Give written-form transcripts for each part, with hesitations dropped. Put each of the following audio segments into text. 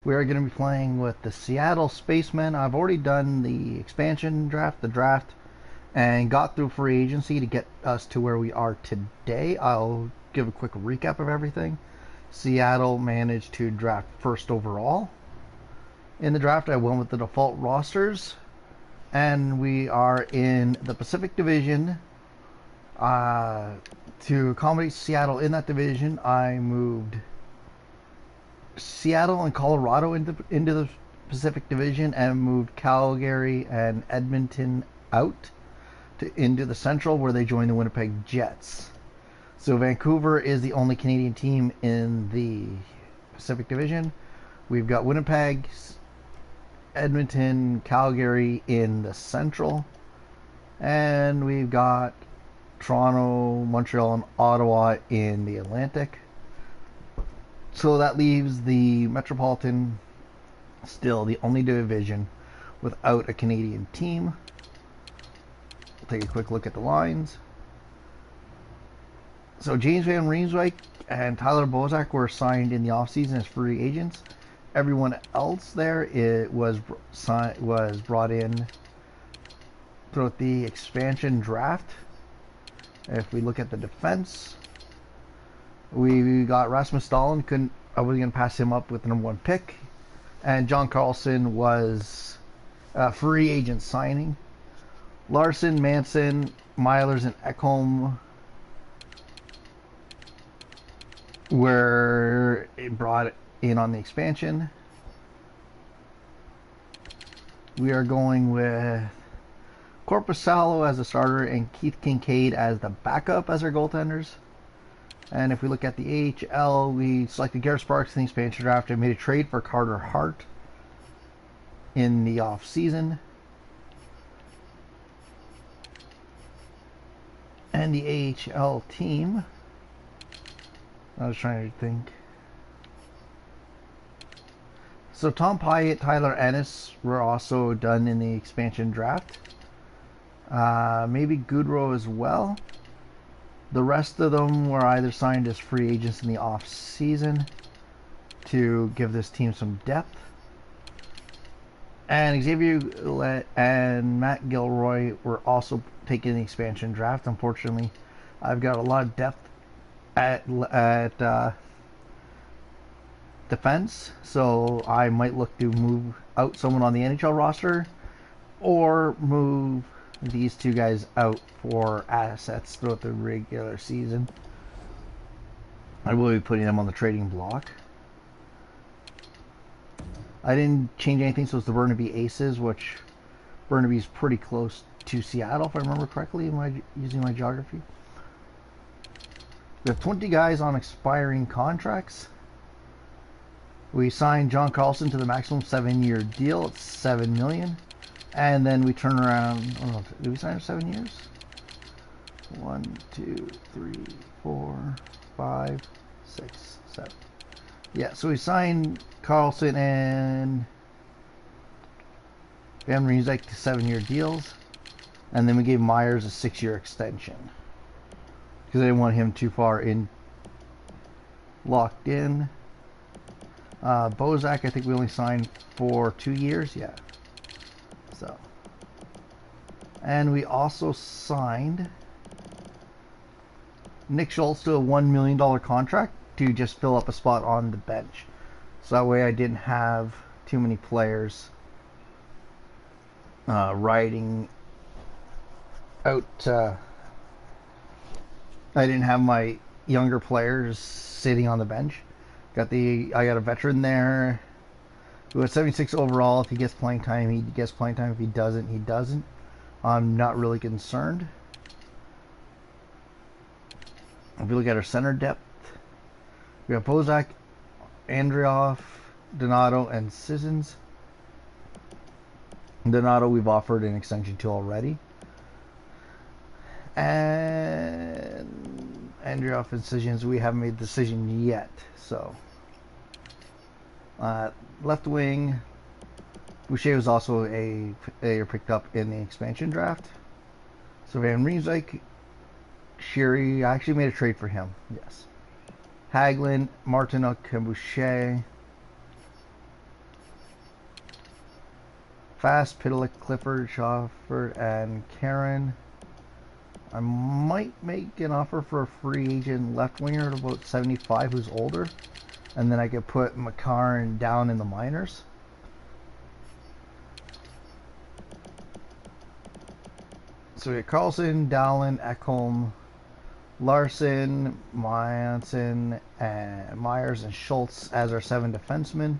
We are going to be playing with the Seattle Spacemen. I've already done the expansion draft, the draft, and got through free agency to get us to where we are today. I'll give a quick recap of everything. Seattle managed to draft first overall. In the draft, I went with the default rosters, and we are in the Pacific Division. To accommodate Seattle in that division, I moved Seattle and Colorado into the Pacific Division and moved Calgary and Edmonton out into the Central, where they joined the Winnipeg Jets. So Vancouver is the only Canadian team in the Pacific Division. We've got Winnipeg, Edmonton, Calgary in the Central, and we've got Toronto, Montreal, and Ottawa in the Atlantic. So that leaves the Metropolitan still the only division without a Canadian team. We'll take a quick look at the lines. So James Van Riemsdyk and Tyler Bozak were signed in the offseason as free agents. Everyone else there was brought in throughout the expansion draft. If we look at the defense, we got Rasmus Dahlin. I was going to pass him up with the #1 pick. And John Carlson was a free agent signing. Larson, Manson, Milers, and Ekholm were brought in on the expansion. We are going with Korpisalo as a starter and Keith Kincaid as the backup as our goaltenders. And if we look at the AHL, we selected Garrett Sparks in the expansion draft and made a trade for Carter Hart in the off-season. And the AHL team, I was trying to think. So Tom Pyatt, Tyler Ennis were also done in the expansion draft. Maybe Goodrow as well. The rest of them were either signed as free agents in the off-season to give this team some depth. And Xavier Ouellet and Matt Gilroy were also taken in the expansion draft. Unfortunately, I've got a lot of depth at defense, so I might look to move out someone on the NHL roster or move these two guys out for assets throughout the regular season. I will be putting them on the trading block. I didn't change anything, so it's the Burnaby Aces, which Burnaby's pretty close to Seattle, if I remember correctly, using my geography. We have 20 guys on expiring contracts. We signed John Carlson to the maximum 7-year deal at $7 million. And then we turn around. Oh no, did we sign for 7 years? 1, 2, 3, 4, 5, 6, 7. Yeah, so we signed Carlson and Van Riemsdyk to 7-year deals, and then we gave Myers a 6-year extension because I didn't want him too far in locked in. Bozak, I think we only signed for 2 years. Yeah. So, and we also signed Nick Schultz to a $1 million contract to just fill up a spot on the bench. So that way I didn't have too many players riding out. I didn't have my younger players sitting on the bench. I got a veteran there who had 76 overall. If he gets playing time, he gets playing time. If he doesn't, he doesn't. I'm not really concerned. If we look at our center depth, we have Bozak, Andrioff, Donato, and Sissons. Donato we've offered an extension to already. And Andrioff and Sissons, we haven't made the decision yet. So, left wing, Boucher was also a player picked up in the expansion draft. So Van Riemsdyk, Sheary, I actually made a trade for him. Yes. Hagelin, Martinook, and Boucher. Fast, Pitlick, Clifford, Schafford, and Karen. I might make an offer for a free agent left winger at about 75 who's older. And then I could put McCarn down in the minors. So we get Carlson, Dallin, Ekholm, Larson, Myanson, and Myers and Schultz as our 7 defensemen.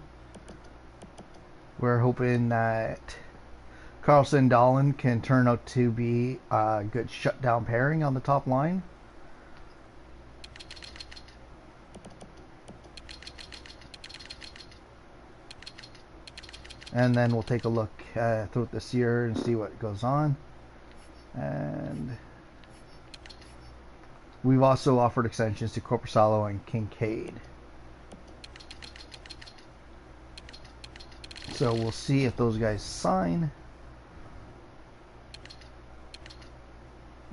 We're hoping that Carlson Dallin can turn out to be a good shutdown pairing on the top line. And then we'll take a look throughout this year and see what goes on. And we've also offered extensions to Korpisalo and Kincaid. So we'll see if those guys sign.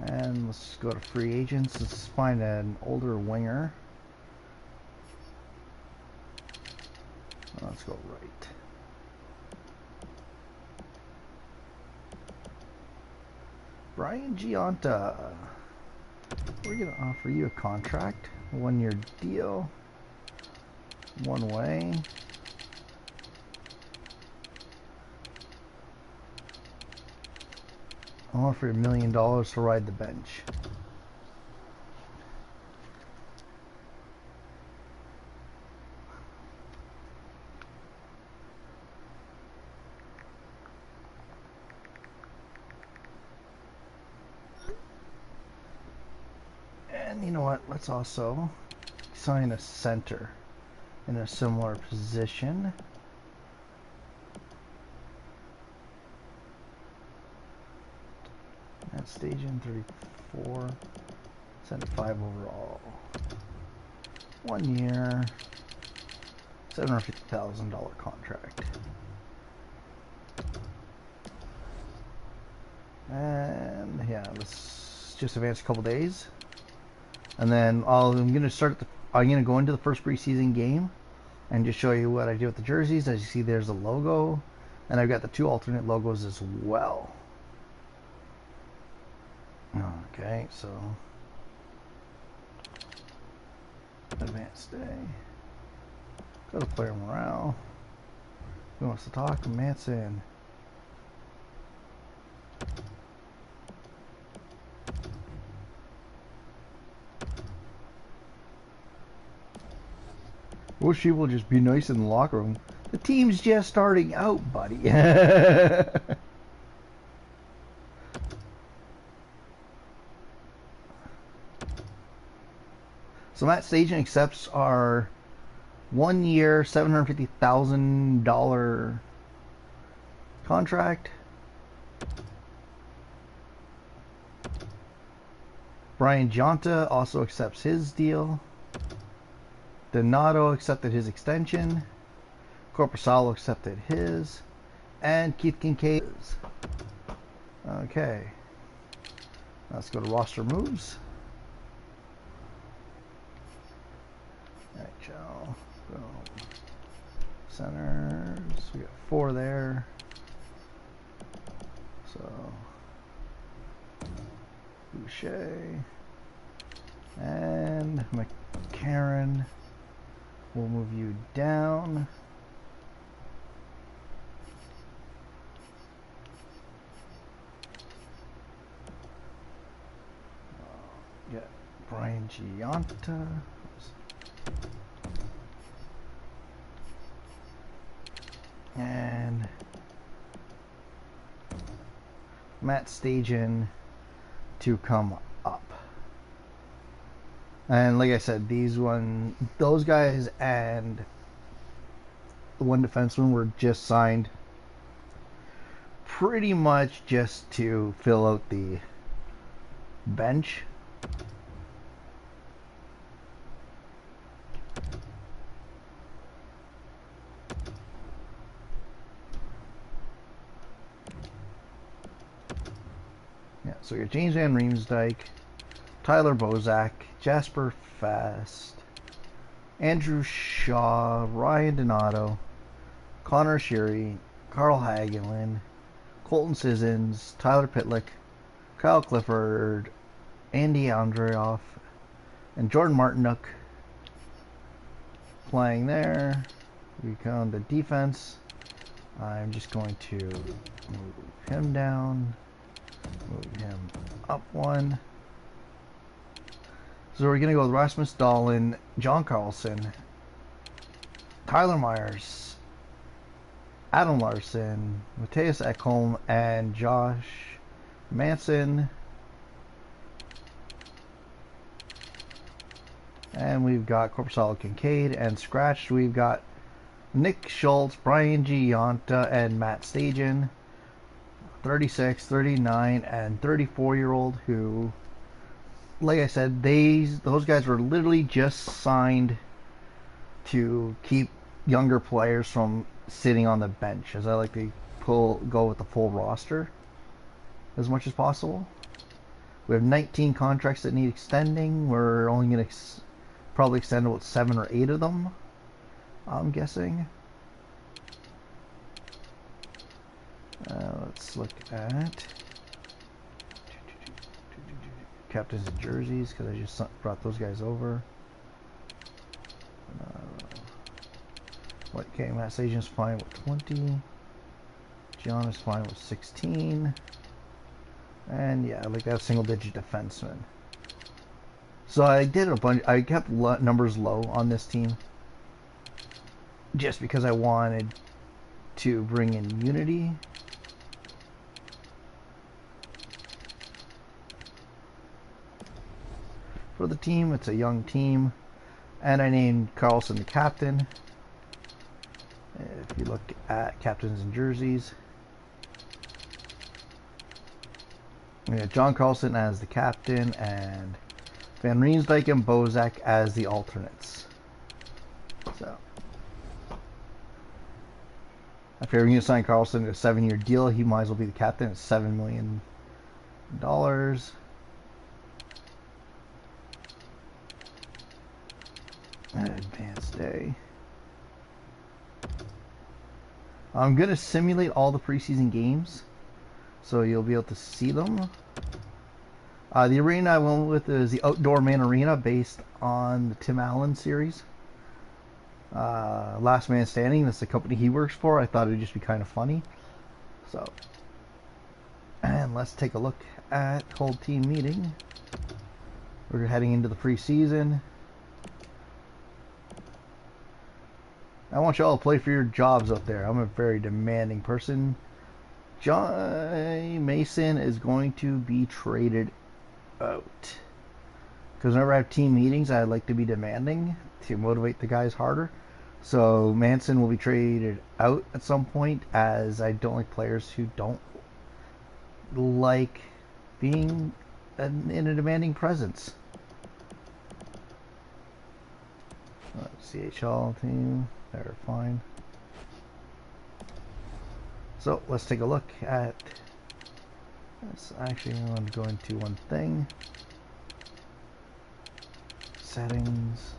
And let's go to free agents. Let's find an older winger. Let's go right. Brian Gionta. We're going to offer you a contract. 1-year deal. One way. I'll offer you $1 million to ride the bench. And you know what? Let's also sign a center in a similar position. At stage in 34, 75 overall. 1 year, $750,000 contract. And yeah, let's just advance a couple days. And then I'm gonna go into the first preseason game and just show you what I did with the jerseys. As you see, there's the logo, and I've got the 2 alternate logos as well. Okay, so advanced day. Go to player morale. Who wants to talk? Manson. Wish people would just be nice in the locker room. The team's just starting out, buddy. So Matt Stajan accepts our 1 year, $750,000 contract. Brian Gionta also accepts his deal. Donato accepted his extension. Korpisalo accepted his. And Keith Kincaid. Okay. Let's go to roster moves. NHL. Boom. Centers. We got 4 there. So Boucher and McCarron. We'll move you down. Get Brian Gionta. And Matt Stajan to come up. And like I said, those guys and the 1 defenseman were just signed pretty much just to fill out the bench. Yeah, so you got James Van Riemsdyk, Tyler Bozak, Jasper Fast, Andrew Shaw, Ryan Donato, Connor Sheary, Carl Hagelin, Colton Sissons, Tyler Pitlick, Kyle Clifford, Andy Andreoff, and Jordan Martinook playing there. We come to defense. I'm just going to move him down, move him up one. So we're going to go with Rasmus Dahlin, John Carlson, Tyler Myers, Adam Larson, Matthias Ekholm, and Josh Manson. And we've got Corpusalo Kincaid, and scratched we've got Nick Schultz, Brian Giunta, and Matt Stajan. 36, 39, and 34-year-old who, like I said, those guys were literally just signed to keep younger players from sitting on the bench, as I like to go with the full roster as much as possible. We have 19 contracts that need extending. We're only going to probably extend about 7 or 8 of them, I'm guessing. Let's look at captains and jerseys, because I just brought those guys over. Okay, Matt Stajan's fine with 20. John is fine with 16. And yeah, I like that single-digit defenseman. So I did a bunch. I kept numbers low on this team, just because I wanted to bring in unity. For the team, it's a young team, and I named Carlson the captain. If you look at captains and jerseys, we have John Carlson as the captain and Van Riemsdyk and Bozak as the alternates. So, if you're going to sign Carlson to a 7-year deal, he might as well be the captain at $7 million. Advanced day. I'm going to simulate all the preseason games, so you'll be able to see them. The arena I went with is the Outdoor Man Arena, based on the Tim Allen series. Last Man Standing, that's the company he works for. I thought it would just be kind of funny. So, and let's take a look at whole team meeting. We're heading into the preseason. I want y'all to play for your jobs up there. I'm a very demanding person. John Mason is going to be traded out, because whenever I have team meetings, I like to be demanding to motivate the guys harder. So Manson will be traded out at some point, as I don't like players who don't like being in a demanding presence. CHL team, they're fine. So let's take a look at this. Actually, I want to go into one thing. Settings.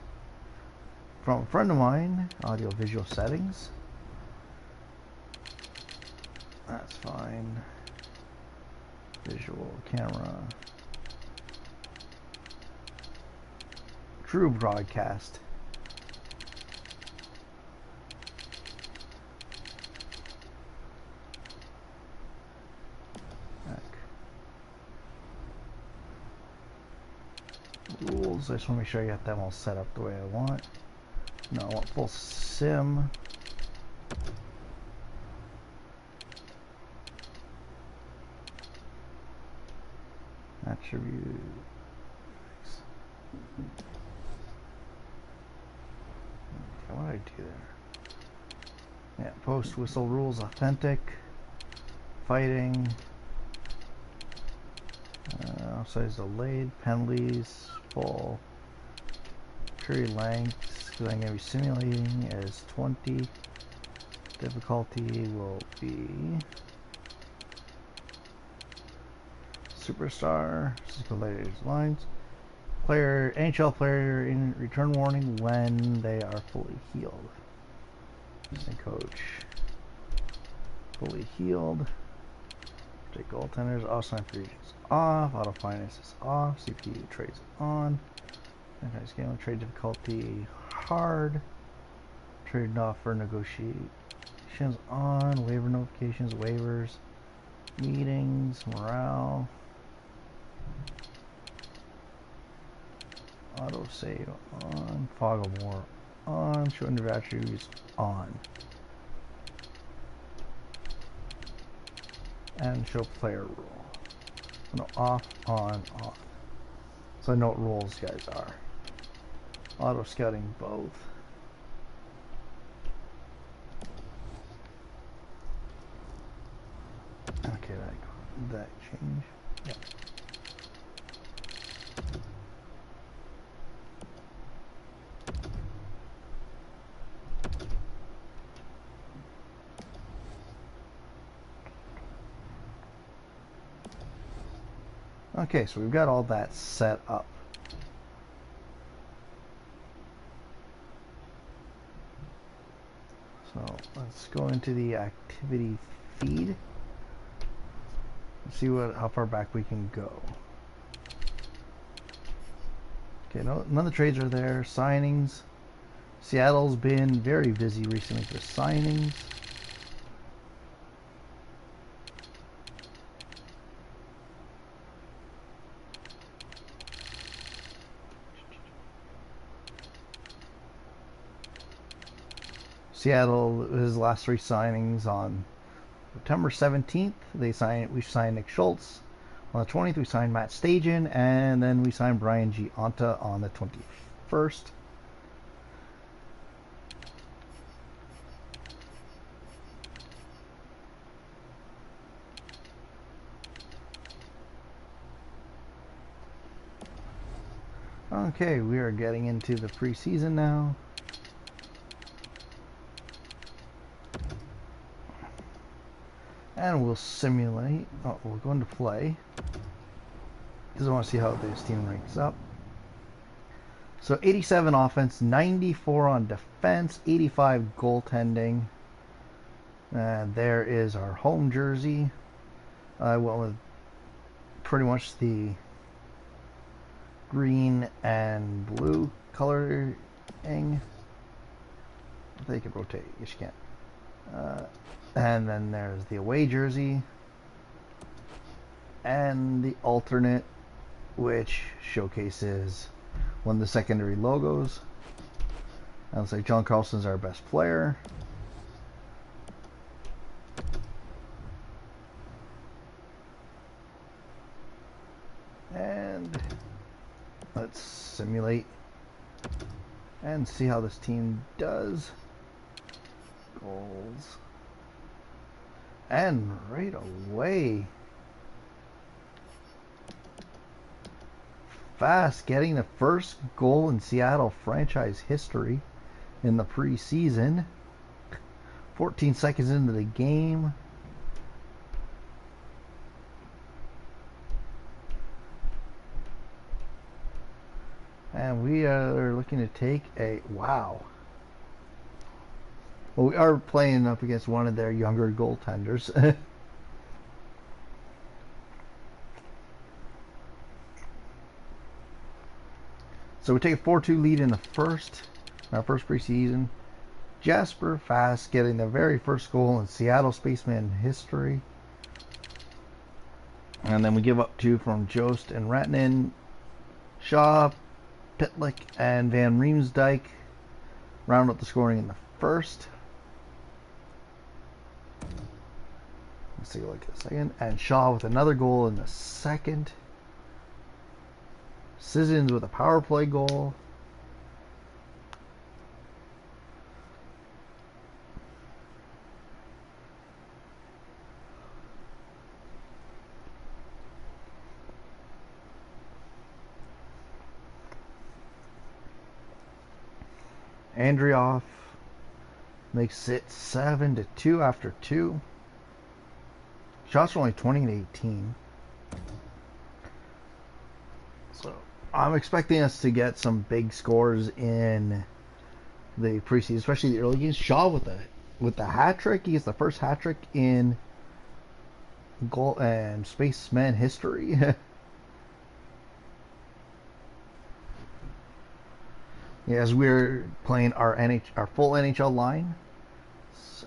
From a friend of mine, audio visual settings. That's fine. Visual camera. True broadcast. Rules. I just want to make sure I got them all set up the way I want. No, I want full sim. Attributes. Okay, what did I do there? Yeah, post whistle rules, authentic, fighting, offsides delayed, penalties, full, period length, because I'm going to be simulating, is 20. Difficulty will be superstar, physical lines, player, NHL player in return warning when they are fully healed. Assistant coach, fully healed. Update goaltenders. Auto sign free agents off. Auto finance is off. CPU trades on. Okay, scale trade difficulty hard. Trade offer negotiations on. Waiver notifications, waivers, meetings, morale. Auto save on. Fog of war on. Show end of attributes on. And show player rule. No, off, on, off. So I know what rules guys are. Auto scouting both. Okay, that change. Yeah. Okay, so we've got all that set up. So let's go into the activity feed and see how far back we can go. Okay, none of the trades are there. Signings. Seattle's been very busy recently for signings. Seattle, his last 3 signings on September 17th. We signed Nick Schultz. On the 20th, we signed Matt Stajan, and then we signed Brian Gionta on the 21st. Okay, we are getting into the preseason now. And we'll simulate. Oh, we'll go into play because I want to see how this team ranks up. So 87 offense, 94 on defense, 85 goaltending. And there is our home jersey. I went with pretty much the green and blue coloring. They can rotate. Yes, you can. And then there's the away jersey and the alternate, which showcases one of the secondary logos. I'll say John Carlson's our best player. And let's simulate and see how this team does. Goals. And right away, fast getting the first goal in Seattle franchise history in the preseason. 14 seconds into the game. And we are looking to take a wow. Well, we are playing up against one of their younger goaltenders. So we take a 4-2 lead in the first, our first preseason. Jasper Fast getting the very first goal in Seattle Spaceman history. And then we give up 2 from Jost and Ratnin. Shaw, Pitlick, and Van Riemsdyk round up the scoring in the first. Let's take a look at the second. And Shaw with another goal in the second. Sissons with a power play goal. Andrioff makes it 7-2 after 2. Shots are only 20 and 18. So I'm expecting us to get some big scores in the preseason, especially the early games. Shaw with the hat trick. He gets the first hat trick in goal and spaceman history. Yeah, as we're playing our full NHL line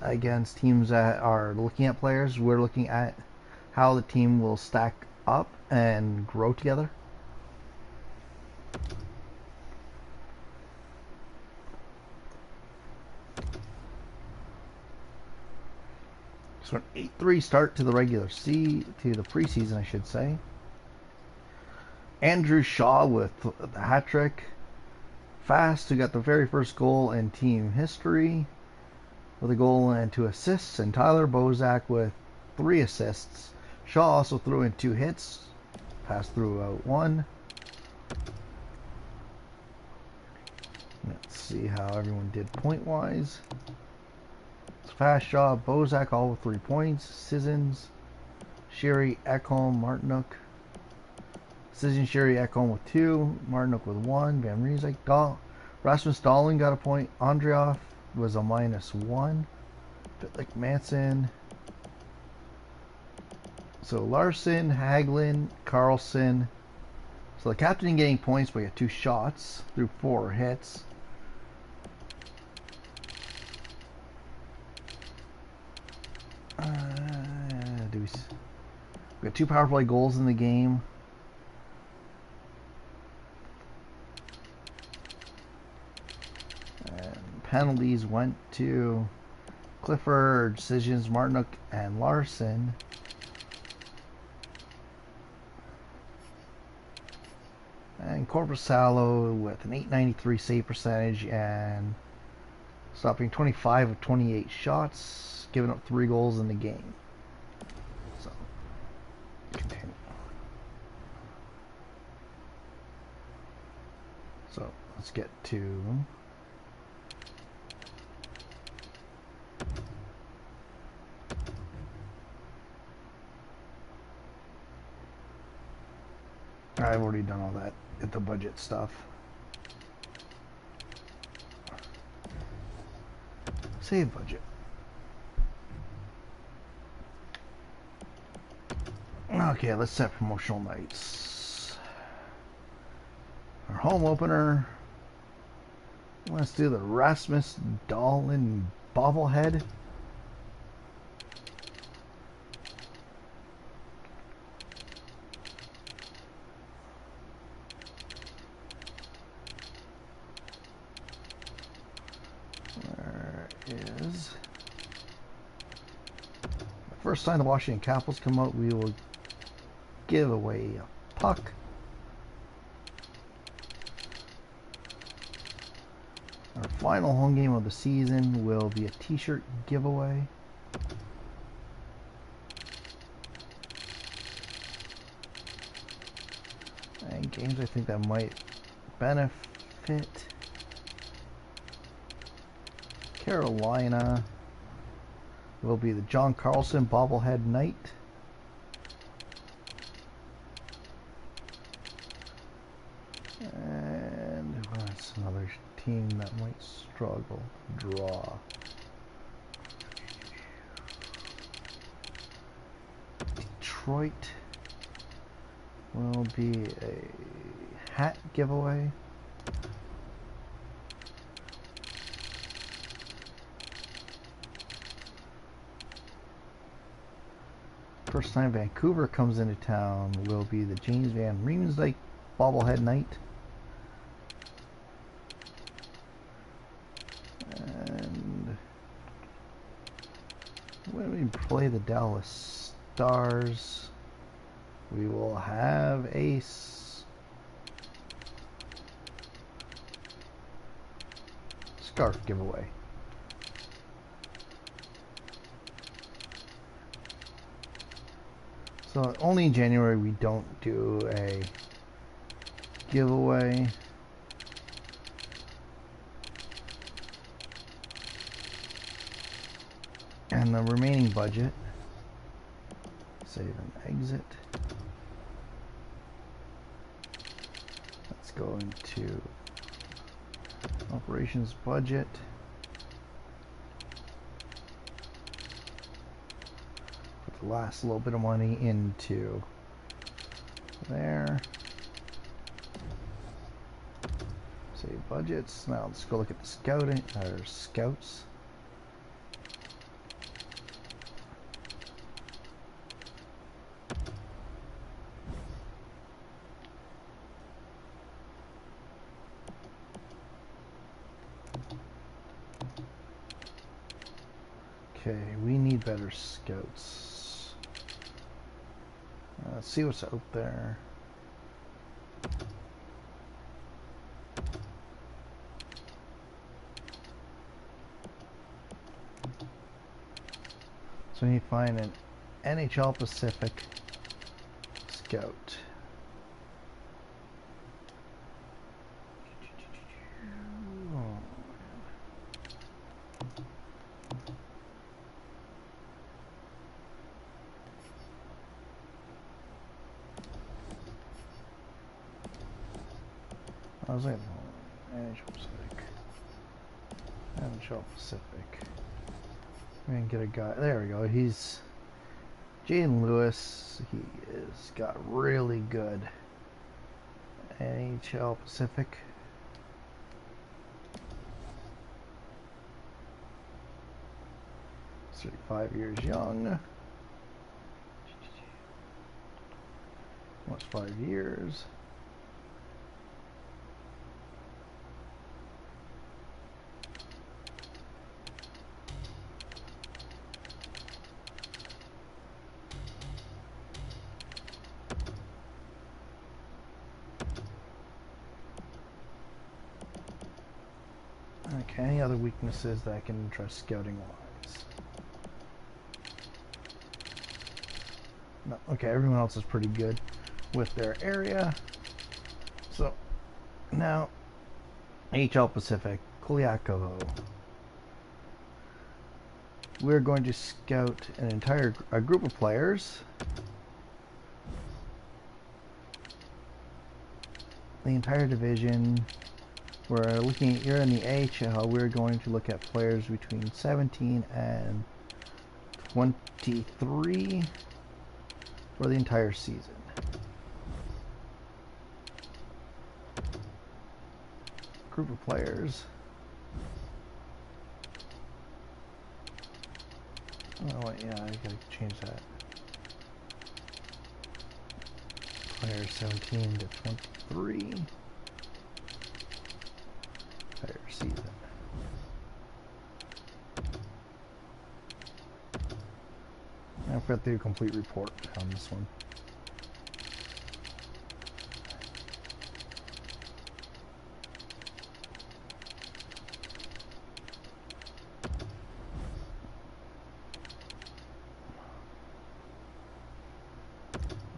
against teams that are looking at players, we're looking at how the team will stack up and grow together. So an 8-3 start to the preseason, I should say. Andrew Shaw with the hat trick. Fast, who got the very first goal in team history with a goal and 2 assists, and Tyler Bozak with 3 assists. Shaw also threw in 2 hits, passed through out 1. Let's see how everyone did point-wise. Fast, Shaw, Bozak all with 3 points. Sissons, Sherry, Ekholm, Martinook. Sissons, Sherry, Ekholm with 2. Martinook with 1. Van Riesek, Rasmus Dahlin got a point. Andreoff was a -1. Pitlick, Manson. So Larson, Hagelin, Carlson. So the captain getting points, but he had 2 shots through 4 hits. We got 2 power play goals in the game. And penalties went to Clifford, Decisions, Martinook, and Larson. And Corpusalo with an .893 save percentage and stopping 25 of 28 shots, giving up 3 goals in the game. So, continue. So, let's get to I've already done all that at the budget stuff. Save budget. Okay, let's set promotional nights. Our home opener. Let's do the Rasmus Dahlin bobblehead. Is the first time the Washington Capitals come out, we will give away a puck. Our final home game of the season will be a t-shirt giveaway. And games I think that might benefit. Carolina will be the John Carlson bobblehead night. And that's another team that might struggle. Draw. Detroit will be a hat giveaway. First time Vancouver comes into town will be the James Van Riemsdyk bobblehead night. And when we play the Dallas Stars, we will have a scarf giveaway. So only in January we don't do a giveaway. And the remaining budget, save and exit. Let's go into operations budget. the last little bit of money into there. Save budgets. Now let's go look at the scouting, or scouts. Okay, we need better scouts. Let's see what's out there. So we need to find an NHL Pacific scout. I was like, NHL Pacific. NHL Pacific. We can get a guy. There we go. He's Jaden Lewis. He is got really good NHL Pacific. He's 35 years young. What's 5 years? Okay, any other weaknesses that I can trust scouting wise? No, okay, everyone else is pretty good with their area. So now HL Pacific, Kuliakovo. We're going to scout an entire group of players. The entire division. We're looking here in the AHL. We're going to look at players between 17 and 23 for the entire season. Group of players. Oh wait, yeah, I gotta change that. Players 17 to 23. Entire season. I've got the complete report on this one.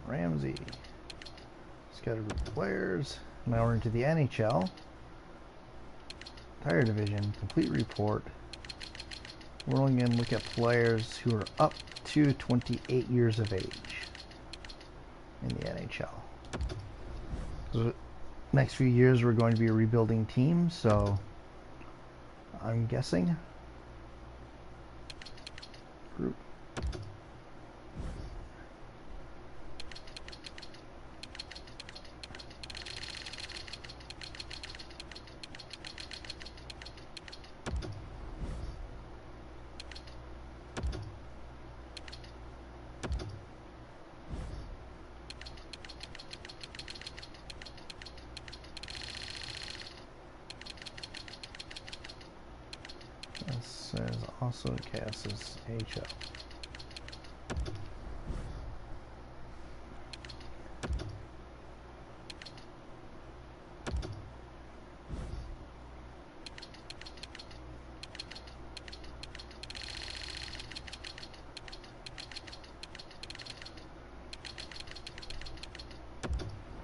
Ramsey. Scattered group of players. Now we're into the NHL. Entire division, complete report. We're only going to look at players who are up to 28 years of age in the NHL. So next few years we're going to be a rebuilding team, so I'm guessing group. This is also Cass's HL.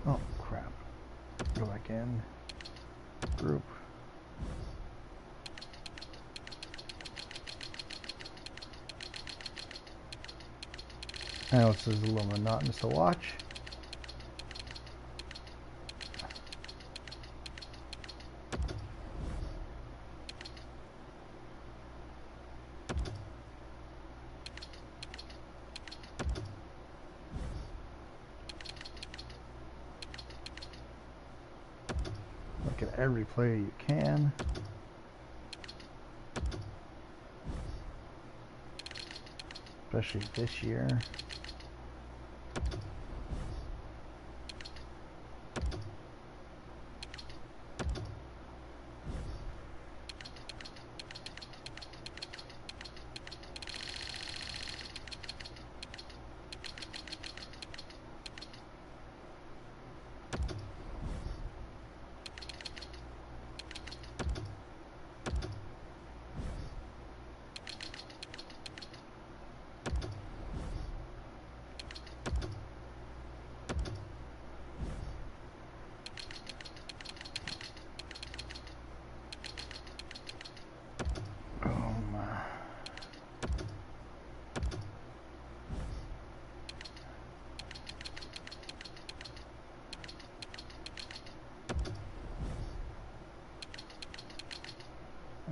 Oh crap. Go back in. Group. I know this is a little monotonous to watch. every player you can. Especially this year.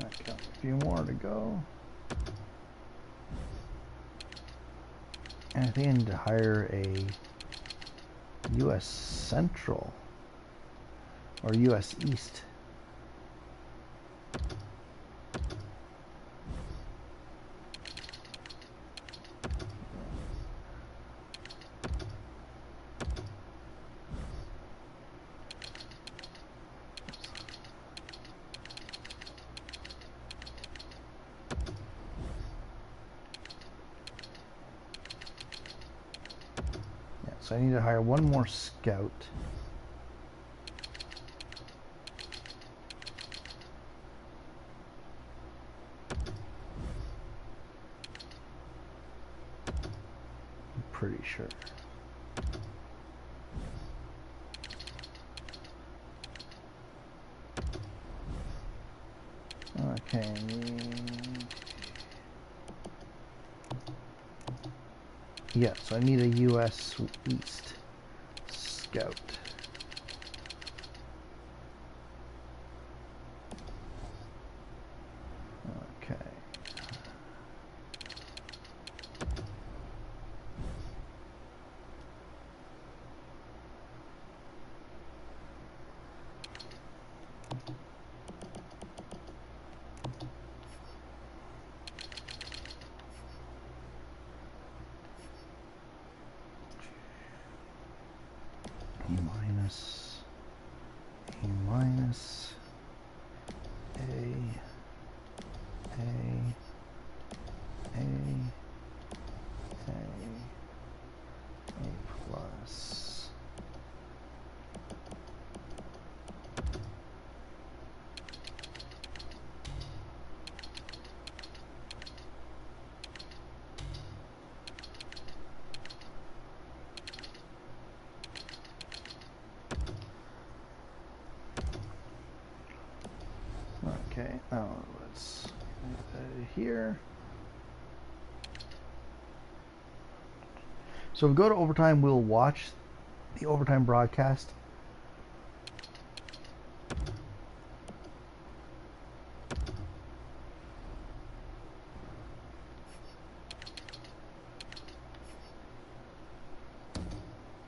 Okay, a few more to go. And I think I need to hire a U.S. Central or U.S. East. So I need to hire one more scout. I'm pretty sure. Okay. Yeah, so I need a U.S. East scout. Okay. A minus, A minus, A plus. Okay, now let's put that here. So if we go to overtime, we'll watch the overtime broadcast.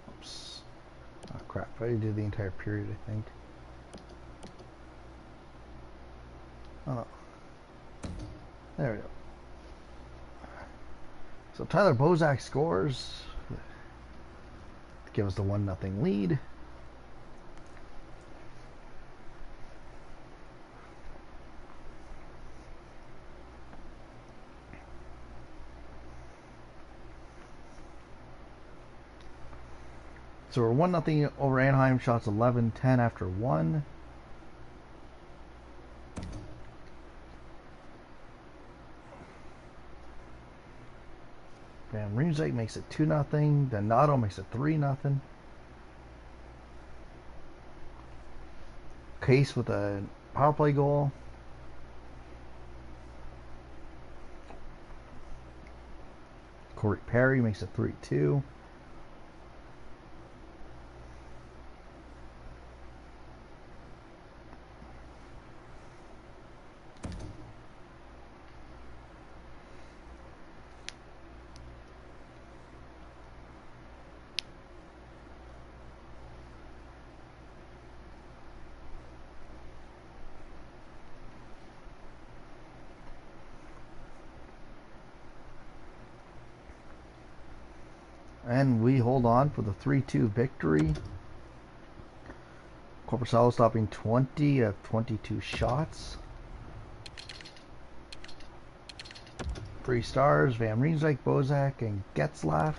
Oops. Oh crap, I did the entire period, I think. Oh no. There we go. So Tyler Bozak scores to give us the 1-0 lead. So we're 1-0 over Anaheim. Shots 11-10 after 1. Van Riemsdyk makes it 2-0. Donato makes it 3-0. Case with a power play goal. Corey Perry makes it 3-2. And we hold on for the 3-2 victory. Korpisalo stopping 20 of 22 shots. 3 stars, Van Riemsdyk, Bozak, and Getzlaf.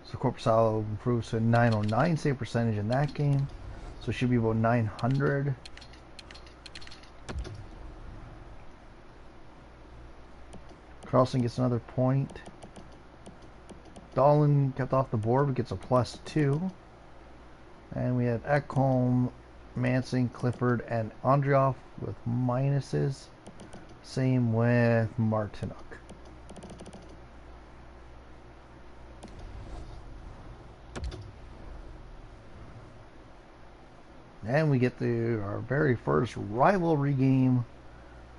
So Korpisalo improves to 909 save percentage in that game. So it should be about 900. Carlson gets another point. Dahlin kept off the board but gets a +2. And we had Ekholm, Manson, Clifford, and Andrioff with minuses. Same with Martinuk. And we get our very first rivalry game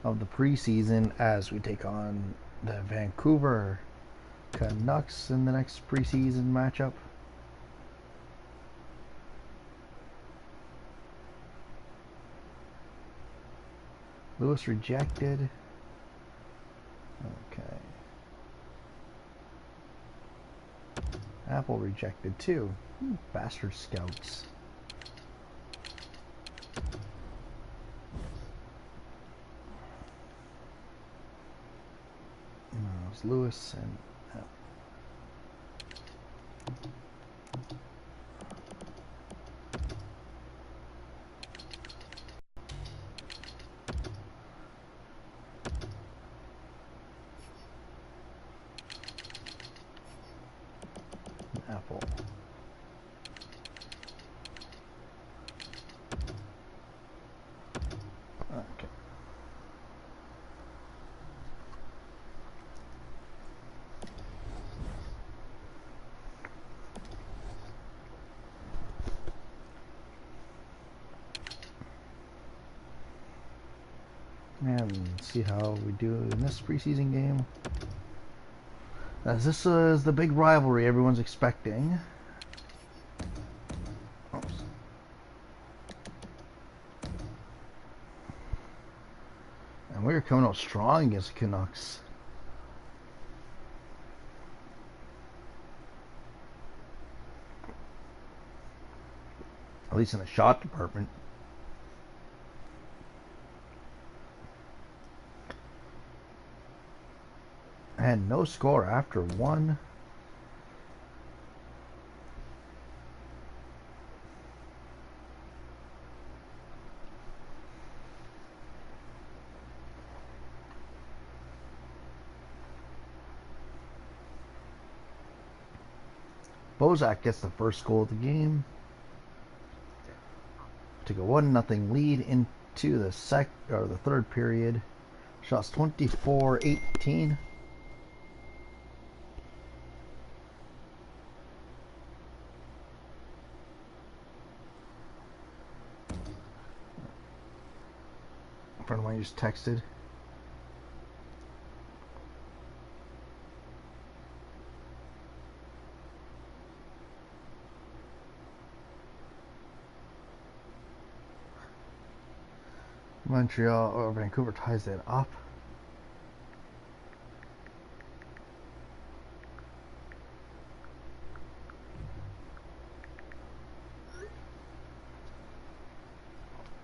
of the preseason as we take on the Vancouver Canucks in the next preseason matchup. Lewis rejected. Okay. Apple rejected too. Bastard scouts. No, it's Lewis and Apple. Okay. And see how we do in this preseason game. As this is the big rivalry everyone's expecting. Oops. And we're coming out strong against the Canucks. At least in the shot department. And no score after one. Bozak gets the first goal of the game. Took a 1-0 lead into the third period. Shots 24-18. A friend of mine just texted. Montreal or Vancouver ties that up.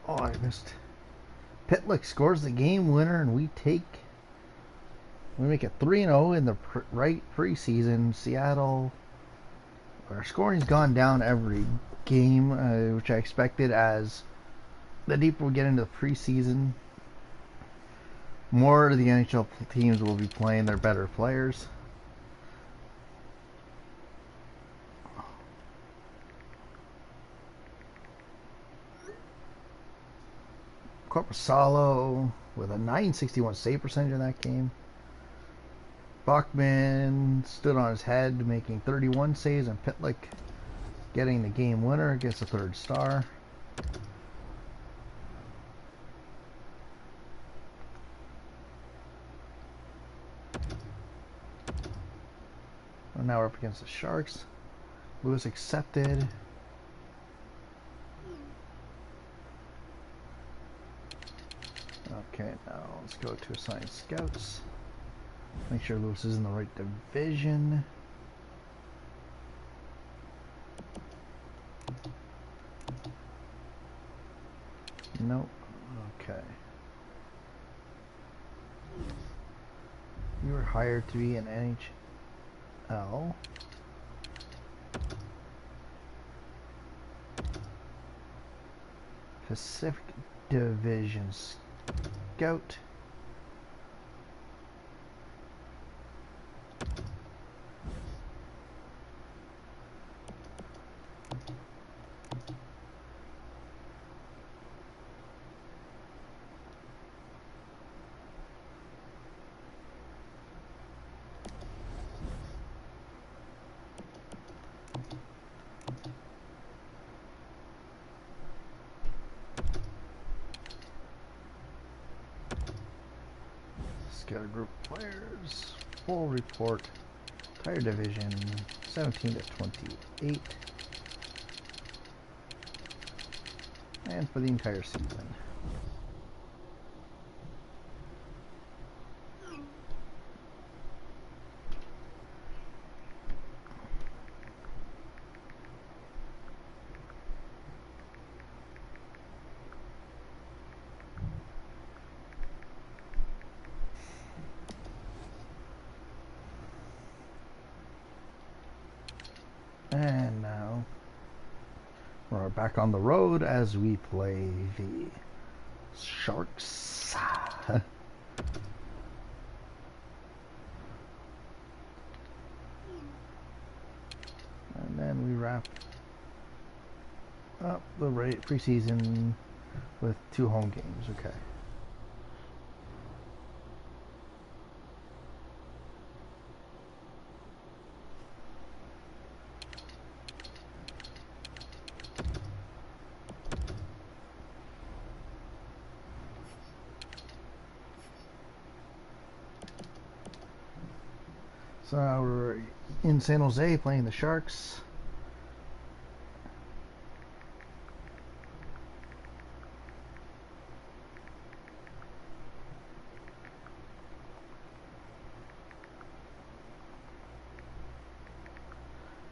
Oh, I missed. Pitlick scores the game winner, and we make it 3-0 in the preseason. Seattle, our scoring's gone down every game, which I expected as the deeper we get into the preseason, more of the NHL teams will be playing their better players. Korpisalo with a 961 save percentage in that game. Bachman stood on his head, making 31 saves, and Pitlick getting the game winner, gets a third star. And now we're up against the Sharks. Lewis accepted. Okay. Okay, now let's go to assign scouts. Make sure Lewis is in the right division. Nope. Okay. You were hired to be an NHL. Pacific Division Scout. Scout group players. Full report. Entire division 17 to 28. And for the entire season. And now we're back on the road as we play the Sharks. And then we wrap up the preseason with 2 home games. Okay. So we're in San Jose playing the Sharks.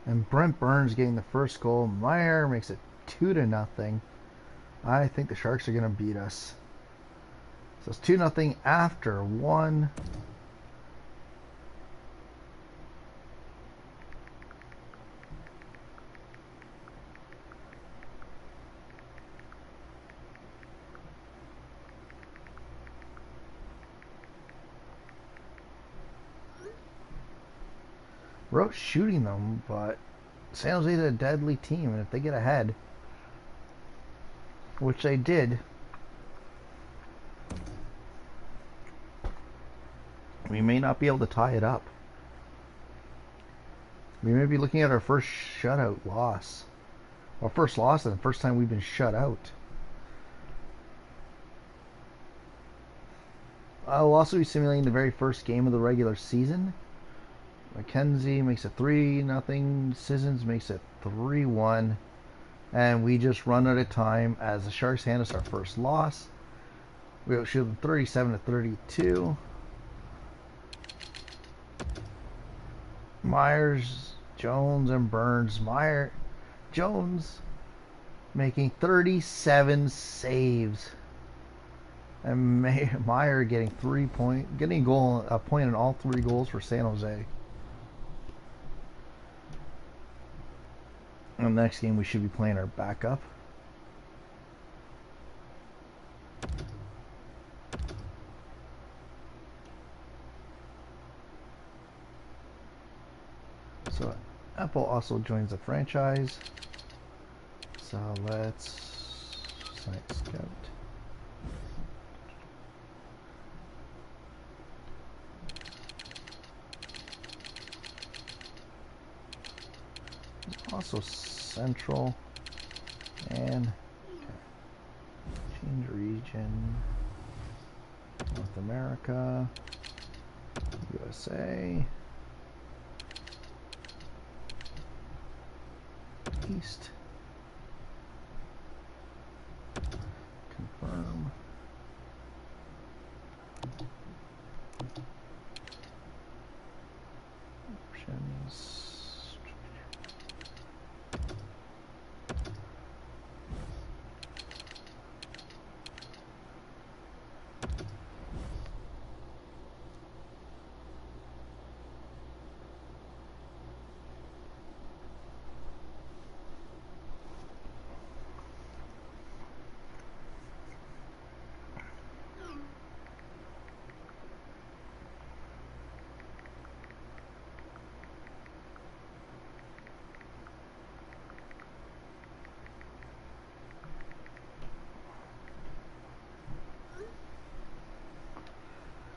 And Brent Burns getting the first goal. Meyer makes it 2-0. I think the Sharks are going to beat us. So it's 2-0 after 1. We're out shooting them, but San Jose's a deadly team, and if they get ahead, which they did, we may not be able to tie it up. We may be looking at our first shutout loss. Our first loss and the first time we've been shut out. I'll also be simulating the very first game of the regular season. McKenzie makes it 3-0. Sissons makes it 3-1. And we just run out of time as the Sharks hand us our first loss. We outshoot them 37-32. Myers, Jones, and Burns. Jones making 37 saves. And Meyer getting a point in all 3 goals for San Jose. And the next game we should be playing our backup. So Apple also joins the franchise. So let's site scout. Also Central and change region, North America, USA, East, confirm,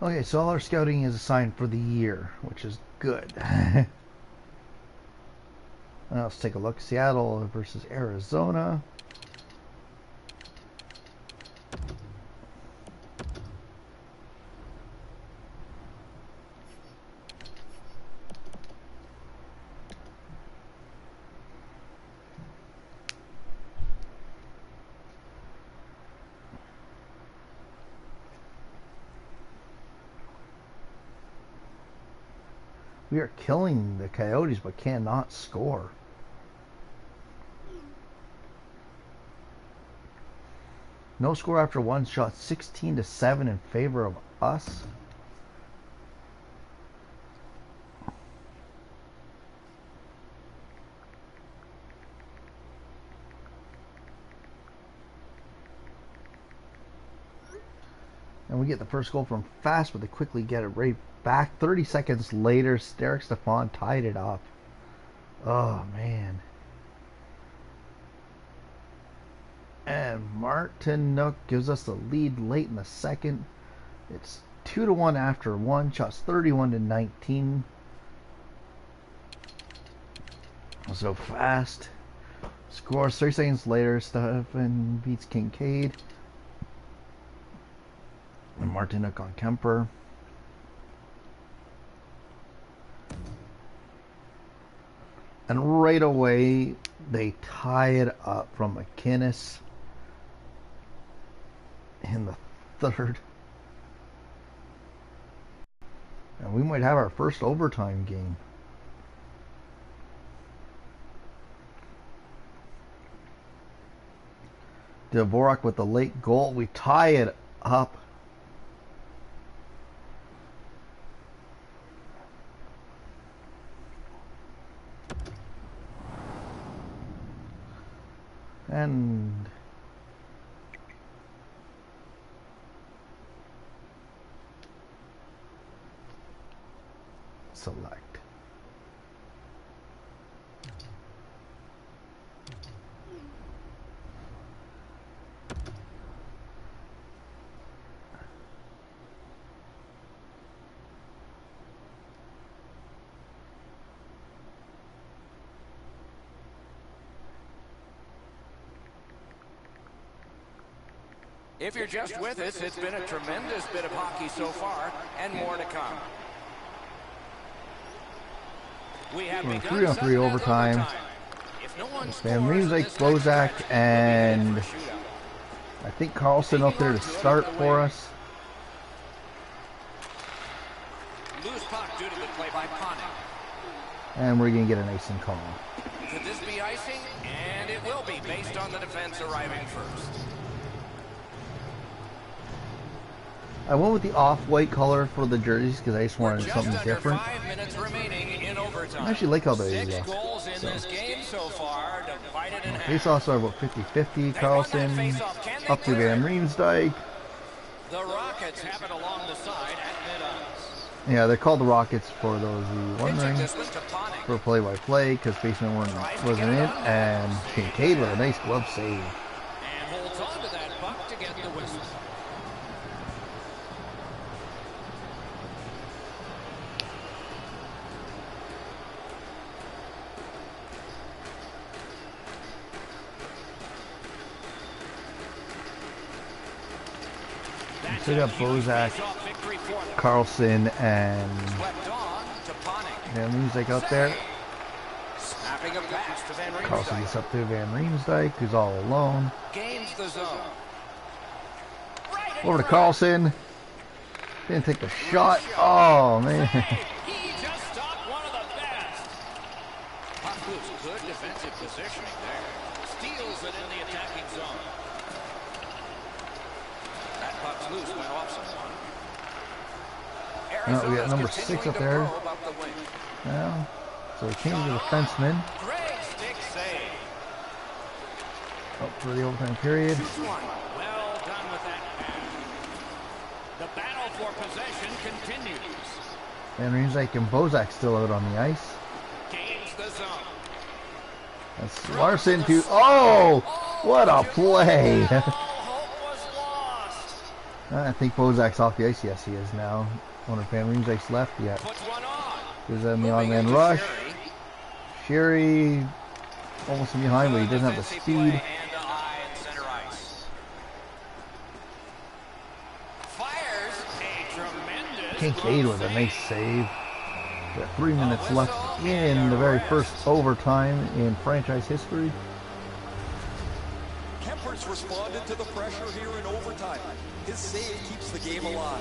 Okay, so all our scouting is assigned for the year, which is good. Now let's take a look. Seattle versus Arizona. We are killing the Coyotes, but cannot score. No score after one shot, 16-7 in favor of us. And we get the first goal from Fast, but they quickly get it right back. 30 seconds later, Derek Stepan tied it up. Oh, man. And Martinook gives us the lead late in the second. It's 2-1 after one. Shots 31-19. So Fast scores 3 seconds later. Stefan beats Kincaid. And Martinook on Kemper. And right away, they tie it up from McInnes in the third. And we might have our first overtime game. Dvorak with the late goal. We tie it up. And select. If you're just with us, it's been a tremendous bit of hockey so far, and more to come. We have 3-on-3 overtime. Van Riemsdyk, Bozak, and I think Carlson up there to start for us. Loose puck due to the play by Panik. And we're going to get an icing call. Could this be icing? And it will be, based on the defense arriving first. I went with the off-white color for the jerseys because I just wanted something different. 5 minutes remaining in overtime. I actually like how they 6 goals in this game so far, divided in half. Face-offs are about 50-50. Carlson up to Van Riemsdyk. The Rockets have it along the side at mid-ice. Yeah, they're called the Rockets for those of you wondering. This one to Panik. For play-by-play because Baseman wasn't in. And Kincaid with a nice glove save. And holds on to that puck to get the whistle. So we got Bozak, Carlson, and Van Riemsdyk out there. Carlson gets up to Van Riemsdyk, who's all alone. Over to Carlson. Didn't take the shot. Oh, man. He just stopped one of the best. Puck loose, good defensive positioning there. Steals it in the attacking zone. That puck's loose, went off someone. We got number 6 up there. Now, so we change the defenseman. Great stick save. Up for the overtime period. Well done with that pass. The battle for possession continues. Van Riemsdyk and Bozak still out on the ice. Gains the zone. That's Larson to... Oh! What a play! All hope was lost. I think Bozak's off the ice. Yes, he is now. One of Van Riemsdyk's left yet. Puts one on. There's a Moving man into rush. Sherry. Sherry almost in behind, but he doesn't have the Defensive speed. play and a eye in center ice. Fires a tremendous Kincaid with a nice save. Got 3 minutes left in the very first overtime in franchise history. Kemper's responded to the pressure here in overtime. His save keeps the game alive.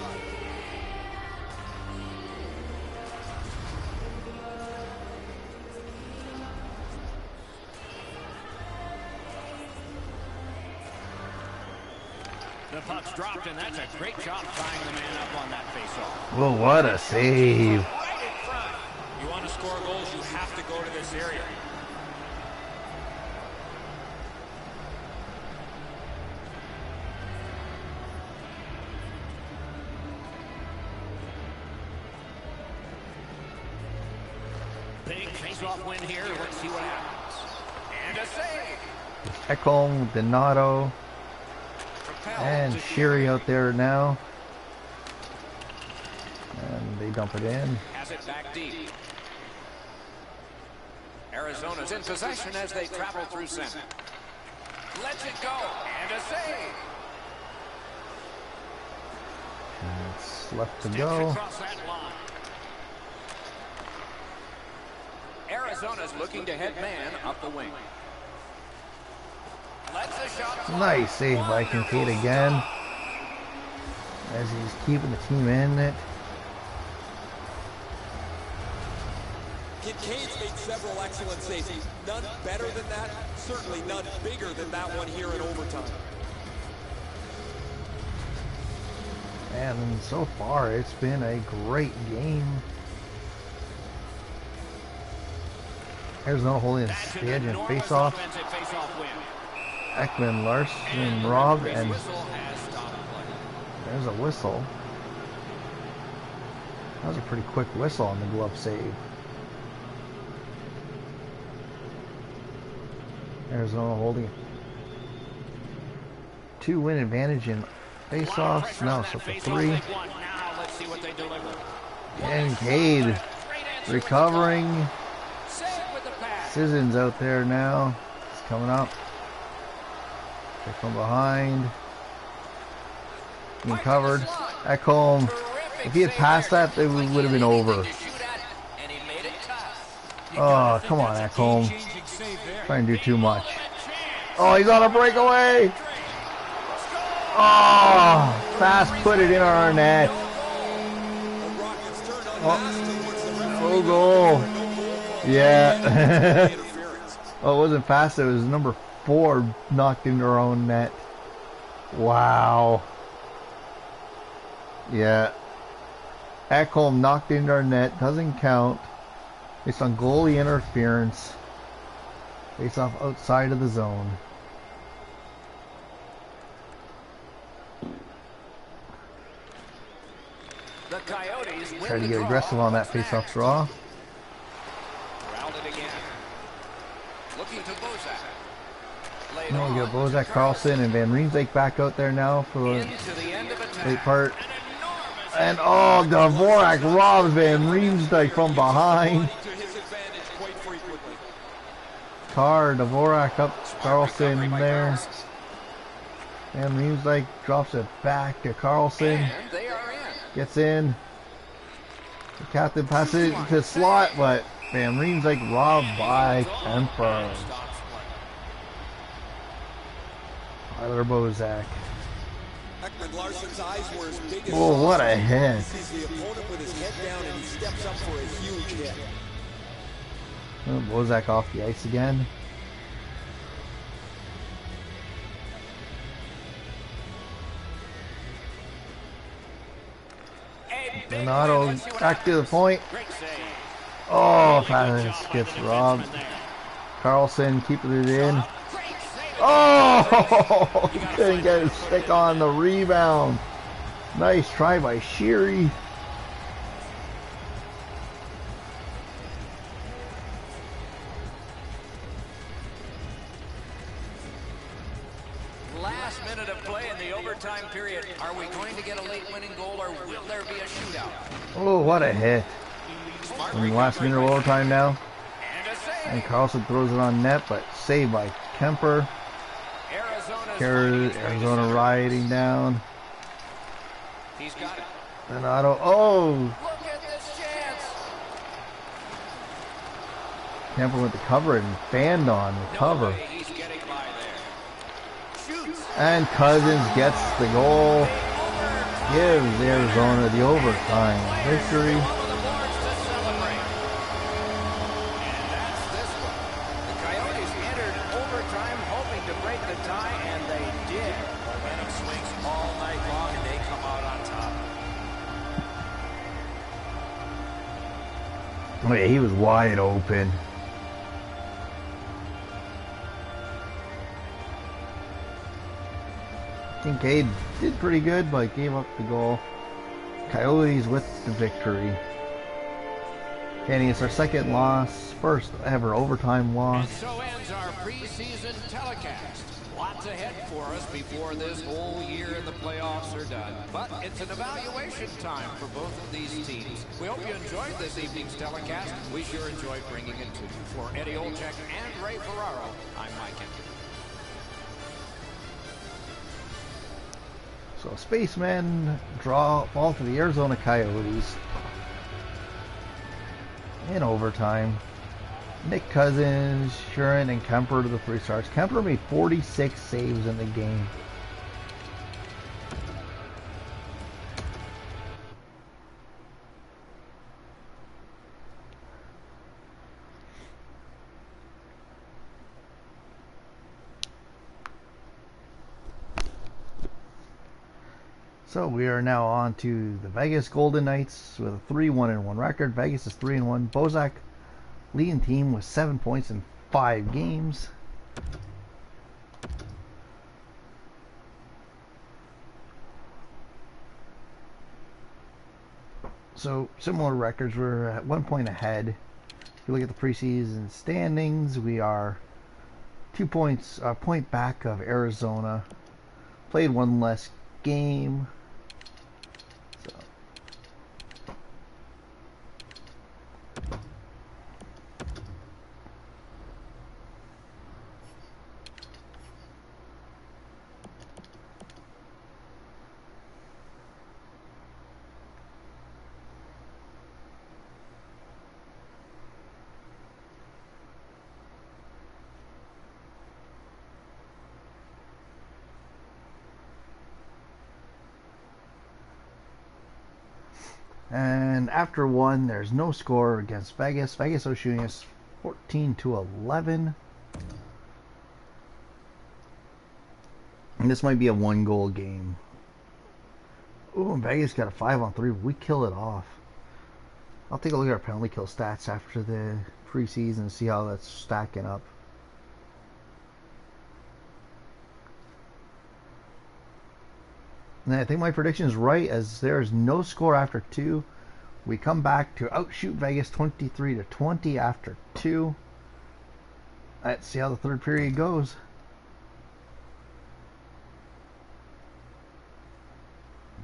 The puck's dropped, and that's a great job tying the man up on that faceoff. Well, what a save. Right in front. You want to score goals, you have to go to this area. Big face-off win here. Let's see what happens. And a save. Ekholm, Donato, and Sherry out there now. And they dump it in. Has it back deep. Arizona's in possession as they travel through center. Lets it go. And a save. And it's left to Sticks go. across that line. Arizona's looking to head man up the wing. Lets a shot fly. Nice save by Kincaid again. As he's keeping the team in it. Kincaid's made several excellent saves. None better than that. Certainly none bigger than that one here in overtime. And so far, it's been a great game. Arizona holding the That's an edge and enormous face-off. offensive face-off win. Ekman, Larson, And Rob, the and whistle has stopped play. there's a whistle. That was a pretty quick whistle on the glove save. Arizona holding 2-win advantage in face-offs. Now it's up to 3. Now let's see what they deliver. Kincaid recovering. Save with the pass. Sissons out there now. He's coming up. Check from behind. Being covered. Ekholm. If he had passed that, it would have been over. Oh, come on, Ekholm. Trying to do too much. Oh, he's on a breakaway. Oh, fast put it in our net. Oh, goal. Yeah. Oh, it wasn't fast. It was number 4 knocked into our own net. Wow. Yeah. Ekholm knocked into our net. Doesn't count. Based on goalie interference. Face off outside of the zone. The Coyotes win Try to the get draw. aggressive on that face-off draw. Corralled it again. Looking to Bozak. Laid No, we on got Bozak, to Carlson, and Van Riemsdyk back out there now for the into the end of attack. late part. An enormous And oh, Dvorak robs Van Riemsdyk from behind. To his advantage quite frequently. Dvorak up, Carlson in there. Van Riemsdyk drops it back to Carlson. and they are in. Gets in. The captain passes it to slot, but Van Riemsdyk robbed by Kemper. Stops play. Tyler Bozak. Ekman Larson's eyes were as big as Oh, what a saucers. hit. He sees the opponent with his head down and he steps up for a huge hit. Oh, Bozak off the ice again. A big Donato win. Let's see what back to the happens. point. Great save. Oh, Really good job pass by gets the robbed. defenseman there. Carlson keeping it in. Great save. Oh, couldn't get his stick on the rebound. Nice try by Sherry. Last minute of play in the overtime period. Are we going to get winning goal, or will there be a shootout? Oh, what a hit. Smart In the last minute of overtime now. and a save. And Carlson throws it on net, but saved by Kemper. Arizona riding down. He's got it. Donato. Oh! Look at this chance. Kemper went to cover it and fanned on the cover. No way he's getting by there. Shoots. And Cousins gets the goal. Gives Arizona the overtime victory. All of the boards to celebrate. And that's this one. The Coyotes entered overtime hoping to break the tie, and they did. Momentum swings all night long, and they come out on top. Oh yeah, he was wide open. Kincaid did pretty good, but gave up the goal. Coyotes with the victory. Kenny, it's our second loss, first ever overtime And loss. so ends our preseason telecast. Lots ahead for us before this whole year and the playoffs are done. But it's an evaluation time for both of these teams. We hope you enjoyed this evening's telecast. We sure enjoyed bringing it to you. For Eddie Olczyk and Ray Ferraro, I'm Mike Henry. So Spacemen fall to the Arizona Coyotes in overtime. Nick Cousins, Shurin, and Kemper to the 3 stars. Kemper made 46 saves in the game. So we are now on to the Vegas Golden Knights with a 3-1-1 record. Vegas is 3-1. Bozak leading team with 7 points in 5 games. So similar records. We're at 1 point ahead. If you look at the preseason standings, we are 2 points, a point back of Arizona. Played one less game. So and after one, there's no score against Vegas. Vegas are shooting us 14-11. And this might be a 1-goal game. Ooh, and Vegas got a 5-on-3. We kill it off. I'll take a look at our penalty kill stats after the preseason and see how that's stacking up. And I think my prediction is right, as there's no score after 2. We come back to outshoot Vegas 23-20 after 2. Let's see how the third period goes.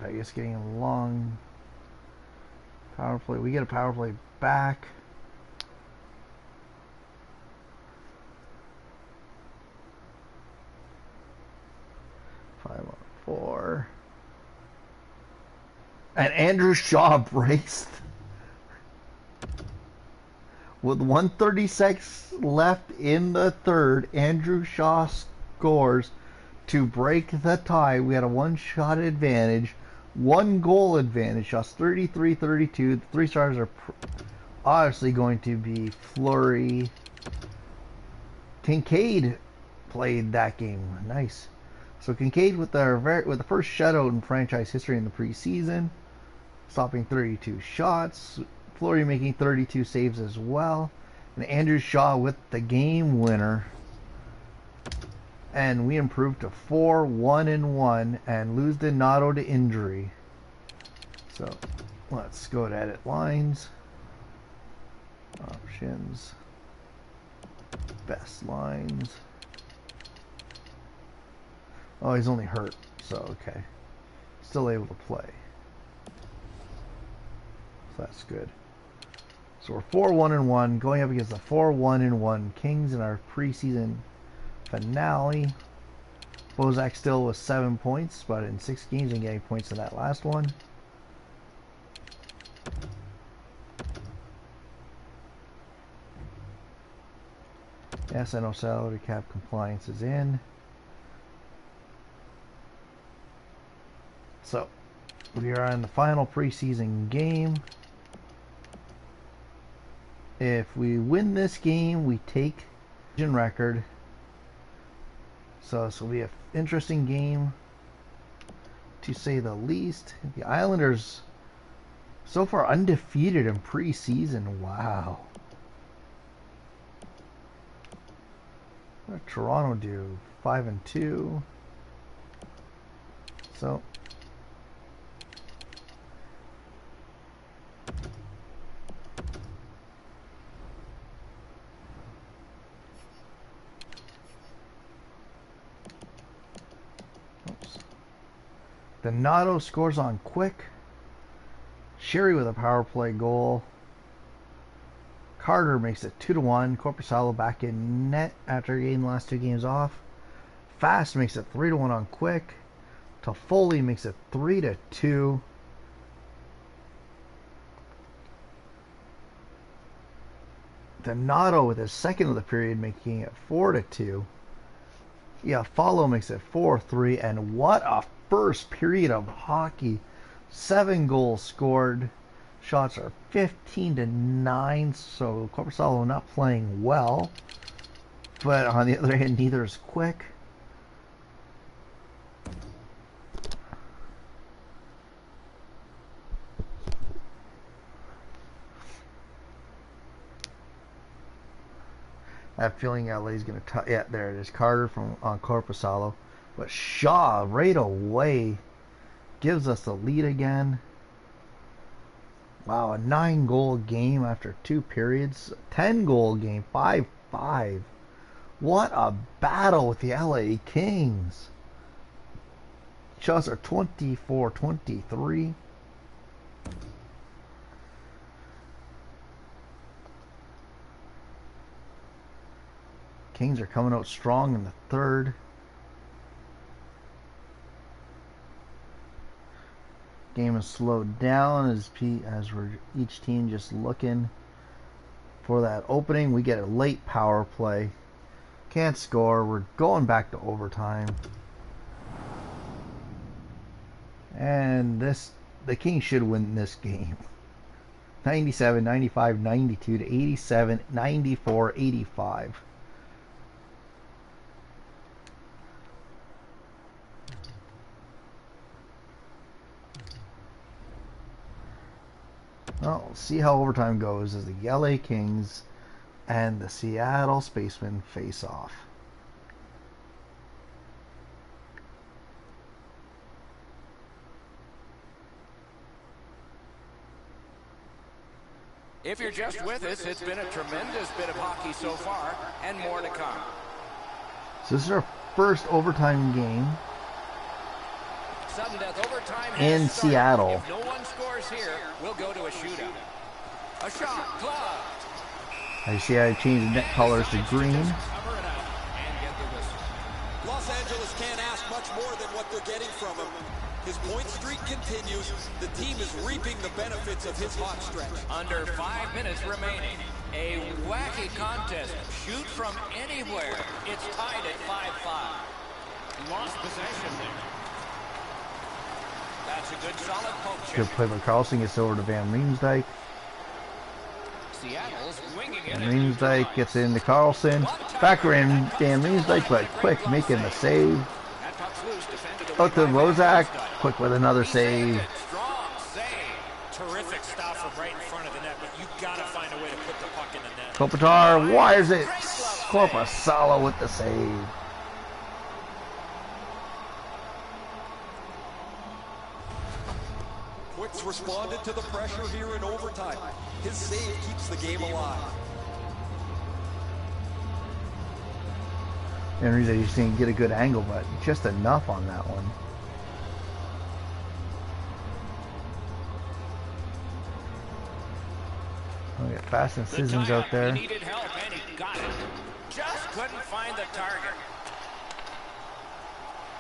Vegas getting a long power play. We get a power play back. Five on 4. And Andrew Shaw breaks with 136 left in the third. Andrew Shaw scores to break the tie. We had a 1-shot advantage, 1-goal advantage. Shaw's 33-32. The 3 stars are obviously going to be Fleury. Kincaid played that game. Nice. So Kincaid with the first shutout in franchise history in the preseason, stopping 32 shots. Fleury making 32 saves as well. And Andrew Shaw with the game winner. And we improved to 4-1-1 and lose Donato to injury. So let's go to edit lines. Options. Best lines. Oh, he's only hurt, so okay. Still able to play. so that's good. So we're 4-1-1, going up against the 4-1-1 Kings in our preseason finale. Bozak still with 7 points, but in 6 games and getting points in that last one. SNO salary cap compliance is in. So we are in the final preseason game. If we win this game, we take the record. So this will be an interesting game, to say the least. The Islanders so far undefeated in preseason. Wow. What did Toronto do? 5-2. So Donato scores on quick. Sherry with a power play goal. Carter makes it 2-1. Korpisalo back in net after getting the last 2 games off. Fast makes it 3-1 on quick. Toffoli makes it 3-2. Donato with his second of the period making it 4-2. Yeah, Follow makes it 4-3, and what a first period of hockey. 7 goals scored. Shots are 15-9, so Korpisalo not playing well. But on the other hand, neither is quick. I have a feeling LA's going to... Yeah, there it is. Carter on Korpisalo. But Shaw, right away, gives us the lead again. Wow, a 9-goal game after 2 periods. 10-goal game, 5-5. What a battle with the LA Kings. Shots are 24-23. Kings are coming out strong in the third. Game is slowed down as we're each team just looking for that opening. We get a late power play. Can't score. We're going back to overtime. And the Kings should win this game. 97, 95, 92 to 87, 94, 85. Well, we'll see how overtime goes as the LA Kings and the Seattle Spacemen face off. If you're just with us, it's been a tremendous bit of hockey so far, and more to come. So this is our first overtime game Sudden death overtime in Seattle. If no one scores here, we'll go to a shootout. A shot, glove. As you see, I changed the net colors to green. Cover it up and get the whistle. Los Angeles can't ask much more than what they're getting from him. His point streak continues. The team is reaping the benefits of his hot stretch. Under 5 minutes remaining. A wacky contest. Shoot from anywhere. It's tied at 5-5. Lost possession there. That's a good solid poke check. Good play by Carlson. Gets over to Van Riemsdyk. Seattle's winging it. Van Riemsdyk gets into Carlson. Back in Van Riemsdyk, but quick making the save. That puck's loose, defended Out to Rozak. Quick with another save. Strong save. Terrific stop from right in front of the net, but you gotta find a way to put the puck in the net. Kopitar wires it. Korpisalo with the save. Quicks responded to the pressure here in overtime. His save keeps the game alive. And you just didn't get a good angle, but just enough on that one. We got Fast and The Sissons tie-up, out there. He needed help, and he got it. Just couldn't find the target.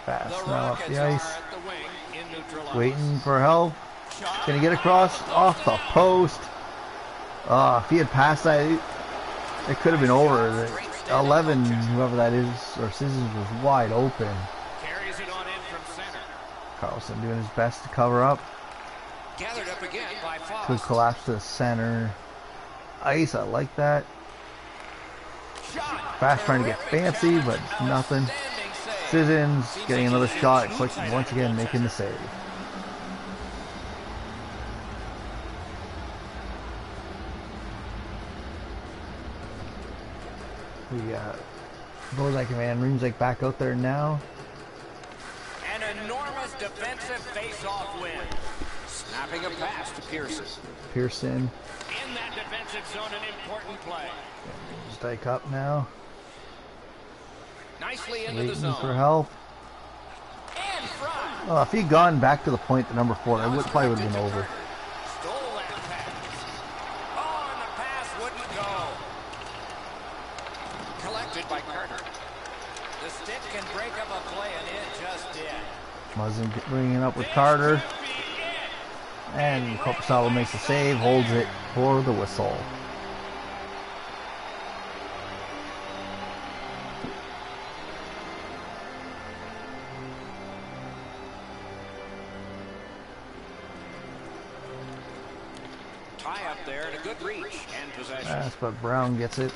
Fast The now off Rockets the are ice. at the wing in neutral ice. Waiting for help. Shot. Can he get across? Off the post. If he had passed that, it could have been over. The 11, whoever that is, or Sissons, was wide open. Carries it on in from center. Carlson doing his best to cover up. Gathered up again by Foss. Could collapse to the center. Ice, I like that. Shot. Fast trying to get fancy, but nothing. Outstanding save. Sissons getting another shot. Quick once again making the save. We got Bozak and Van Riemsdyk back out there now. An enormous defensive face-off win. Snapping a pass to Pearson. Pearson. In that defensive zone, an important play. Riemsdyk up now. Nicely into the Waiting zone. for help. And Fry. Well, if he'd gone back to the point to number 4, that probably would have been over. Stole that pass. Oh, and the pass wouldn't go. Collected by Carter. The stick can break up a play, and it just did. Muzzin bringing it up with Carter. And Korpisalo makes the save, holds it for the whistle. Tie up there and a good reach and possession. That's but Brown gets it.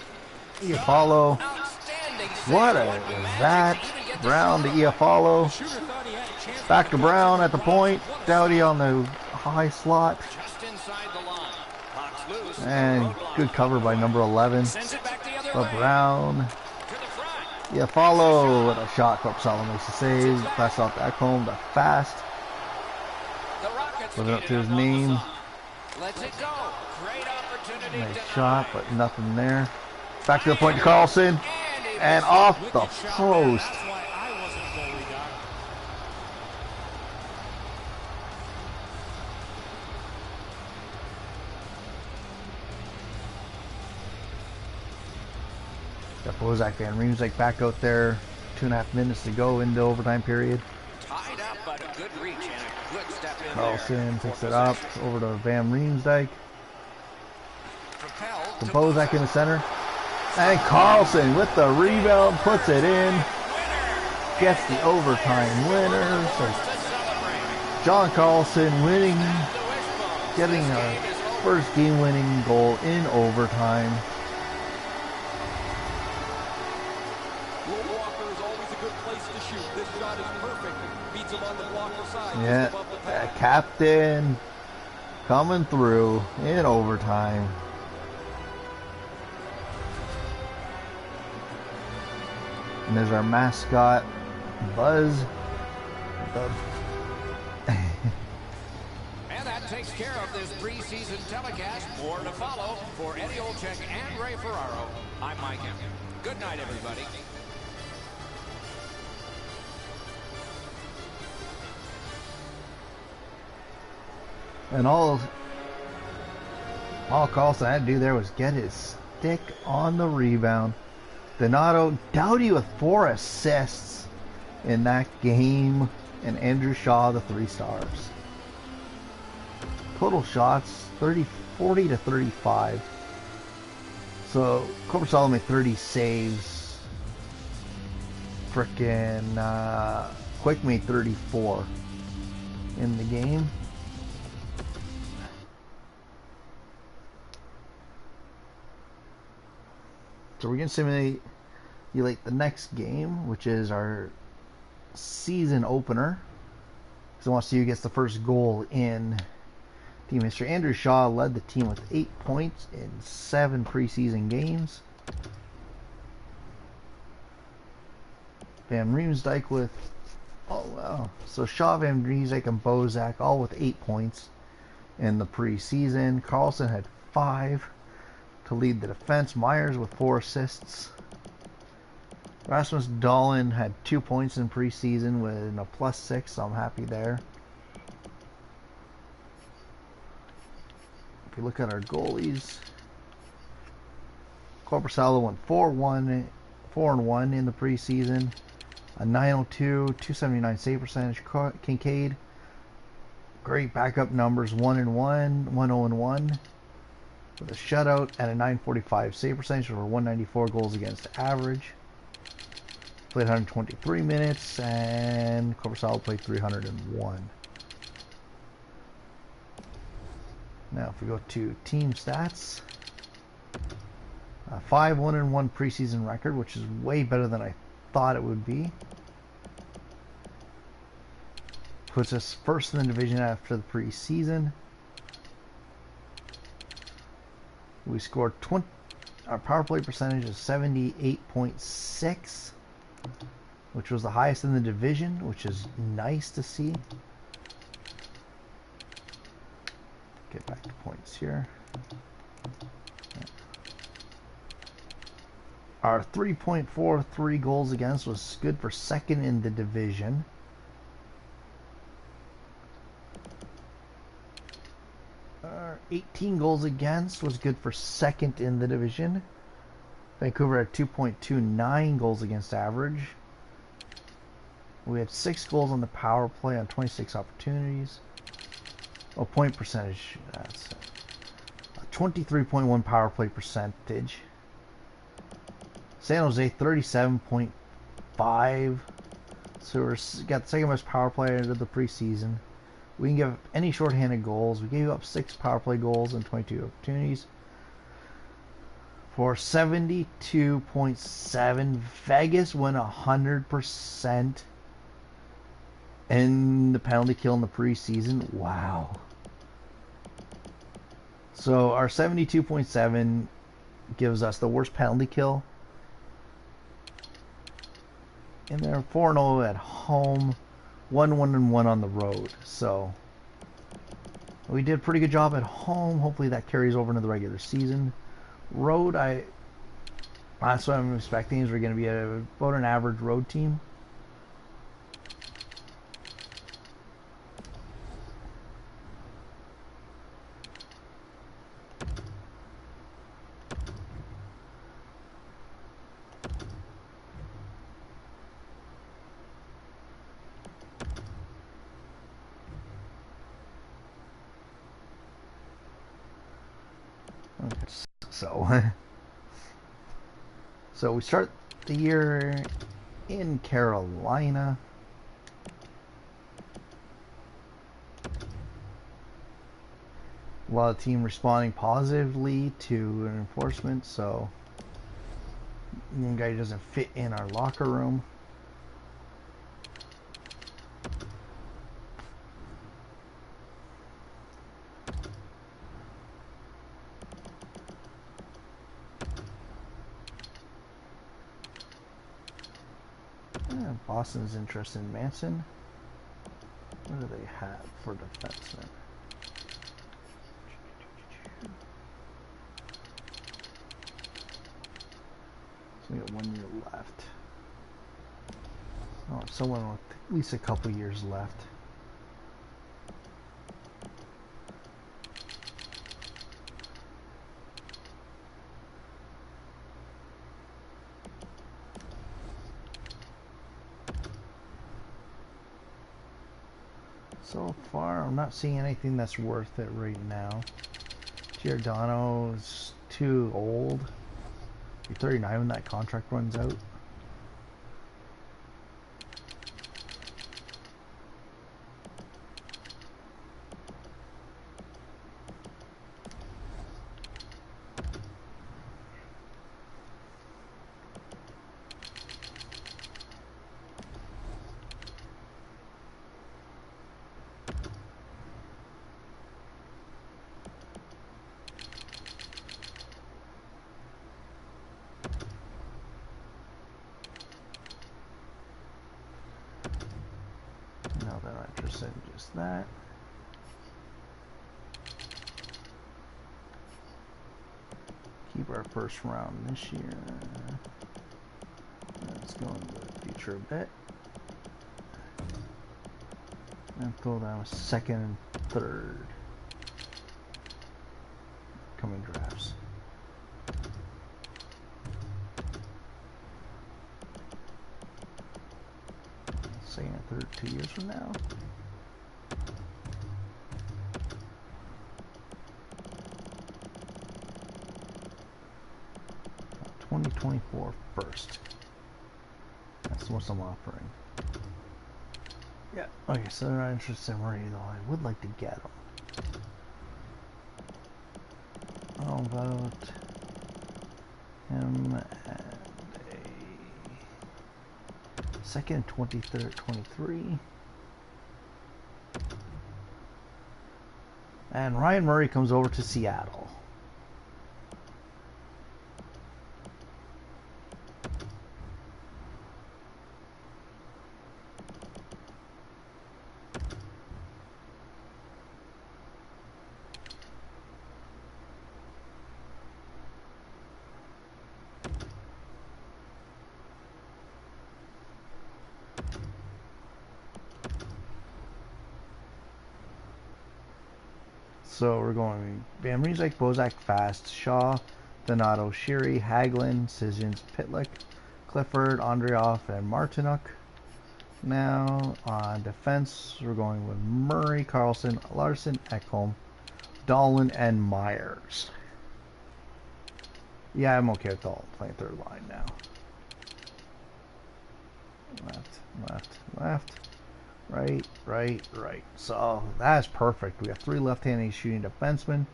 Iafallo. Outstanding save. What a Wasn't is magic that? to even get the Brown to shot. Iafallo. Back to Brown at the point. Doughty on the high slot. Just inside the line. Puck's loose. And Roadblock. good cover by number 11. Sends it back the other But way. Brown. To the front. Iafallo with a shot. Korpisalo makes the save. Pass off back home to Fast. The Rockets Living up get to it his on the name. side. Lets it go. Great opportunity. Nice denied. shot, but nothing there. Back to the point to Carlson. he And missed. off the post. That's why I wasn't a goalie, Doc. Got Bozak Van Riemsdyk back out there. 2.5 minutes to go into overtime period. Tied up, but a good reach and a good step in Carlson there. picks it up over to Van Riemsdyk. Propelled To to Bozak in the center. And Carlson with the rebound puts it in. Gets the overtime winner. So to celebrate. John Carlson winning, The wishbone. getting This a game is over. first game winning goal in overtime. Will Walker is always a good place to shoot. This shot is perfect. Beats him on the blocker side. Yeah, Just above the pad. captain coming through in overtime. And there's our mascot, Buzz. The And that takes care of this preseason telecast. More to follow for Eddie Olczyk and Ray Ferraro. I'm Mike Emmer. Good night, everybody. And all Carlson had to do there was get his stick on the rebound. Donato, Doughty with 4 assists in that game, and Andrew Shaw the 3 stars. Total shots 40 to 35. So Korpisalo made 30 saves. Frickin' Quick made 34 in the game. So we're going to simulate the next game, which is our season opener. Because I want to see who gets the first goal in team history. Andrew Shaw led the team with 8 points in 7 preseason games. Van Riemsdyk with, oh wow. So Shaw, Van Riemsdyk, and Bozak all with 8 points in the preseason. Carlson had 5 to lead the defense. Myers with 4 assists. Rasmus Dahlin had 2 points in preseason with a +6, so I'm happy there. If you look at our goalies, Corpusalo went 4-1 in the preseason. A 902, 279 save percentage. Kincaid, great backup numbers, 1-1, 1-0-1, with a shutout and a 945 save percentage for 194 goals against average. Played 123 minutes, and Corpusalo played 301. Now, if we go to team stats, 5-1-1 preseason record, which is way better than I thought it would be. Puts us first in the division after the preseason. We scored 20. Our power play percentage is 78.6, which was the highest in the division, which is nice to see. Get back to points here. Our 3.43 goals against was good for second in the division. Our 18 goals against was good for second in the division. Vancouver had 2.29 goals against average. We had 6 goals on the power play on 26 opportunities. Oh, point percentage. That's 23.1 power play percentage. San Jose 37.5. So we got the second best power play of the preseason. We can give up any shorthanded goals. We gave up 6 power play goals and 22 opportunities for 72.7. Vegas went 100% in the penalty kill in the preseason. Wow. So our 72.7 gives us the worst penalty kill. And they're 4-0 at home, 1-1-1 on the road. So we did a pretty good job at home. Hopefully that carries over into the regular season. Road, that's what I'm expecting, is we're going to be about an average road team. So we start the year in Carolina. A lot of team responding positively to an enforcement, so the guy doesn't fit in our locker room. Boston's interested in Manson. What do they have for defensemen? So we got 1 year left. Oh, someone with at least a couple years left. So far, I'm not seeing anything that's worth it right now. Giordano's too old. He's 39 when that contract runs out. No, they're not interested in just that. Keep our first round this year. Let's go into the future a bit. And throw down a second and third. Coming drafts. second and third 2 years from now. 2024 first. That's the most I'm offering. Yeah. Okay, so they're not interested in Murray though. I would like to get him. How about him and a second, 23rd, 23. And Ryan Murray comes over to Seattle. So we're going Van Riemsdyk, Bozak, Fast, Shaw, Donato, Sheary, Hagelin, Sissons, Pitlick, Clifford, Andreoff, and Martinuk. Now on defense, we're going with Murray, Carlson, Larson, Ekholm, Dahlin, and Myers. Yeah, I'm okay with Dahlin playing third line now. Left, left, left. Right, right, right. So that's perfect. We have 3 left-handed shooting defensemen,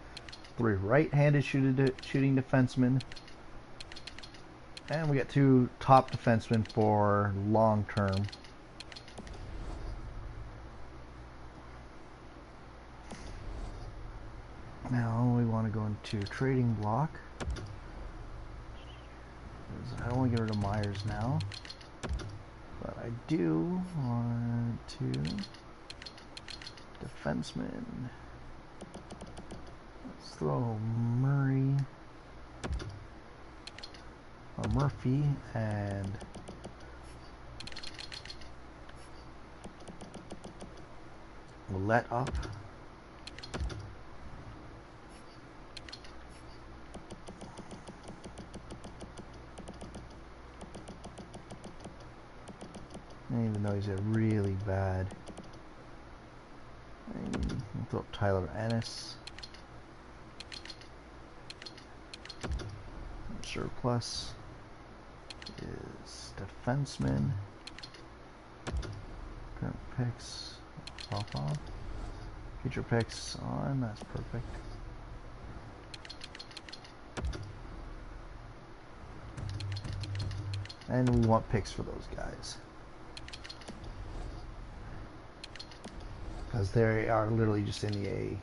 3 right-handed shooting defensemen, and we got 2 top defensemen for long term. Now we want to go into trading block. I don't want to get rid of Myers now. But I do want to defenseman. Let's throw Murray or Murphy and Willette up. Even though he's a really bad. I'll throw up Tyler Ennis. Surplus is defenseman. Current picks off. Future picks on. That's perfect. And we want picks for those guys. Because they are literally just in the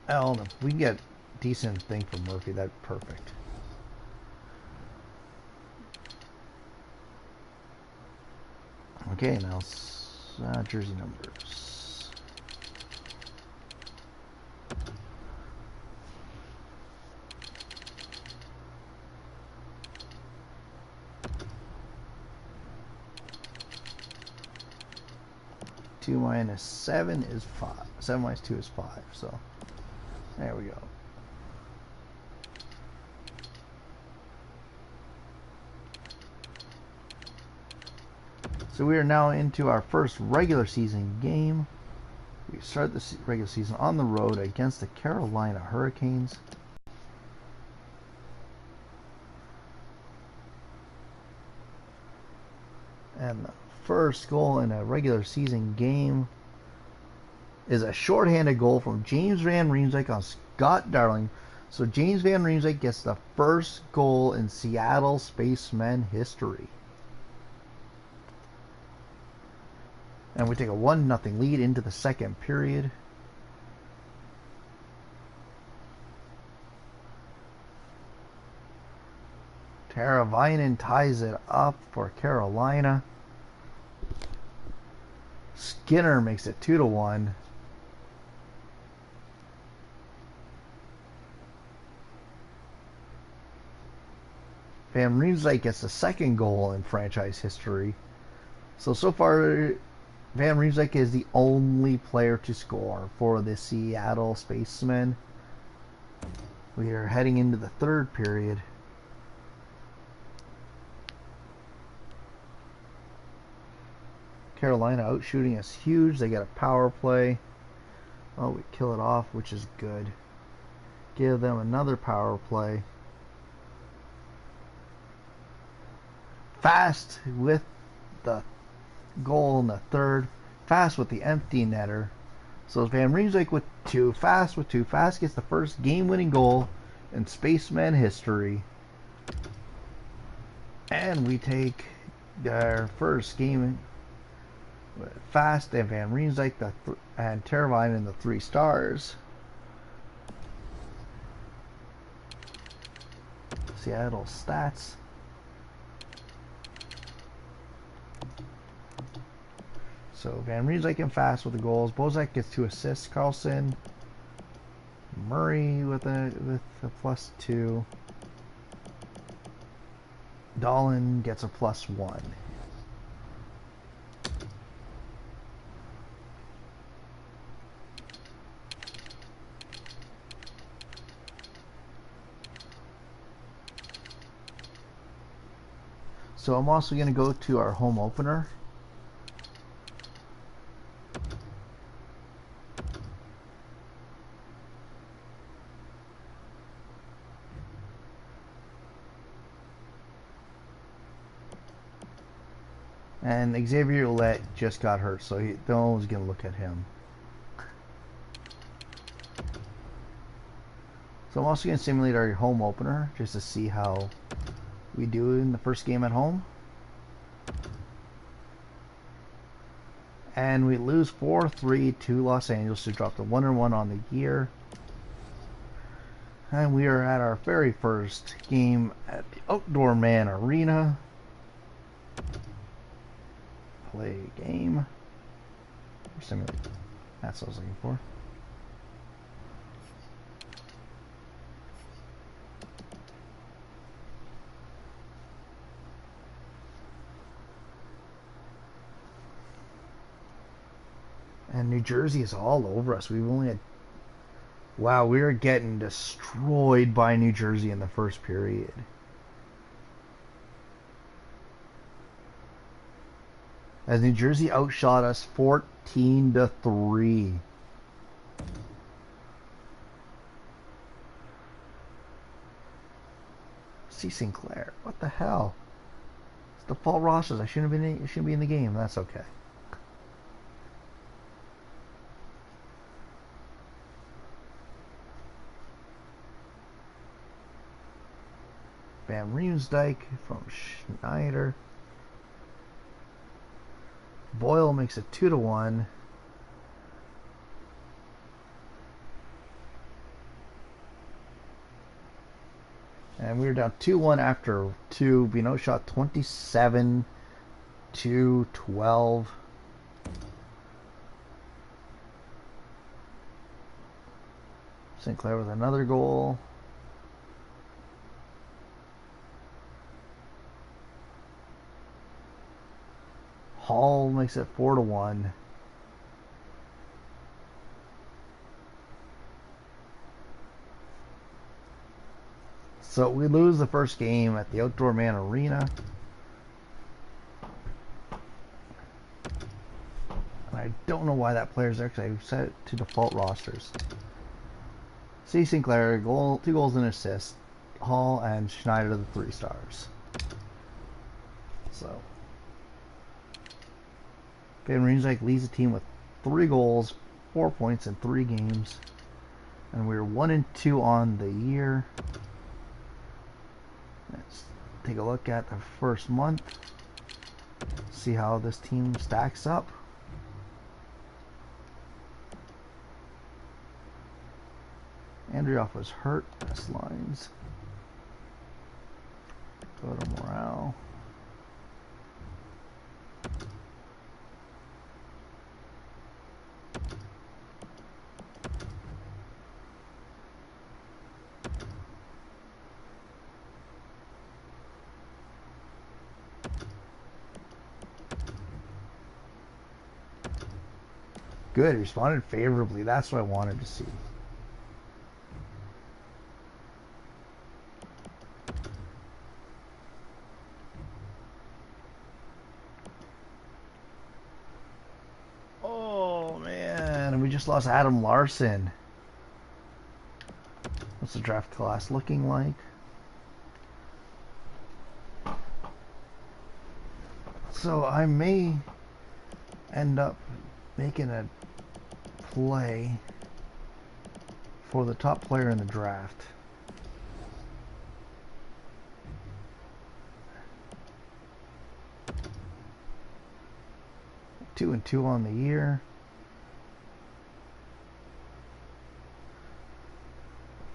AHL. And if we can get a decent thing for Murphy, that'd be perfect. Okay, now jersey numbers. Two minus 7 is 5. 7 minus 2 is 5. So there we go. So we are now into our first regular season game. We start the regular season on the road against the Carolina Hurricanes. And the first goal in a regular season game is a shorthanded goal from James Van Riemsdyk on Scott Darling. So James Van Riemsdyk gets the first goal in Seattle Spacemen history. And we take a 1-0 lead into the second period. Teravainen ties it up for Carolina. Skinner makes it 2-1. Van Riemsdyk gets the second goal in franchise history. So far, Van Riemsdyk is the only player to score for the Seattle Spacemen. We are heading into the third period. Carolina out shooting us huge. They get a power play. Oh, we kill it off, which is good. Give them another power play. Fast with the goal in the third. Fast with the empty netter. So Van Riemsdyk with 2. Fast with 2. Fast gets the first game-winning goal in Spaceman history. And we take our first game with Fast and Van Riemsdyk and Teravainen the 3 stars. Seattle stats. So Van Riemsdyk and Fast with the goals. Bozak gets 2 assists. Carlson, Murray with a +2. Dahlin gets a +1. So I'm also going to go to our home opener. And Xavier Ouellet just got hurt, so no one's going to look at him. So I'm also going to simulate our home opener just to see how we do in the first game at home. And we lose 4-3 to Los Angeles to drop to 1-1 on the year. And we are at our very first game at the Outdoor Man Arena. Play game. Simulate. That's what I was looking for. And New Jersey is all over us. We've only had... Wow, we are getting destroyed by New Jersey in the first period. As New Jersey outshot us 14-3. C. Sinclair, what the hell? It's default rosters. I shouldn't be in the game. That's okay. Van Riemsdyk from Schneider. Boyle makes it 2-1. And we were down 2-1 after 2. Bino shot 27-12. Sinclair with another goal. Hall makes it 4-1. So we lose the first game at the Outdoor Man Arena. And I don't know why that player's there because I set it to default rosters. C. Sinclair, 2 goals and assists. Hall and Schneider the 3 stars. So Van Riemsdyk leads the team with 3 goals, 4 points in 3 games. And we're 1-2 on the year. Let's take a look at the first month. See how this team stacks up. Andrioff was hurt. Best lines. Go to morale. Good, responded favorably. That's what I wanted to see. just lost Adam Larson. What's the draft class looking like? So I may end up making a play for the top player in the draft. Two and 2 on the year.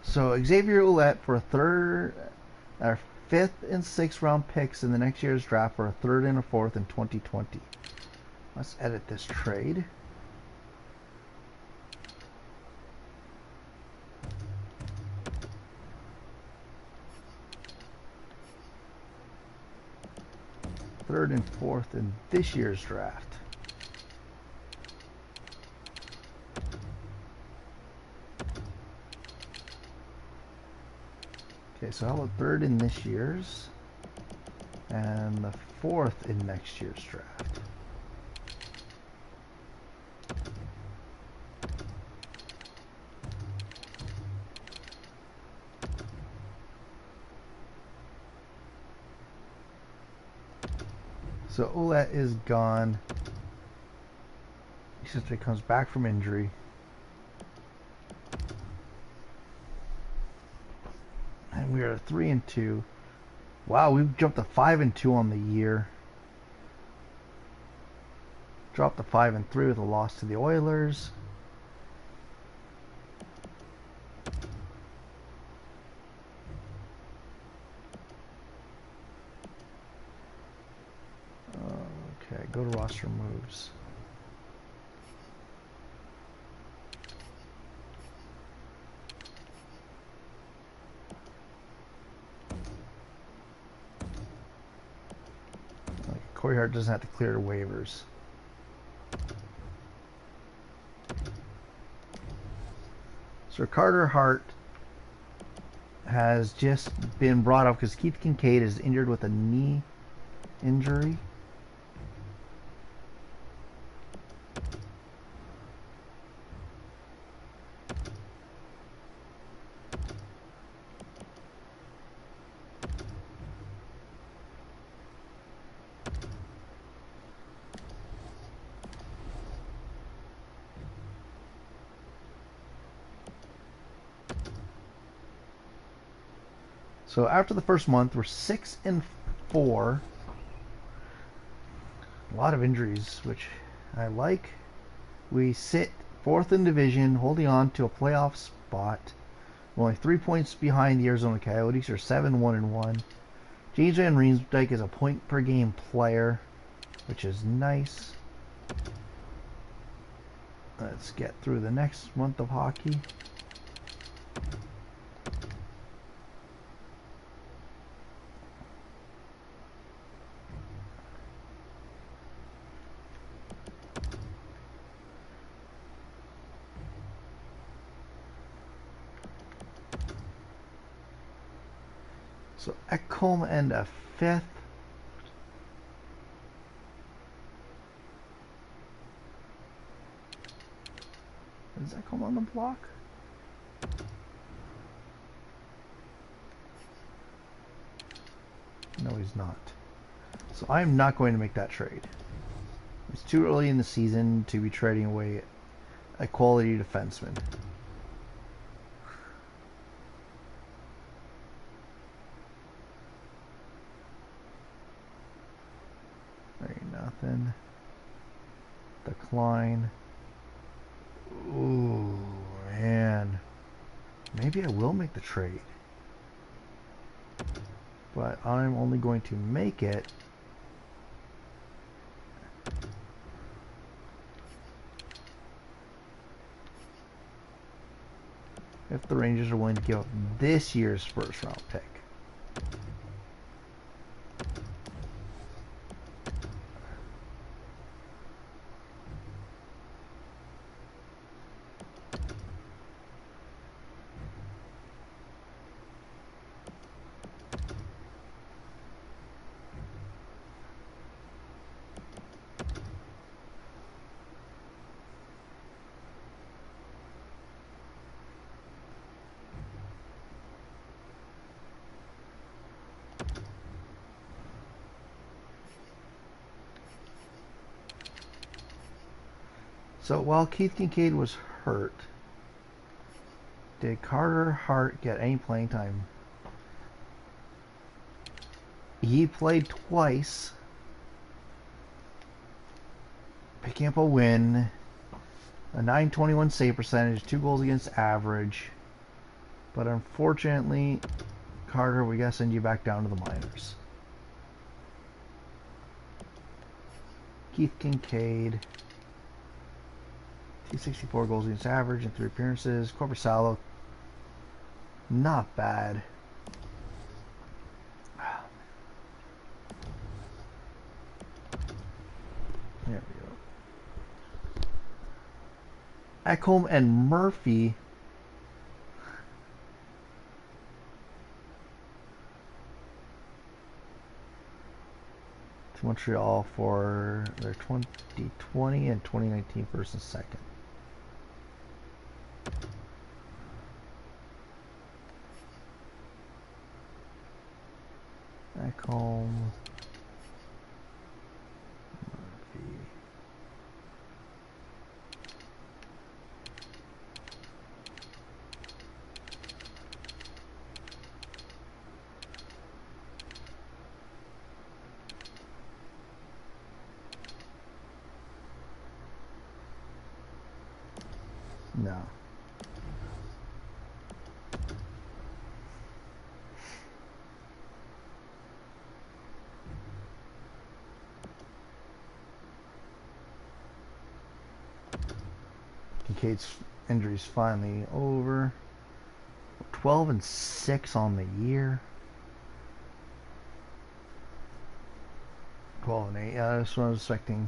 So Xavier Ouellette for our 5th and 6th round picks in the next year's draft for a 3rd and a 4th in 2020. Let's edit this trade. Third and 4th in this year's draft. Okay, so how about 3rd in this year's and the 4th in next year's draft? So Ouellette is gone. He says he comes back from injury. And we are 3 and 2. Wow, we've jumped to 5 and 2 on the year. Dropped to 5 and 3 with a loss to the Oilers. Okay, go to roster moves. Corey Hart doesn't have to clear the waivers. So Carter Hart has just been brought up because Keith Kincaid is injured with a knee injury. So after the first month, we're 6 and 4. A lot of injuries, which I like. We sit 4th in division, holding on to a playoff spot. We're only 3 points behind the Arizona Coyotes, are 7-1-1. James Van Riemsdyk is a point per game player, which is nice. Let's get through the next month of hockey. So Ekholm and a 5th. Is Ekholm on the block? No, he's not. So I'm not going to make that trade. It's too early in the season to be trading away a quality defenseman. There ain't nothing. Decline. Ooh, man. Maybe I will make the trade. But I'm only going to make it if the Rangers are willing to give up this year's first round pick. So while Keith Kincaid was hurt, did Carter Hart get any playing time? He played twice, picking up a win, a .921 save percentage, 2 goals against average. But unfortunately, Carter, we gotta send you back down to the minors. Keith Kincaid, 264 goals against average in 3 appearances. Korpisalo, not bad. There we go. Ekholm and Murphy. To Montreal for their 2020 and 2019 first and second. Ekholm. Murphy. No. Kincaid's injury's finally over. 12-6 on the year. 12-8. Yeah, that's what I was expecting.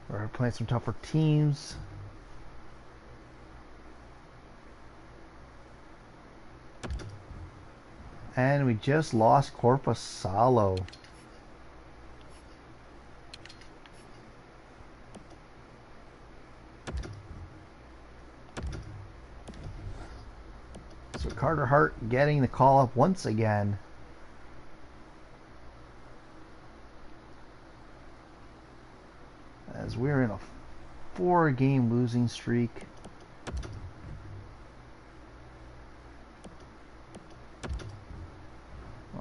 We're playing some tougher teams. And we just lost Korpisalo. So Carter Hart getting the call up once again. As we're in a 4-game losing streak.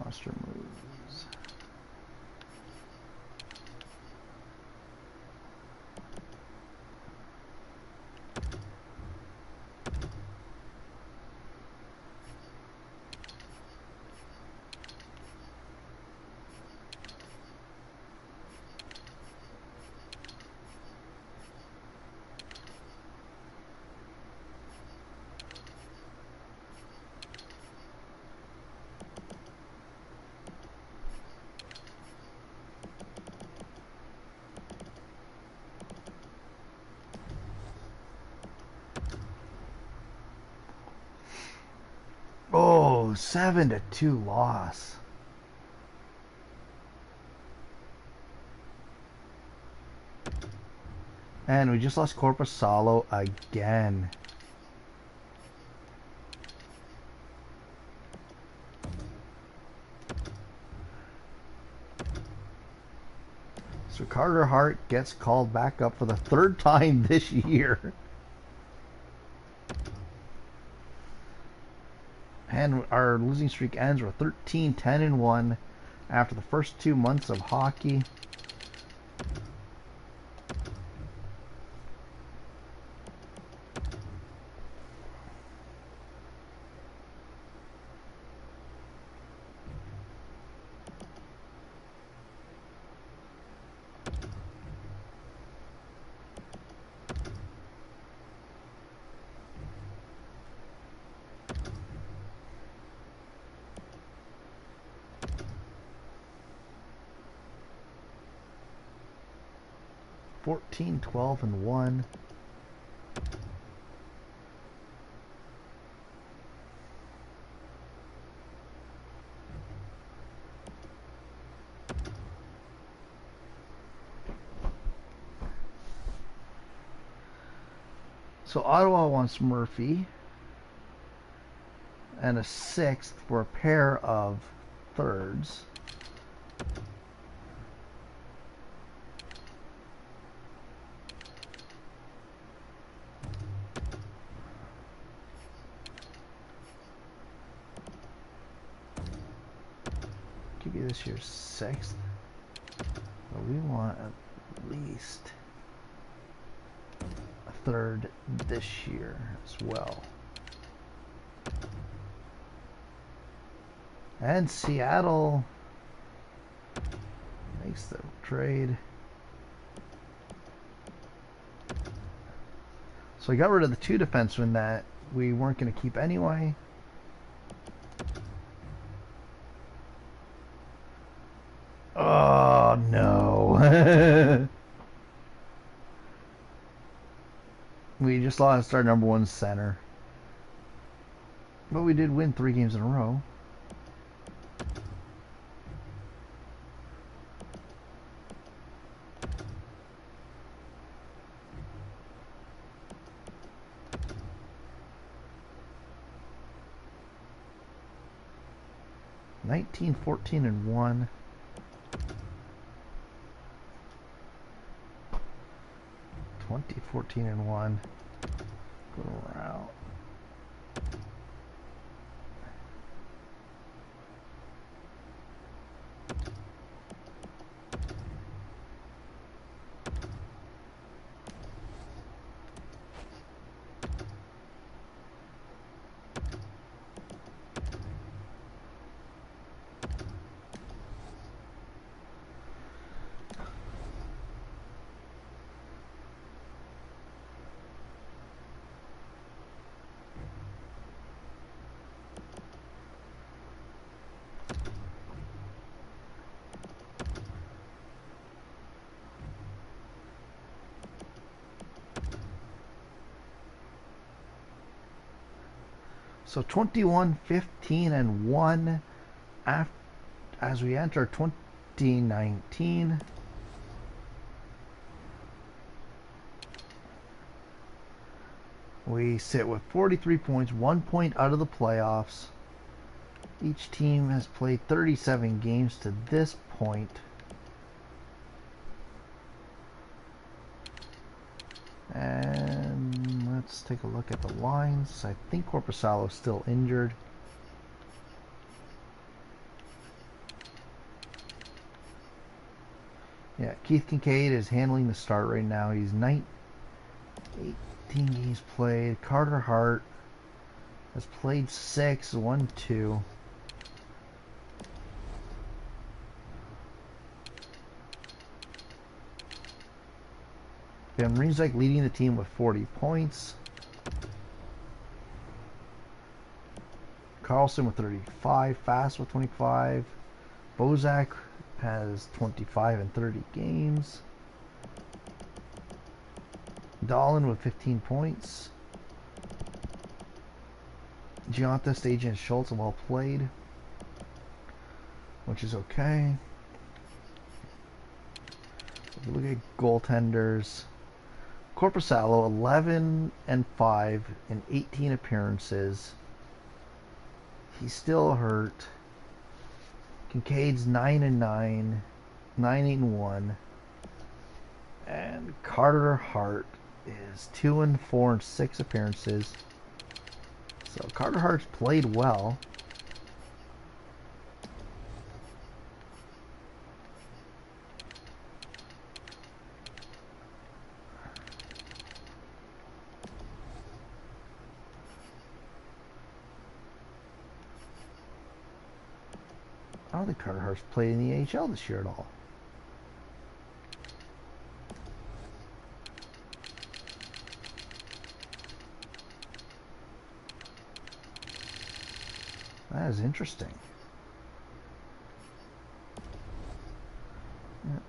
Roster moves. Oh, 7-2 loss. And we just lost Korpisalo again. So Carter Hart gets called back up for the 3rd time this year. And our losing streak ends with 13-10-1 after the first 2 months of hockey. Fourteen, 12-1. So Ottawa wants Murphy and a 6th for a pair of 3rds. this year's 6th. But we want at least a 3rd this year as well. And Seattle makes the trade. So we got rid of the 2 defensemen that we weren't going to keep anyway. Oh no. We just lost our #1 center. But we did win 3 games in a row. '19, 14, and 1. 20, 14, and 1. Go around. So 21, 15, and 1 as we enter 2019. We sit with 43 points, 1 point out of the playoffs. Each team has played 37 games to this point. And let's take a look at the lines. I think Korpisalo is still injured. Yeah, Keith Kincaid is handling the start right now. He's 18 games played. Carter Hart has played 6, 1, 2. Van Riemsdyk leading the team with 40 points. Carlson with 35. Fast with 25. Bozak has 25 in 30 games. Dahlin with 15 points. Giannis, Stage, and Schultz have all played, which is okay. If you look at goaltenders, Korpisalo 11 and 5 in 18 appearances. He's still hurt. Kincaid's 9 and 9, 9, 8 and 1, and Carter Hart is 2 and 4 in 6 appearances. So Carter Hart's played well. I don't think Carter Hart's played in the AHL this year at all. That is interesting. Yeah.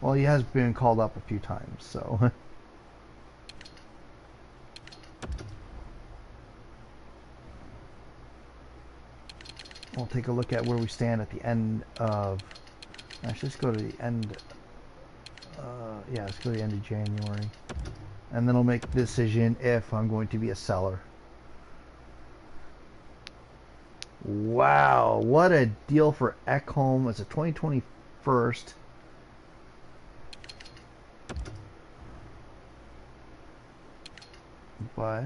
Well, he has been called up a few times, so. We'll take a look at where we stand at the end of. Actually, let's go to the end. Yeah, let's go to the end of January. And then I'll make the decision if I'm going to be a seller. Wow, what a deal for Ekholm. It's a 2020 first. But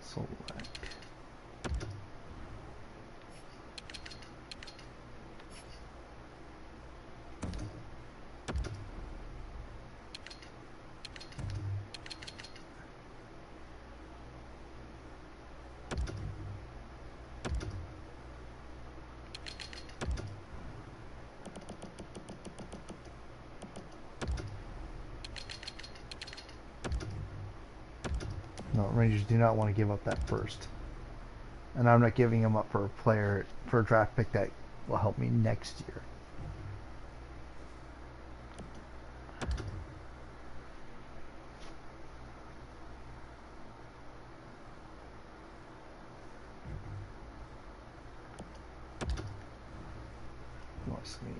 select. Rangers do not want to give up that first. And I'm not giving him up for a player, for a draft pick that will help me next year. Sweet.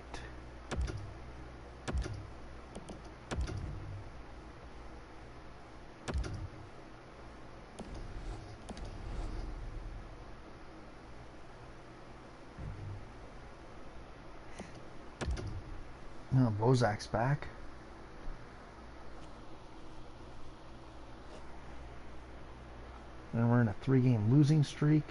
Oh, Bozak's back. And we're in a 3-game losing streak.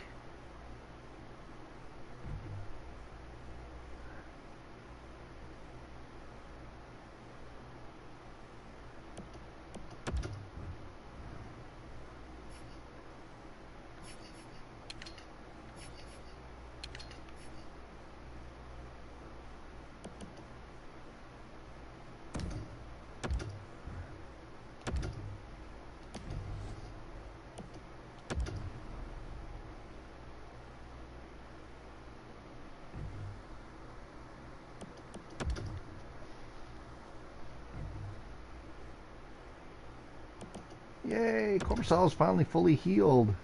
Yay, Korpisalo is finally fully healed.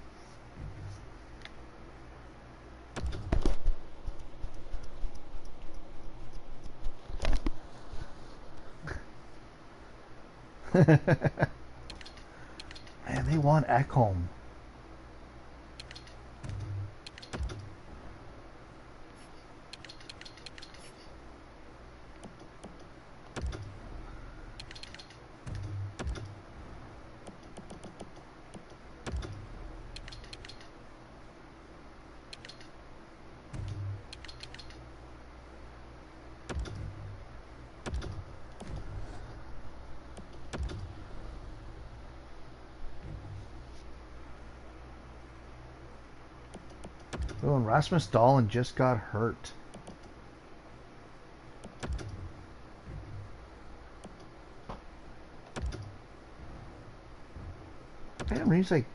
Man, they want Ekholm. Oh, and Rasmus Dahlin just got hurt. Van Riemsdyk.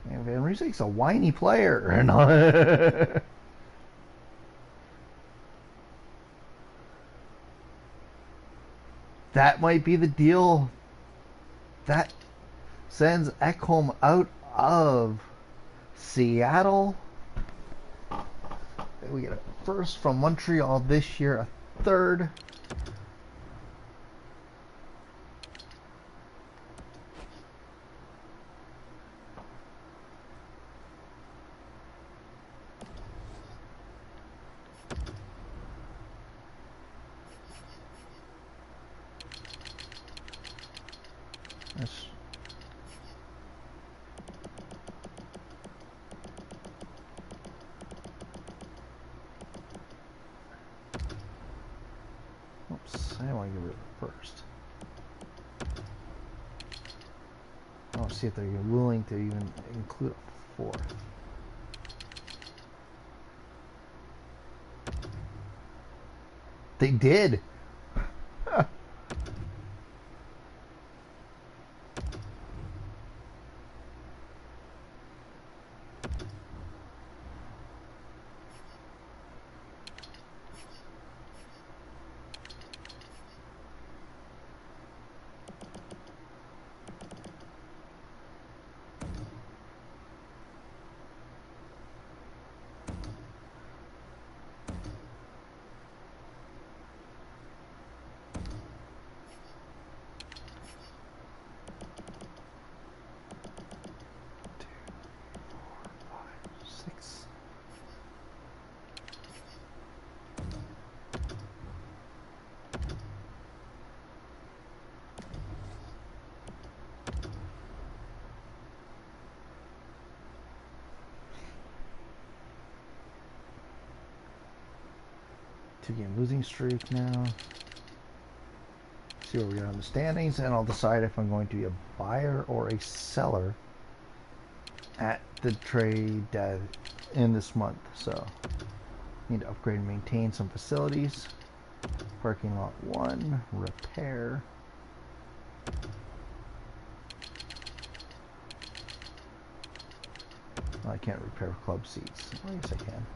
Man, Van Riemsdyk's a whiny player. That might be the deal that sends Ekholm out of Seattle. We get a first from Montreal this year, a third. Oops, I want to get rid of it first. I want to see if they're willing to even include a fourth. They did. Two-game losing streak now. See where we are on the standings, and I'll decide if I'm going to be a buyer or a seller at the trade in this month, so need to upgrade and maintain some facilities. Parking lot 1, repair. Oh, I can't repair club seats. Oh, yes, I can.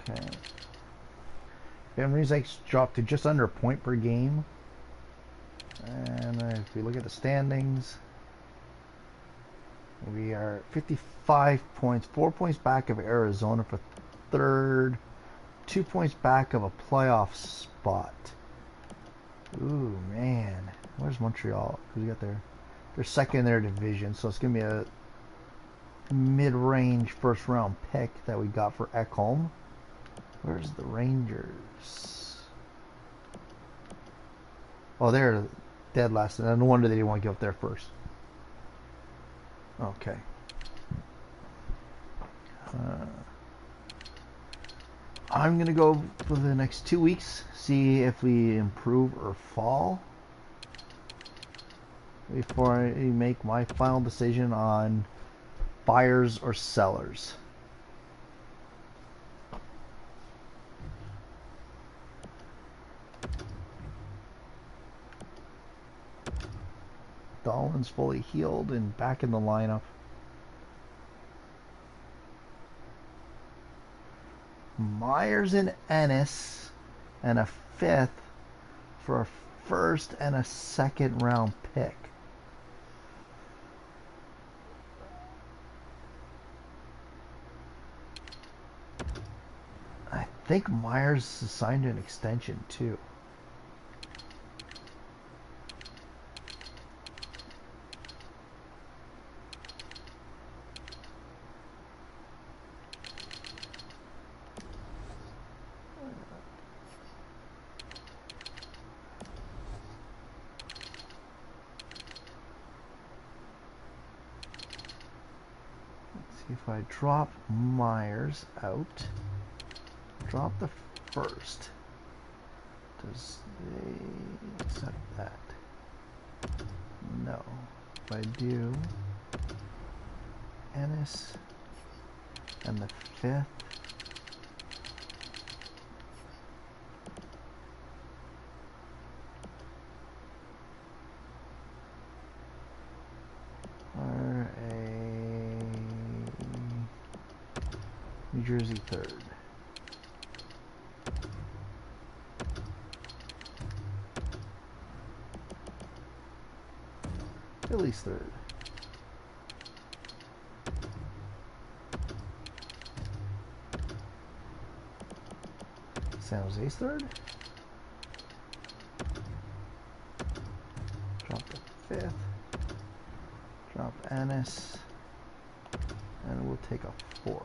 Okay. Family Music's dropped to just under a point per game. And if we look at the standings, we are 55 points, 4 points back of Arizona for third, 2 points back of a playoff spot. Ooh, man. Where's Montreal? Who's got they're second in their division, so it's going to be a mid-range first round pick that we got for Ekholm. Where's the Rangers? Oh, they're dead last. No wonder they didn't want to get up there first. Okay. I'm going to go for the next 2 weeks, see if we improve or fall before I make my final decision on buyers or sellers. Dahlin's fully healed and back in the lineup. Myers and Ennis and a 5th for a first and a second round pick. I think Myers signed an extension too. If I drop Myers out, drop the first, does they accept that? No. If I do Ennis and the 5th, or a New Jersey 3rd. Philly's 3rd. San Jose's 3rd. Drop the 5th. Drop Ennis. And we'll take a 4th.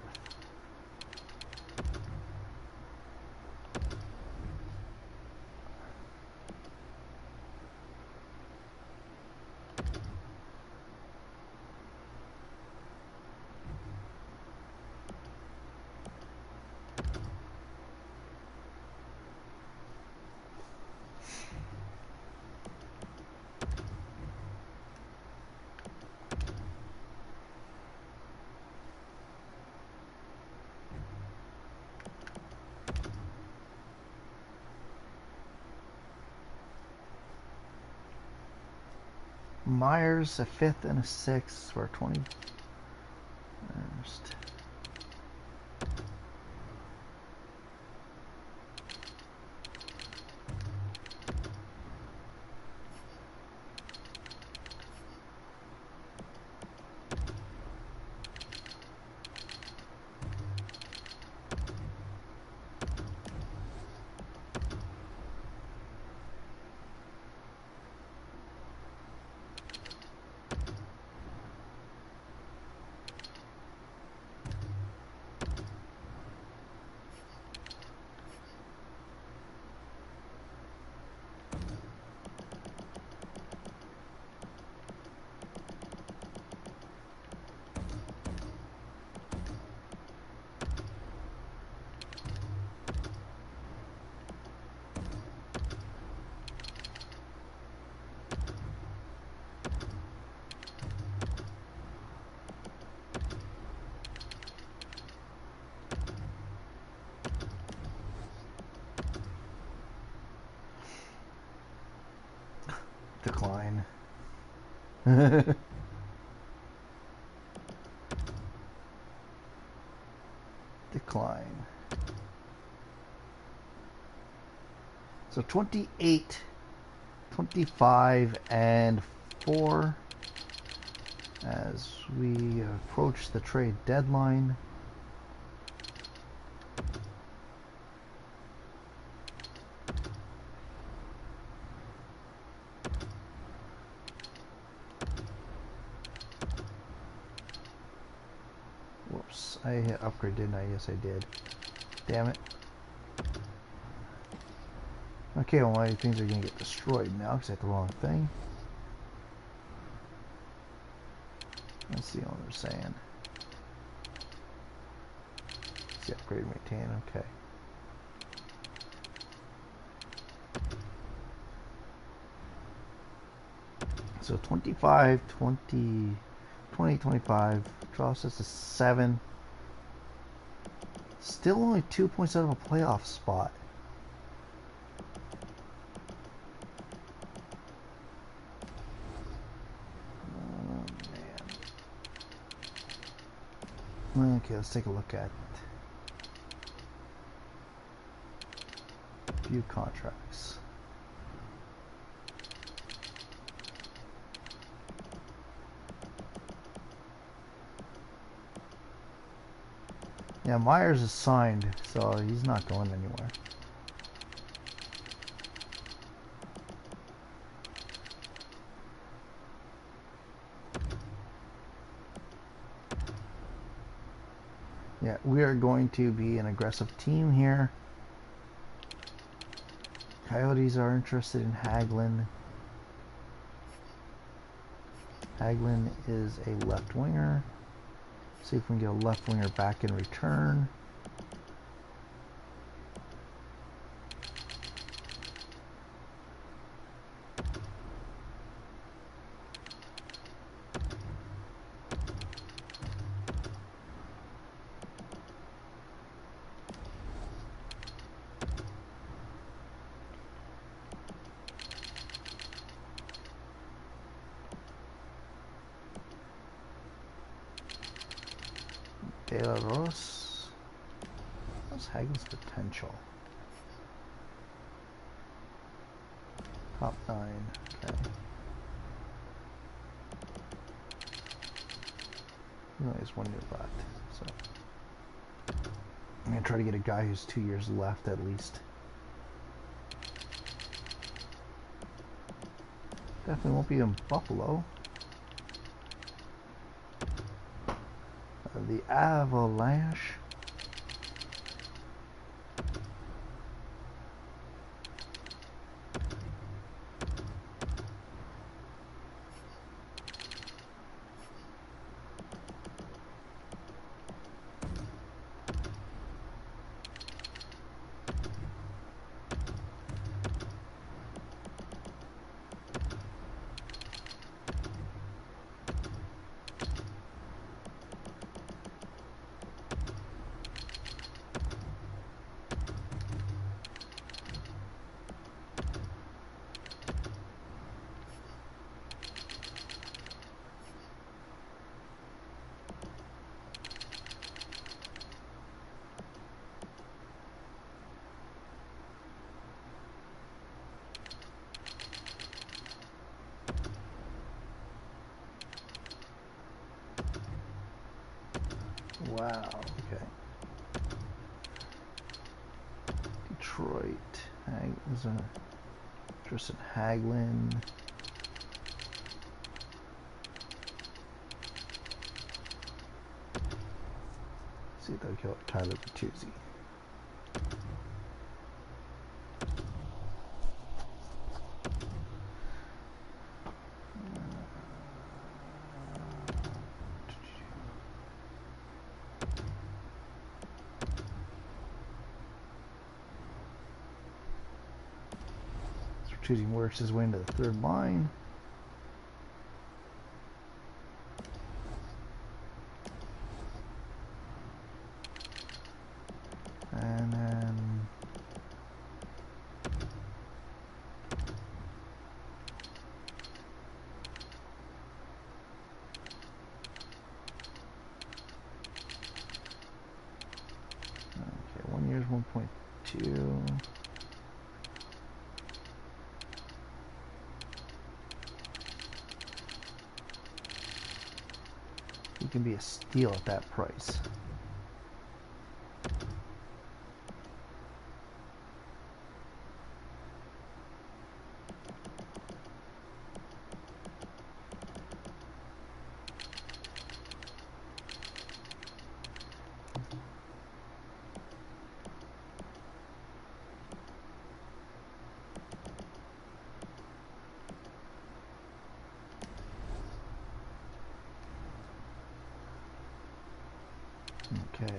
Myers, a 5th and a 6th for 21st. Decline. Decline. So 28, 25, and 4 as we approach the trade deadline. Whoops, I hit upgrade, didn't I? Yes, I did. Damn it. Okay, well, my things are going to get destroyed now because I hit the wrong thing. Let's see what they're saying. See, upgrade, maintain, okay. So 25, 20, 25, draws us to 7. Still only 2 points out of a playoff spot. Okay, let's take a look at view contracts. Yeah, Myers is signed, so he's not going anywhere. Yeah, we are going to be an aggressive team here. Coyotes are interested in Hagelin. Hagelin is a left winger. See if we can get a left winger back in return. De La Rose. What's Hagen's potential? Top 9. Okay. He only has 1 year left, so I'm gonna try to get a guy who's 2 years left at least. Definitely won't be in Buffalo. The Avalanche. Wow, okay. Detroit. There's a Tristan Hagelin. See if they'll kill Tyler Bertuzzi. Bertuzzi works his way into the third line. And then 1.2. He can be a steal at that price. Okay.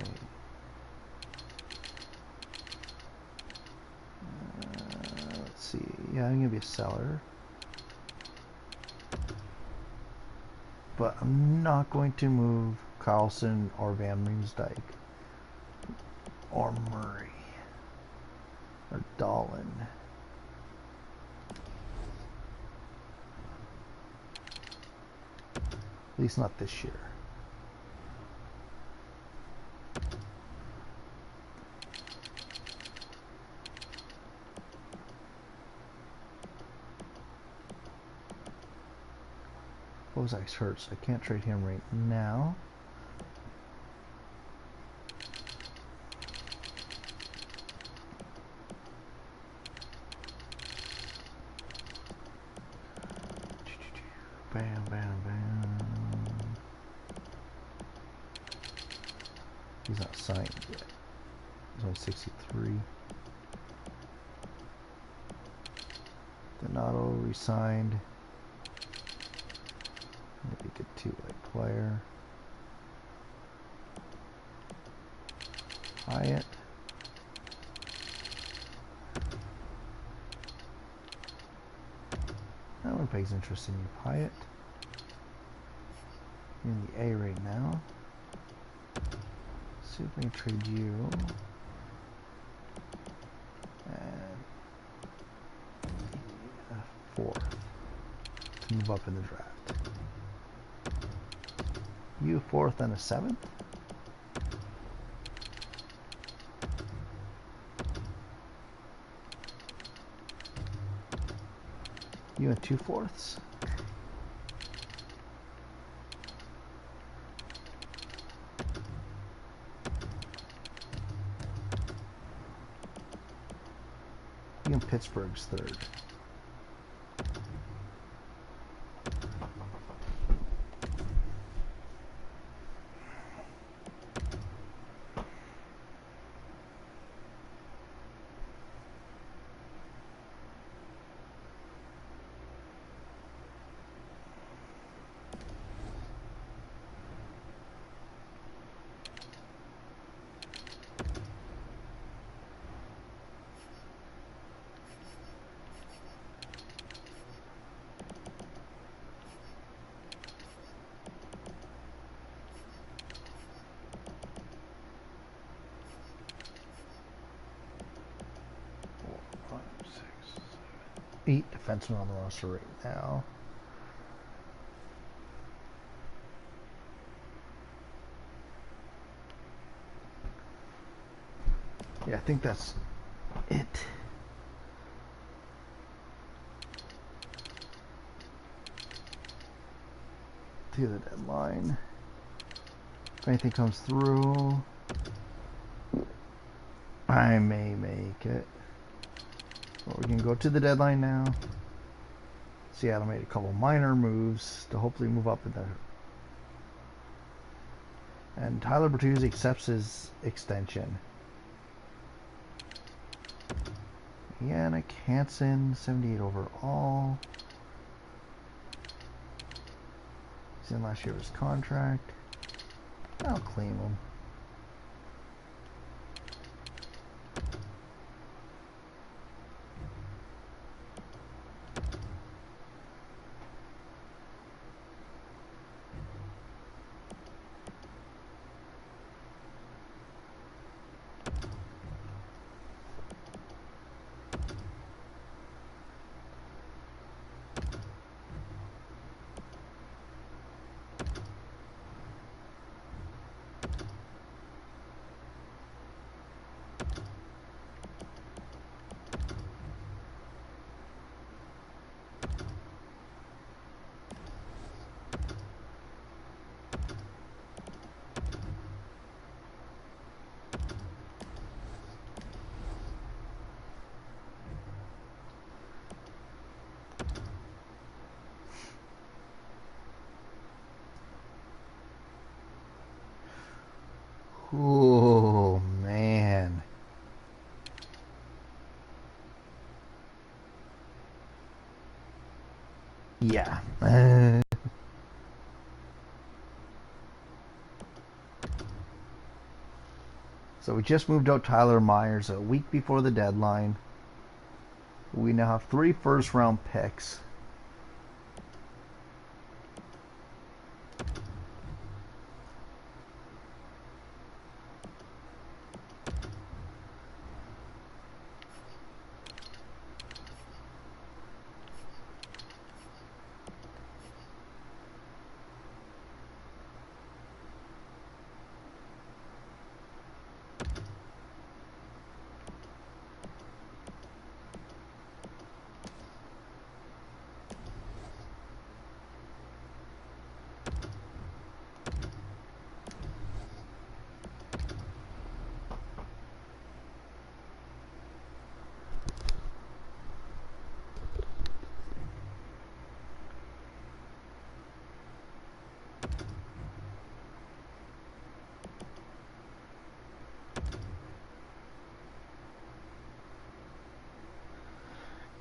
Let's see. Yeah, I'm gonna be a seller, but I'm not going to move Carlson or Van Riemsdyk or Murray or Dahlin. At least not this year. Bozak's hurt, so I can't trade him right now. Bam, bam, bam. He's not signed yet. He's only 63. Donato re-signed. Maybe get two-way player. Hyatt. That one pays interest in you, Hyatt. You're in the A right now. See if we can trade you. And fourth to move up in the draft. You fourth and a seventh. You and 2/4. You and Pittsburgh's third. Eight defensemen on the roster right now. Yeah, I think that's it. To the deadline. If anything comes through, I may make it. But we can go to the deadline now. Seattle made a couple minor moves to hopefully move up in there. And Tyler Bertuzzi accepts his extension. Yannick Hansen, 78 overall. He's in last year of his contract. I'll claim him. Oh, man. Yeah. So we just moved out Tyler Myers a week before the deadline. We now have 3 first-round picks.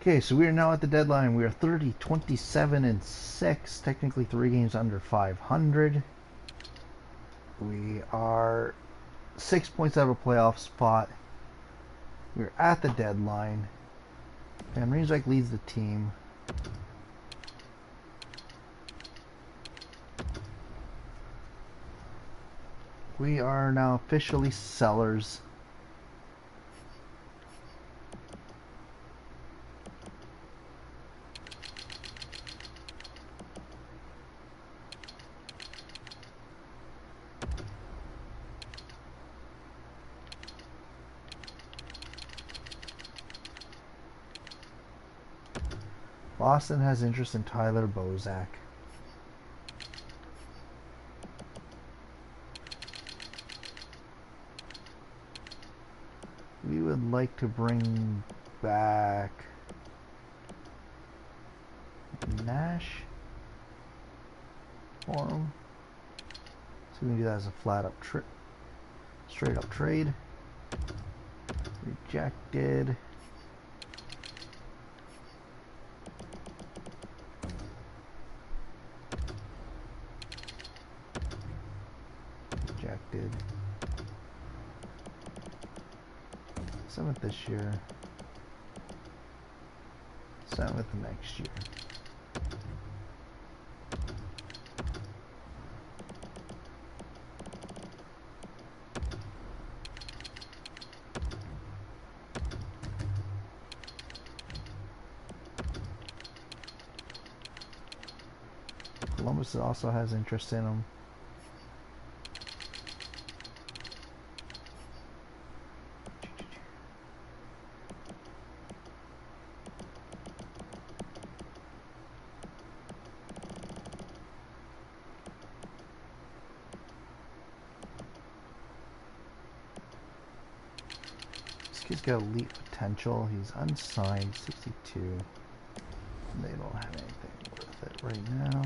Okay, so we are now at the deadline. We are 30, 27, and 6. Technically 3 games under 500. We are 6 points out of a playoff spot. We're at the deadline. Van Riemsdyk leads the team. We are now officially sellers. Boston has interest in Tyler Bozak. We would like to bring back Nash for him. So we can do that as a straight up trade. Rejected. Rejected. 7th this year. 7th next year. Columbus also has interest in him. He's got elite potential. He's unsigned, 62. They don't have anything worth it right now.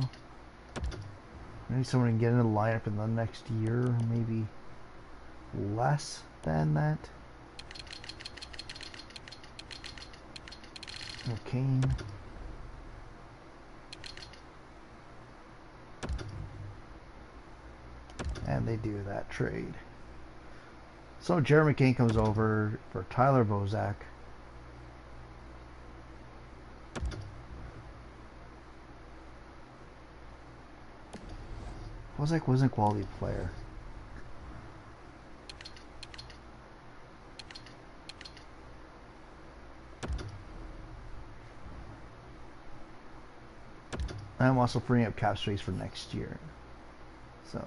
Maybe someone can get in the lineup in the next year, maybe less than that. Kane. And they do that trade. So Jeremy Kane comes over for Tyler Bozak. Bozak wasn't a quality player. I'm also freeing up cap space for next year. So.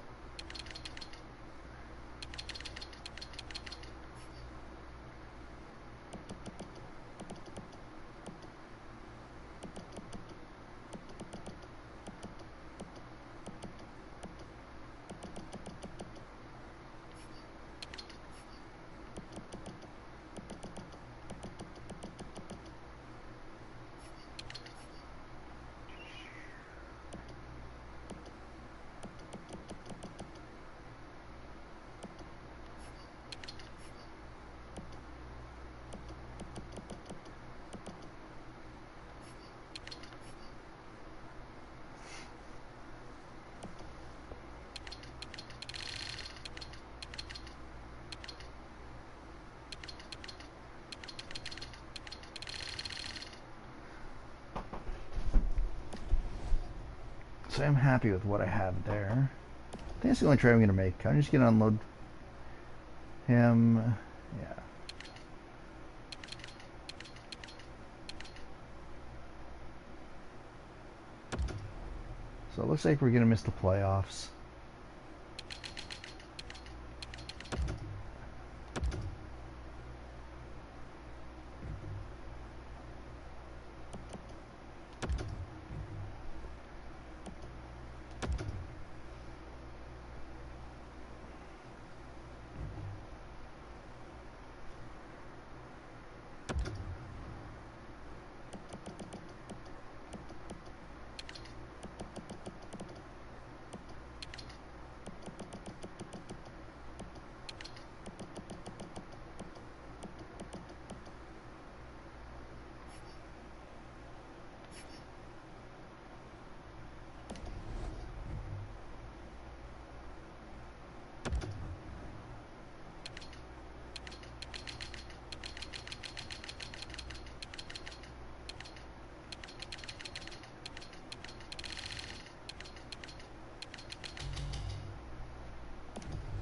So I'm happy with what I have there. I think that's the only trade I'm going to make. I'm just going to unload him. Yeah. So it looks like we're going to miss the playoffs.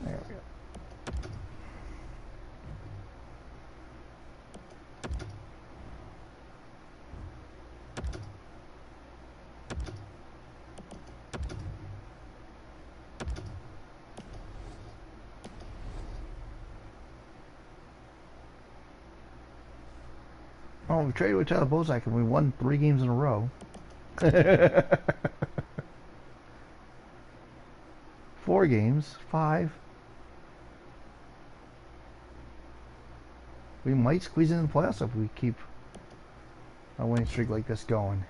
There we go. Oh, we traded with Tyler Bozak and we won 3 games in a row. 4 games, 5. We might squeeze in the playoffs if we keep a winning streak like this going.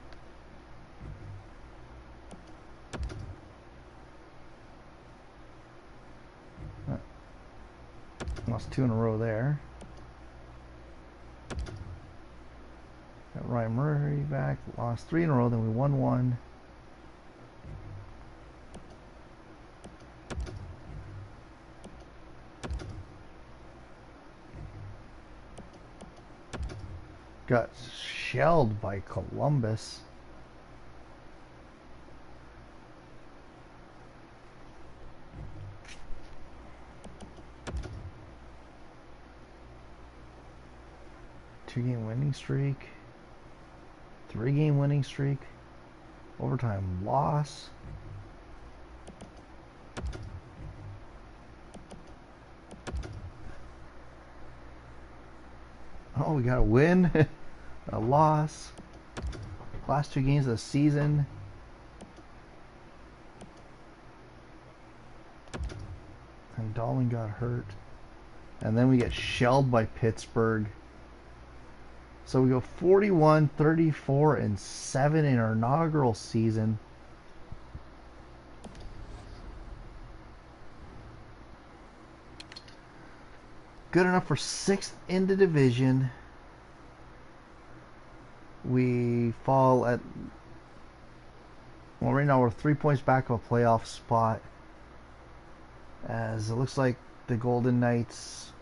Lost 2 in a row there. Got Ryan Murray back. Lost 3 in a row, then we won 1. Got shelled by Columbus. Two-game winning streak. 3-game winning streak. Overtime loss. Oh, we got a win. A loss. Last 2 games of the season. And Dahlin got hurt. And then we get shelled by Pittsburgh. So we go 41, 34, and 7 in our inaugural season. Good enough for 6th in the division. We fall at... Well, right now we're 3 points back of a playoff spot. As it looks like the Golden Knights,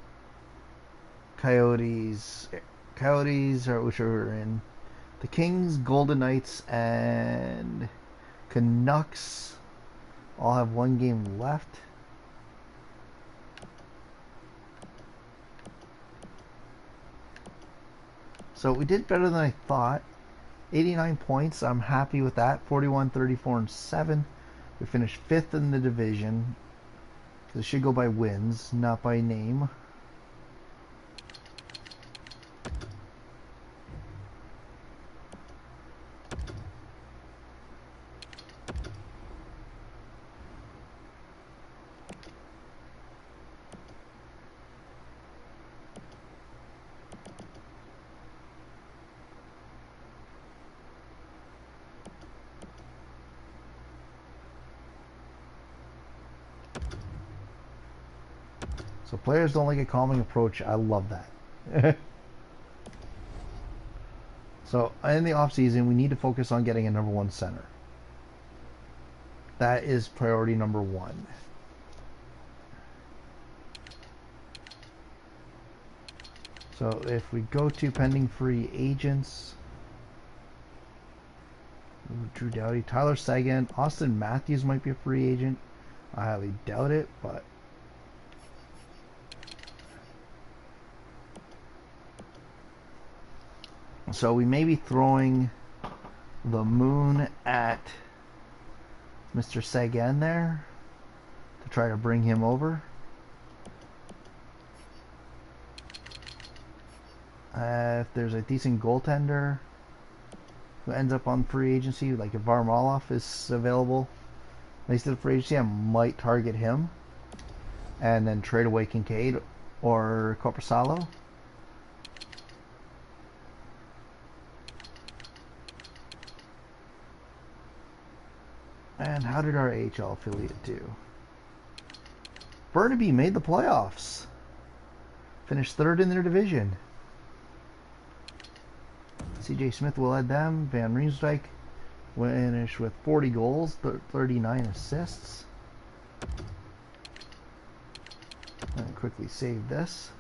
Coyotes, which are in the Kings, Golden Knights, and Canucks all have 1 game left. So we did better than I thought. 89 points. I'm happy with that. 41, 34, and 7. We finished 5th in the division. This should go by wins, not by name. So players don't like a calming approach. I love that. So in the offseason, we need to focus on getting a #1 center. That is priority #1. So if we go to pending free agents, Drew Doughty, Tyler Seguin, Austin Matthews might be a free agent. I highly doubt it, but so we may be throwing the moon at Mr. Seguin there to try to bring him over. If there's a decent goaltender who ends up on free agency, like if Varlamov is available, at least at free agency, I might target him and then trade away Kincaid or Korpisalo. And how did our AHL affiliate do? Burnaby made the playoffs. Finished third in their division. CJ Smith will lead them. Van Riemsdyk finished with 40 goals, 39 assists. And quickly save this.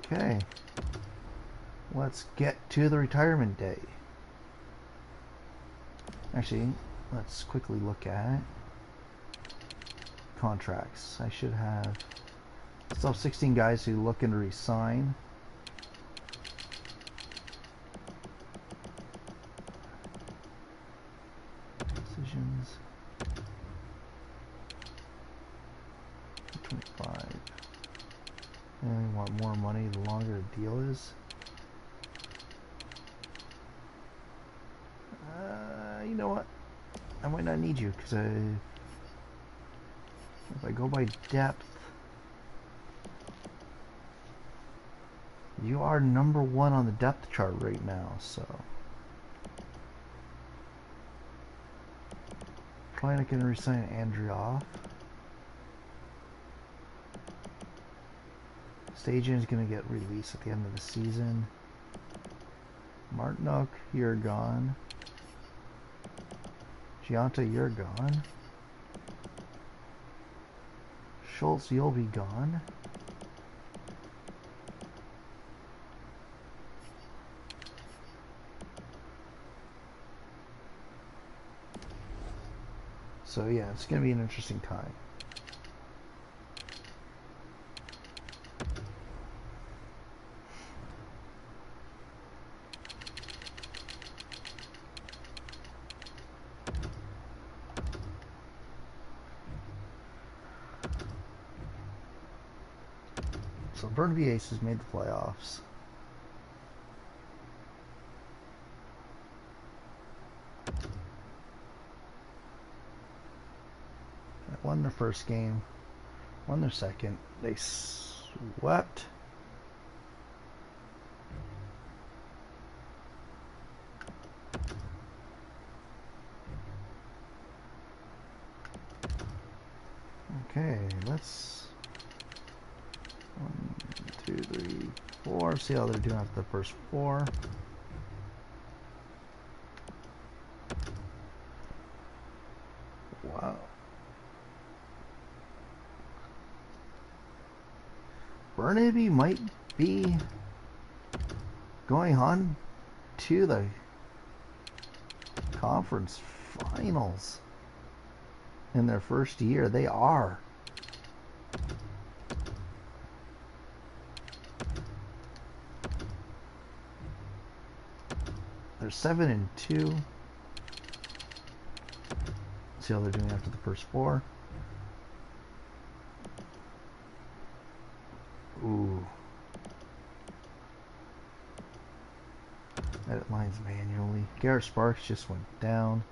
Okay. Let's get to the retirement day. Actually, let's quickly look at contracts. I should have still have 16 guys who looking to resign. Decisions. 25. And we want more money the longer the deal is. You know what? I might not need you because if I go by depth, you are number 1 on the depth chart right now, so probably not going to resign Andreoff. Stajan is going to get released at the end of the season. Martinook, you're gone. Gianta, you're gone. Schultz, you'll be gone. So yeah, it's going to be an interesting time. So Burnaby Aces made the playoffs. They won their first game, won their second. They swept. Okay, let's 1, 2, 3, 4. See how they're doing after the first 4. Wow. Burnaby might be going on to the conference finals in their first year. They are. They're 7-2. See how they're doing after the first 4. Ooh. Edit lines manually. Garrett Sparks just went down.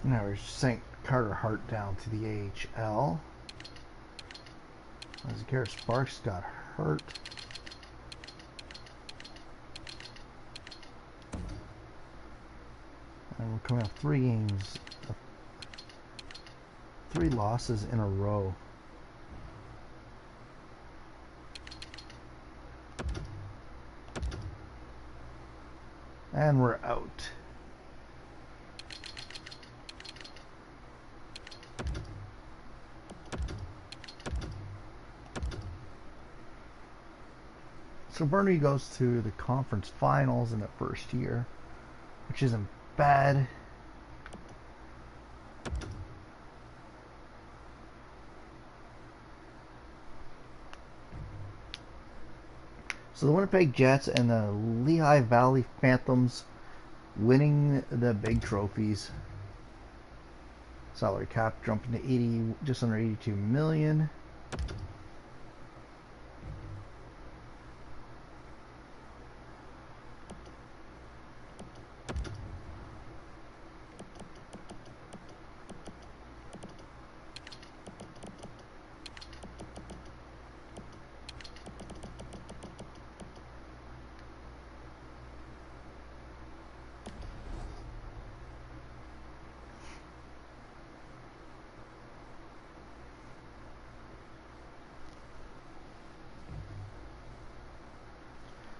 Now we sent Carter Hart down to the AHL. As Garrett Sparks got hurt. And we're coming off 3 games, 3 losses in a row. And we're out. So Bernie goes to the conference finals in the first year, which isn't bad. So the Winnipeg Jets and the Lehigh Valley Phantoms winning the big trophies. Salary cap jumping to 80, just under 82 million.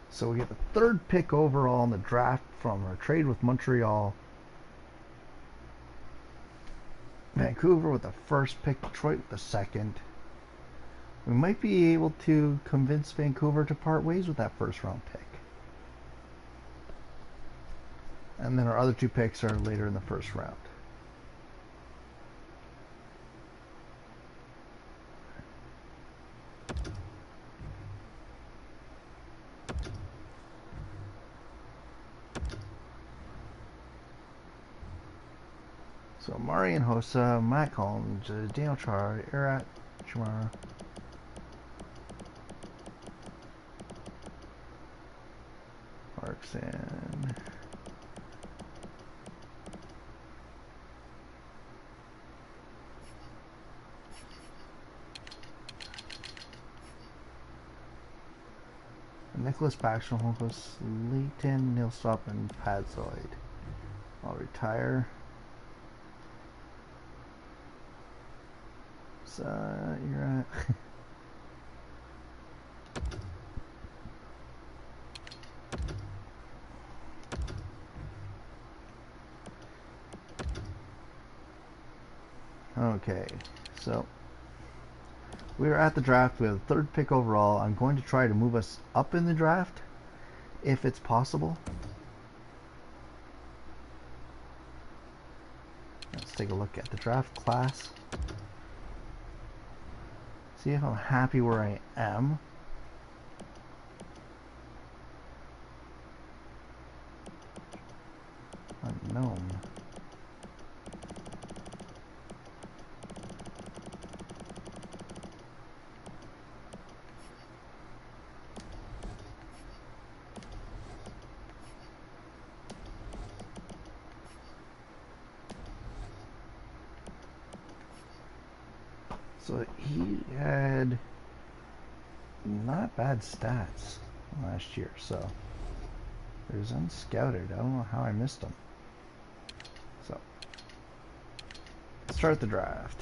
So we get the 3rd pick overall in the draft from our trade with Montreal. Vancouver with the 1st pick, Detroit with the 2nd. We might be able to convince Vancouver to part ways with that 1st round pick. And then our other 2 picks are later in the 1st round. So Marian Hossa, Matt Collins, Daniel Char, Erat Chamara. Clarkson. Nicholas Backstrom, Holmquist, Leighton, Nilstop, and Padzoid. I'll retire. So you're at okay, so we are at the draft. We have the 3rd pick overall. I'm going to try to move us up in the draft if it's possible. Let's take a look at the draft class. See if I'm happy where I am. Unknown. So he had not bad stats last year, so he was unscouted. I don't know how I missed him. So let's start the draft.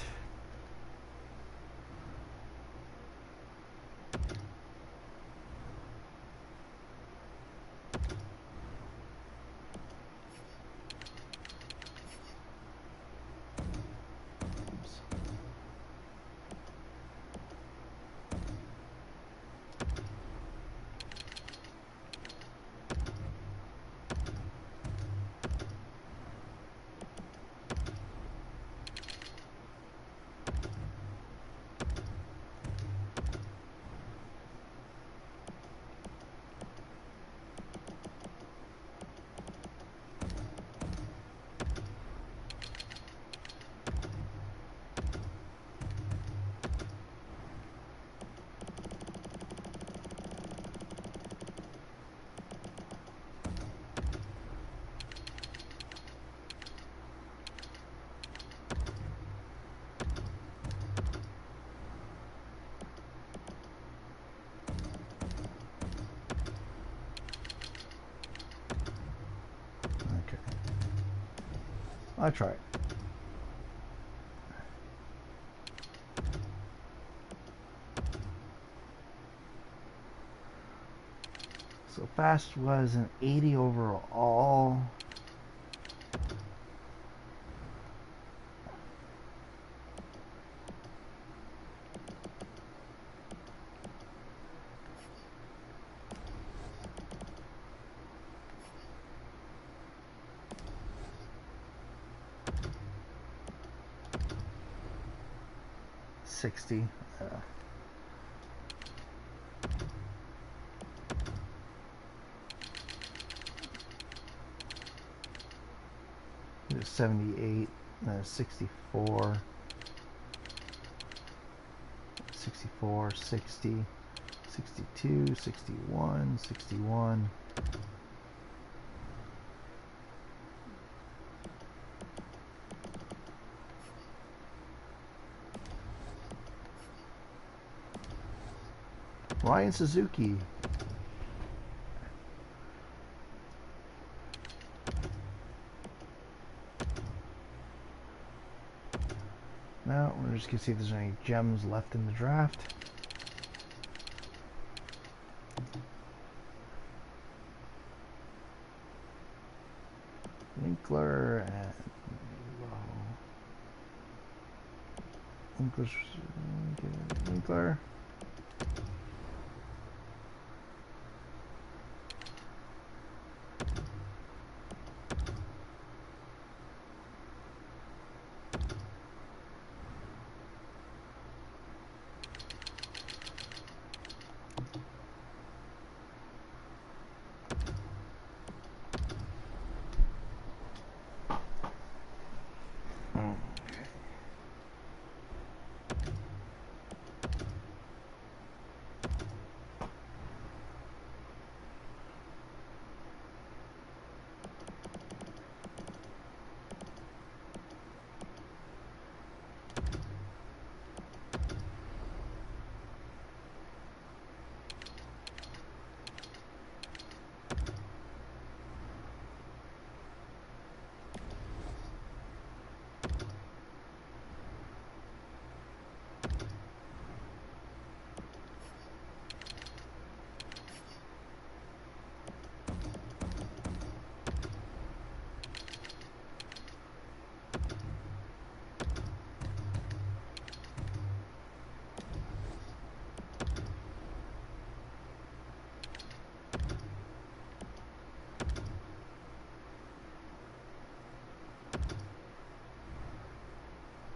I'll try it. So fast was an 80 overall. $60. 78, 64, 64, 60, 62, 61, 61. Ryan Suzuki. Now we're just gonna see if there's any gems left in the draft. Winkler and Winkler.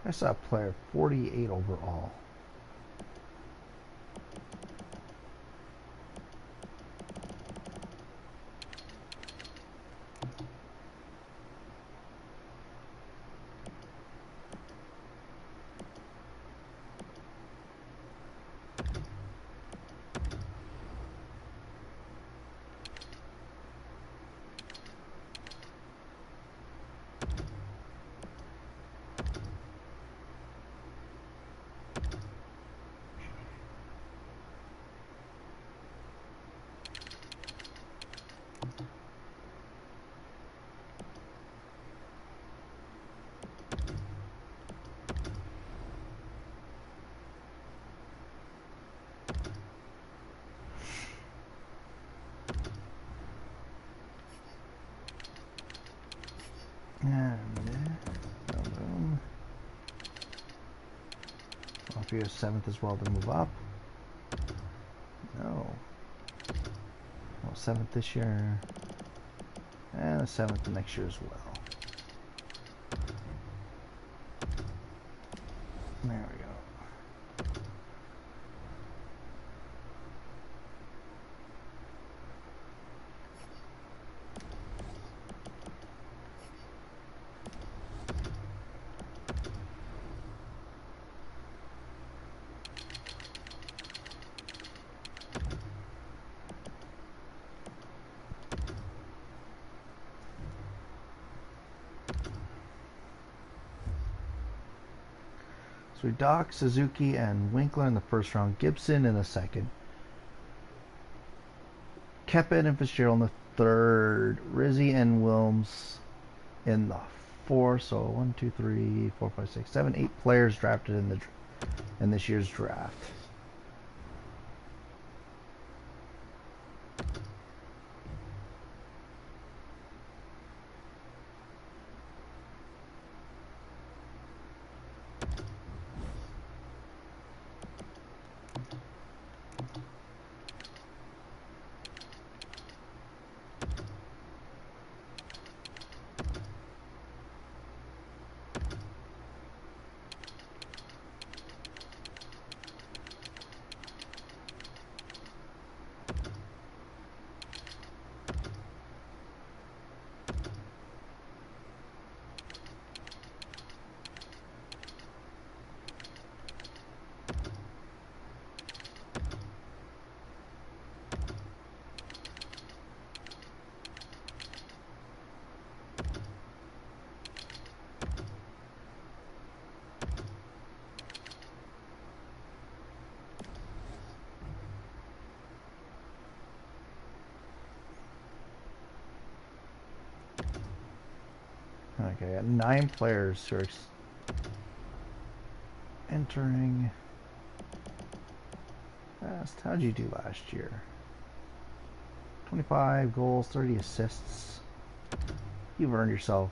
I saw a player 48 overall. Be a 7th as well to move up. No. Well, 7th this year. And a 7th next year as well. There we go. So we dock Suzuki and Winkler in the first round, Gibson in the second, Keppett and Fitzgerald in the third, Rizzi and Wilms in the 4, so 1, 2, 3, 4, 5, 6, 7, 8 players drafted in this year's draft. Okay, I got 9 players who are entering. How'd you do last year? 25 goals, 30 assists. You've earned yourself.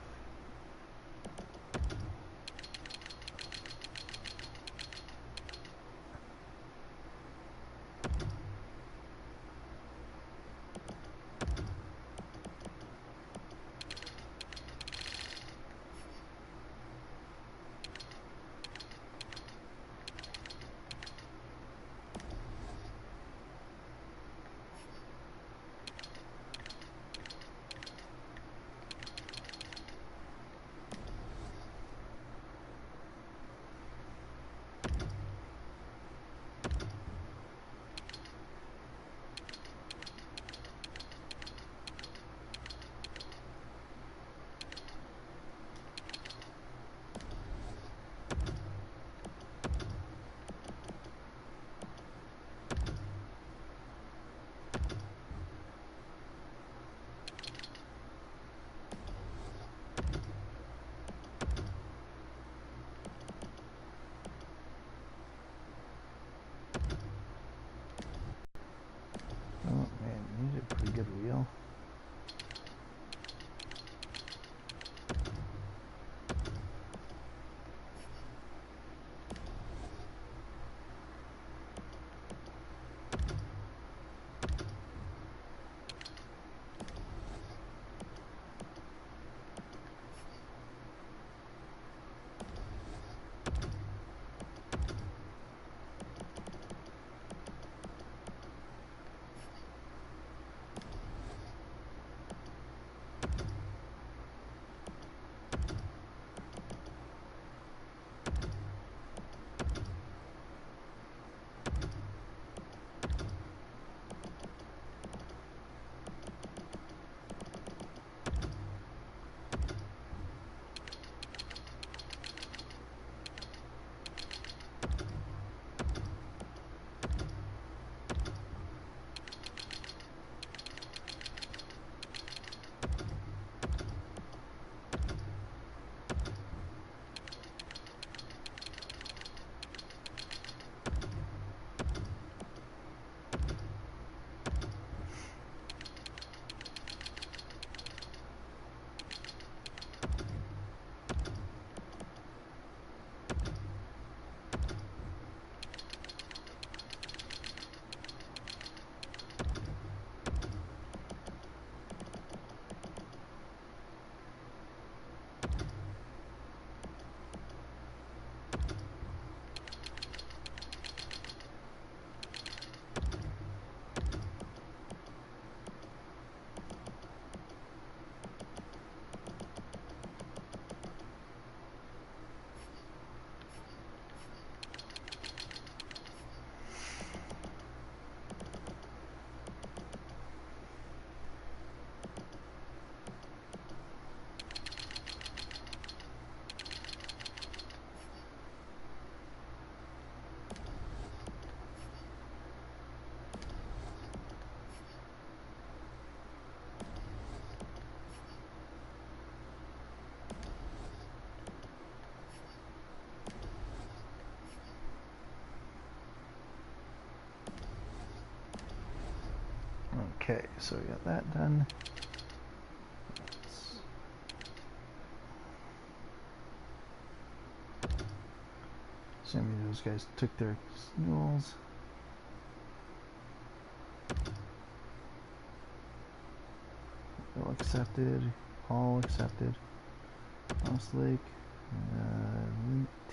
Okay, so we got that done. Assuming those guys took their renewals. All accepted. All accepted. Mouse Lake.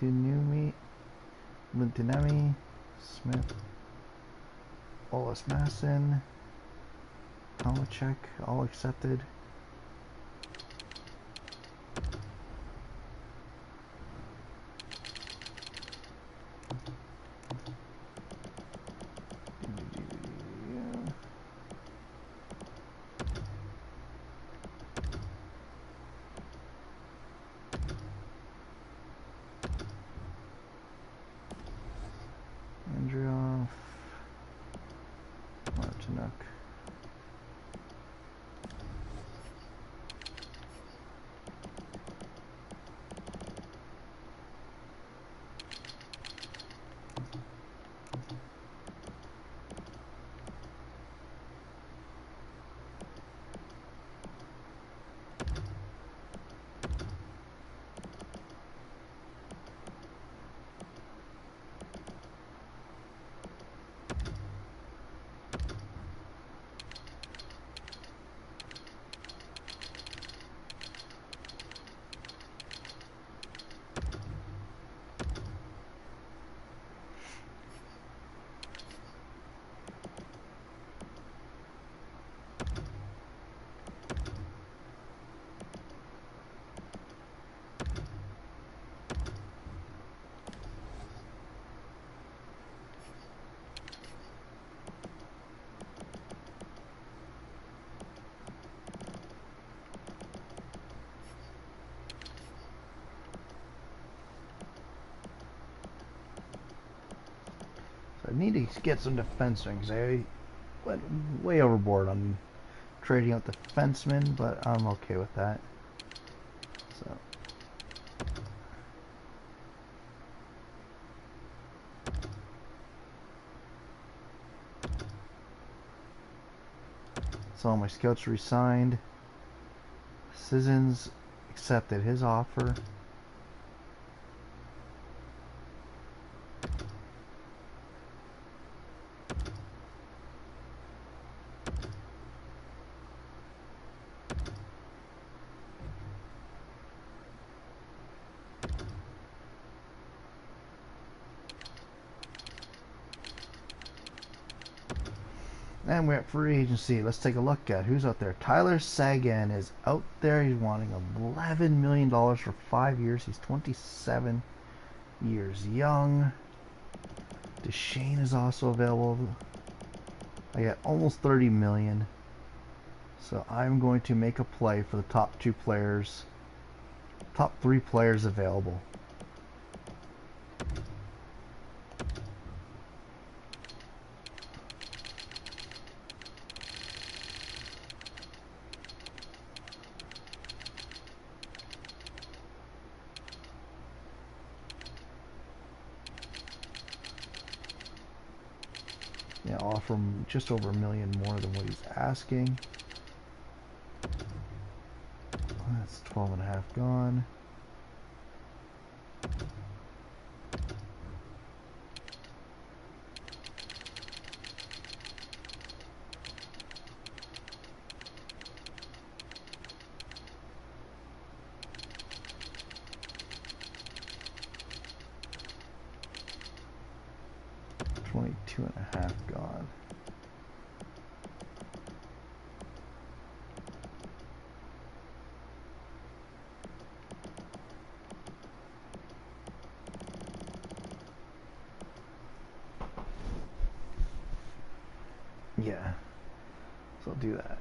Lintinemi. Smith. Olis Masson. Tomacek. All accepted. Andrioff. Martinuk. I need to get some defensemen because I went way overboard on trading out defensemen, but I'm okay with that. So all my scouts resigned. Sissons accepted his offer. And we're at free agency. Let's take a look at who's out there. Tyler Seguin is out there. He's wanting $11 million for 5 years. He's 27 years young. Duchesne is also available. I got almost $30 million. So I'm going to make a play for the top 2 players. Top 3 players available. Yeah, offer him just over $1 million more than what he's asking. That's 12.5 gone. $22.5 gone. Yeah, so I'll do that.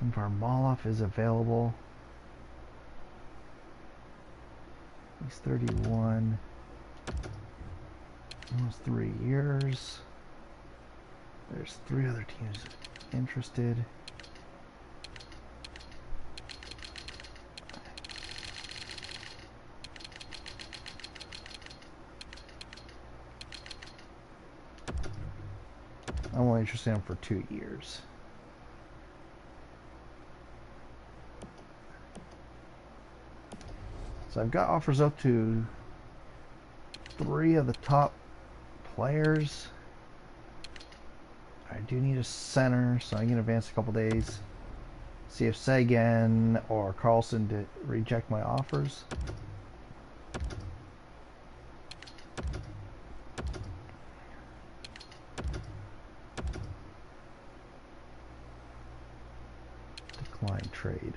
And Varlamov is available. He's 31. Almost 3 years. There's 3 other teams interested. I'm only interested in him for 2 years. So I've got offers up to 3 of the top players. I do need a center, so I can advance a couple days. See if Sagan or Carlson did reject my offers. Decline trade.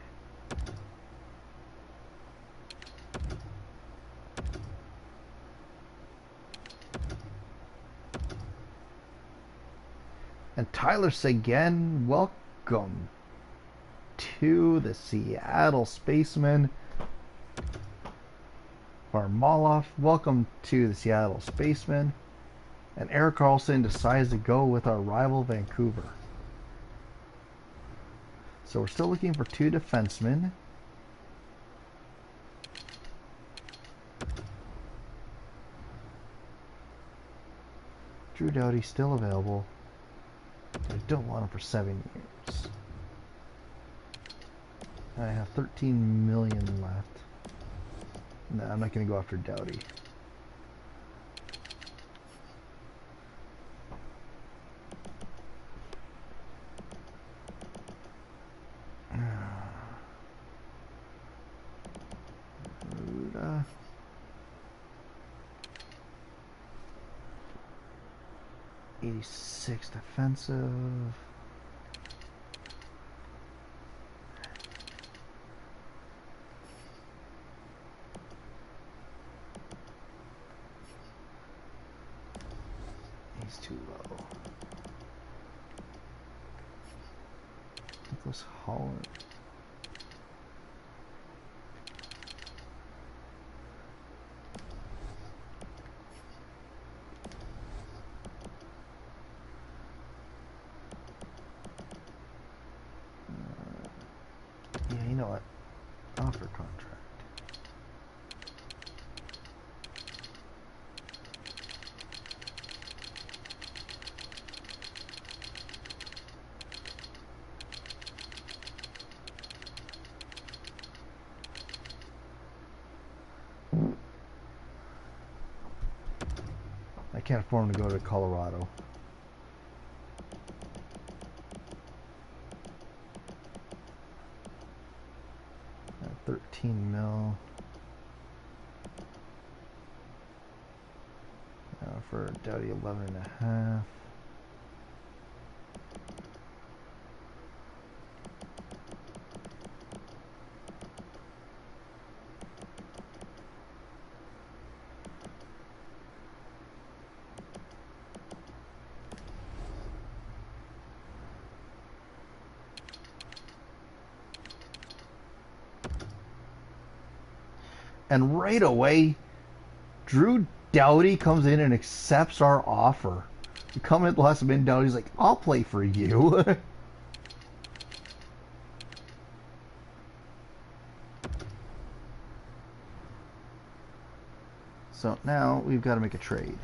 And Tyler Seguin, welcome to the Seattle Spacemen. Varlamov, welcome to the Seattle Spacemen. And Erik Karlsson decides to go with our rival Vancouver. So we're still looking for 2 defensemen. Drew Doughty still available. I don't want him for 7 years. I have 13 million left. No, I'm not going to go after Doughty. Ruda. '86 defensive. He's too low. Nicholas Holland. Yeah, you know what? Offer contract. I can't afford him to go to Colorado. At 13 mil. For Doughty, 11.5. And right away, Drew Doughty comes in and accepts our offer. You come in at the last minute, Doughty's like, I'll play for you. So now we've got to make a trade.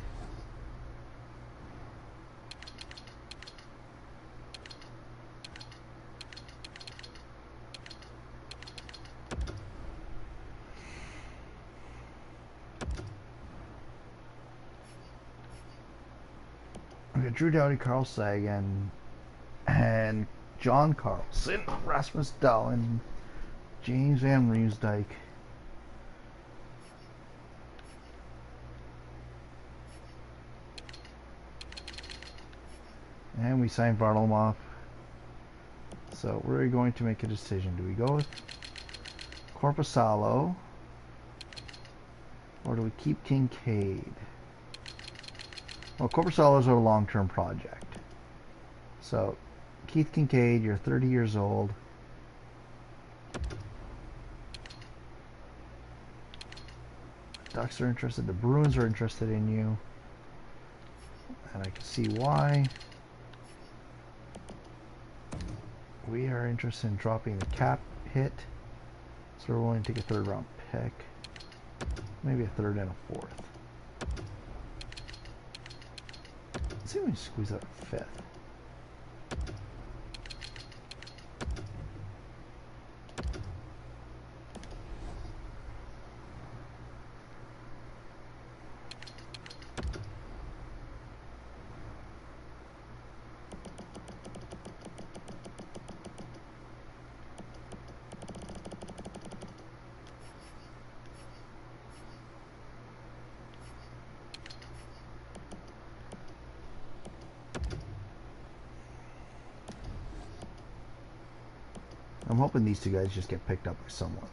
We got Drew Doughty, Carl Sagan, and John Carlson, Rasmus Dahlin, James Van Riemsdyk. And we signed Varlamov. So we're going to make a decision. Do we go with Korpisalo or do we keep Kincaid? Well, Korpisalo is our long-term project. So, Keith Kincaid, you're 30 years old. The Ducks are interested. The Bruins are interested in you. And I can see why. We are interested in dropping the cap hit. So we're willing to take a 3rd round pick. Maybe a 3rd and a 4th. Let's see if we can squeeze out a 5th. I'm hoping these two guys just get picked up by someone.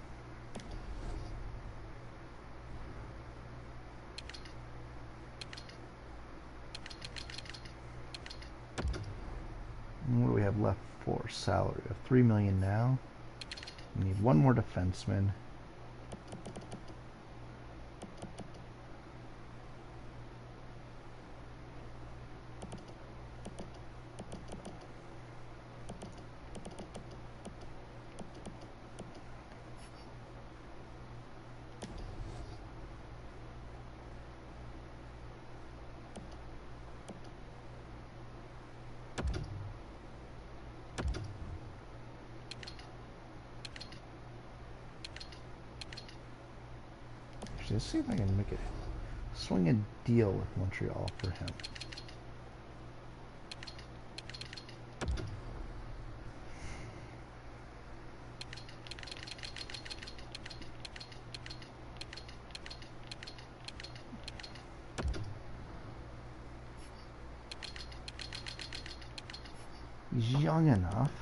And what do we have left for salary? We have $3 million now. We need one more defenseman. Let's see if I can make swing a deal with Montreal for him. He's young enough.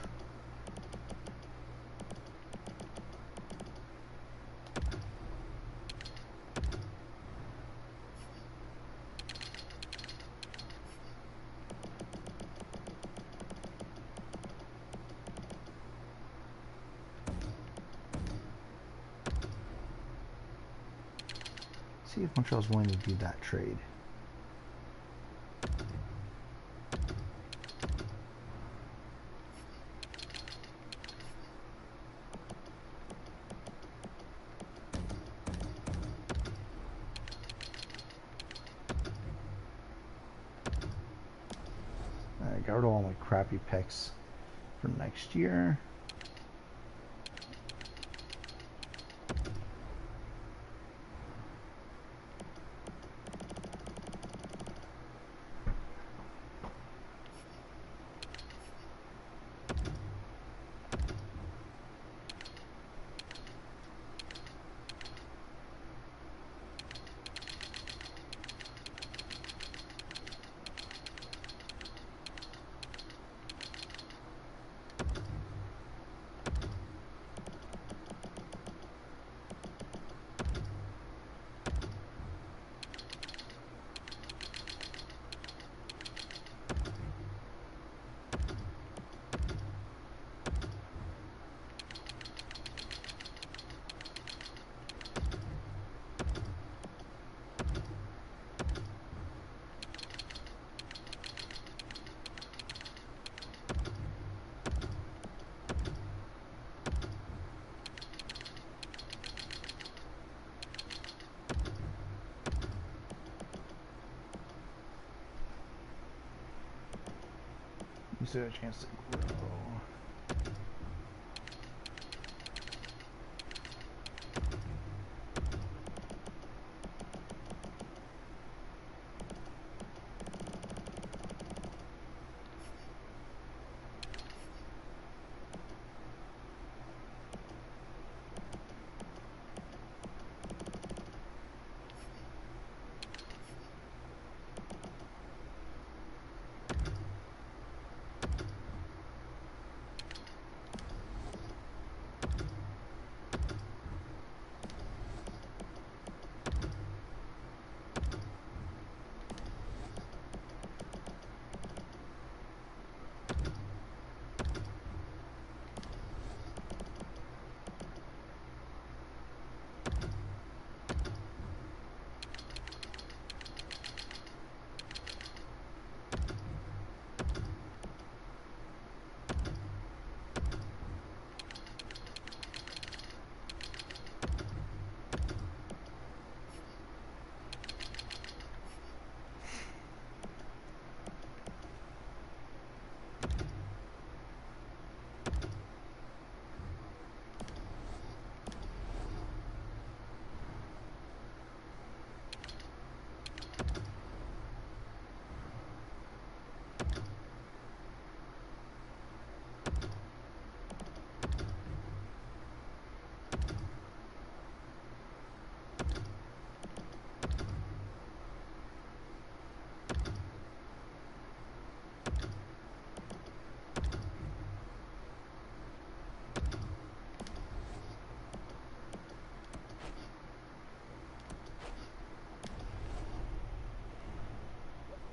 See if Montreal's willing to do that trade. I got rid of all my crappy picks for next year. You still have a chance to grow.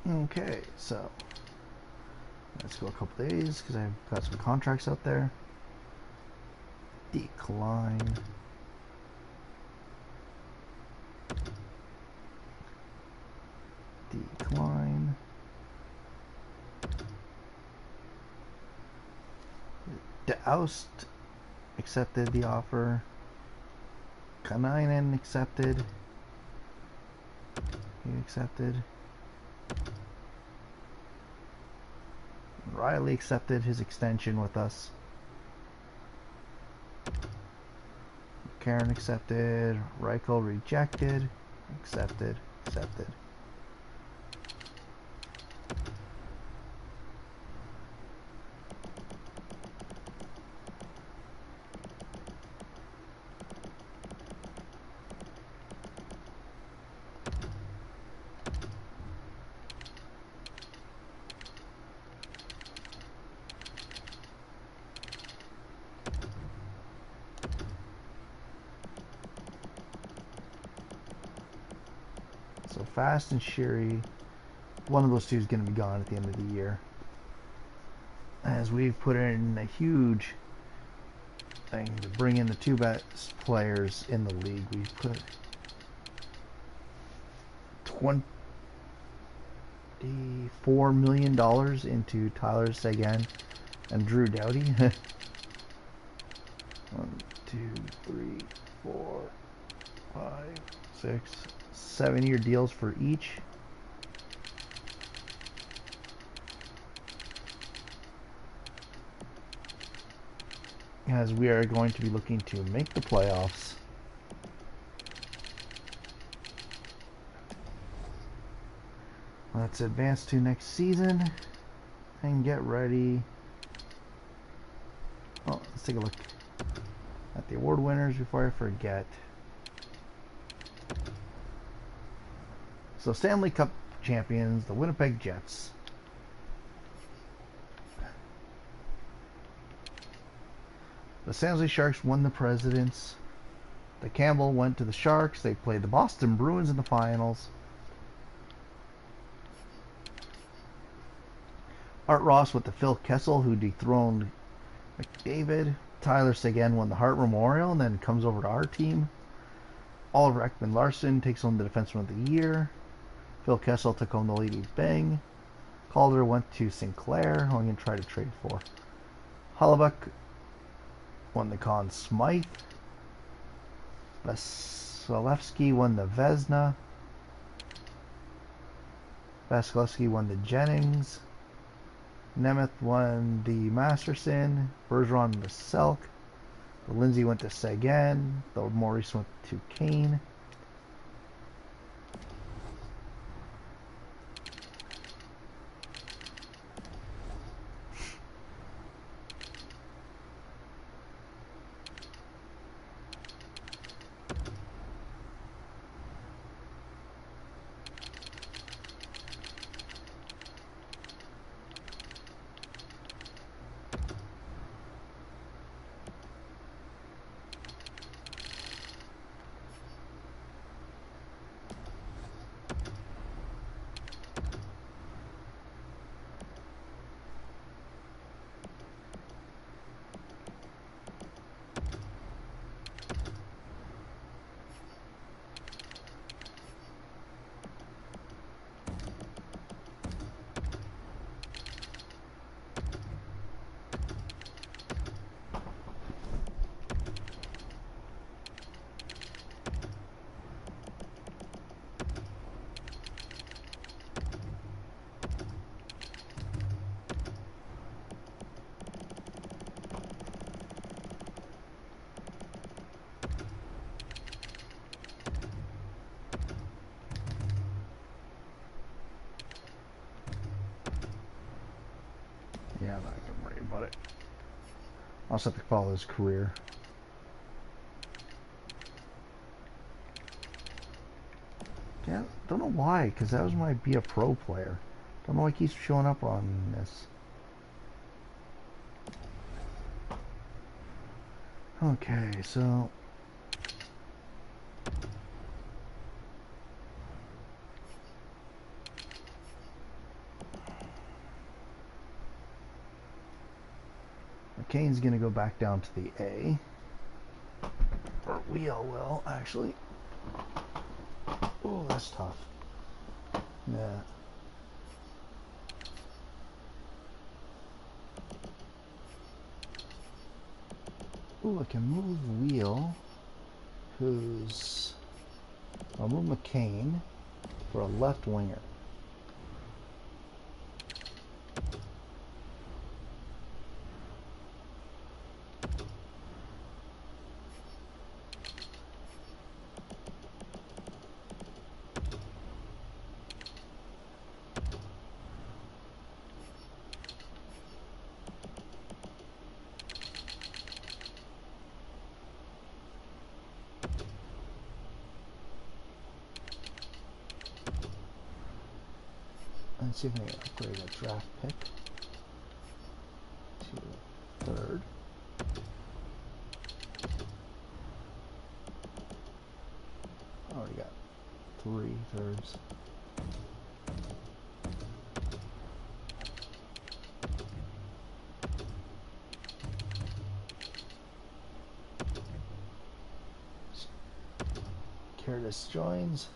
Okay, so let's go a couple days because I've got some contracts out there. Decline. Decline. Oust accepted the offer. Kanainen accepted. He accepted. Riley accepted his extension with us. Karen accepted. Reichel rejected. Accepted. Accepted. So Fast and Sherry, one of those two is going to be gone at the end of the year. As we've put in a huge thing to bring in the two best players in the league. We've put $24 million into Tyler Seguin and Drew Doughty. 1, 2, 3, 4, 5, 6, 7-year deals for each. As we are going to be looking to make the playoffs. Let's advance to next season and get ready. Oh, let's take a look at the award winners before I forget. So Stanley Cup champions, the Winnipeg Jets. The San Jose Sharks won the Presidents. The Campbell went to the Sharks. They played the Boston Bruins in the finals. Art Ross with the Phil Kessel, who dethroned McDavid. Tyler Seguin won the Hart Memorial and then comes over to our team. Oliver Ekman-Larsson takes home the Defenseman of the Year. Phil Kessel took home the Lady Bang. Calder went to Sinclair, who I'm going to try to trade for. Hollebuck won the Conn Smythe. Vasilevsky won the Vezina. Vasilevsky won the Jennings. Nemeth won the Masterson. Bergeron the Selk. The Lindsay went to Seguin. The Maurice went to Kane. Yeah, I'm not going to worry about it. I'll just have to follow his career. Yeah, don't know why, because that was my Be a Pro player. Don't know why he keeps showing up on this. Okay, so... McCain's going to go back down to the A. Or we all will, actually. Oh, that's tough. Yeah. Ooh, I can move Wheel, I'll move McCain for a left winger. Let's see if I can upgrade a draft pick to third. I already got 3 thirds. Curtis joins.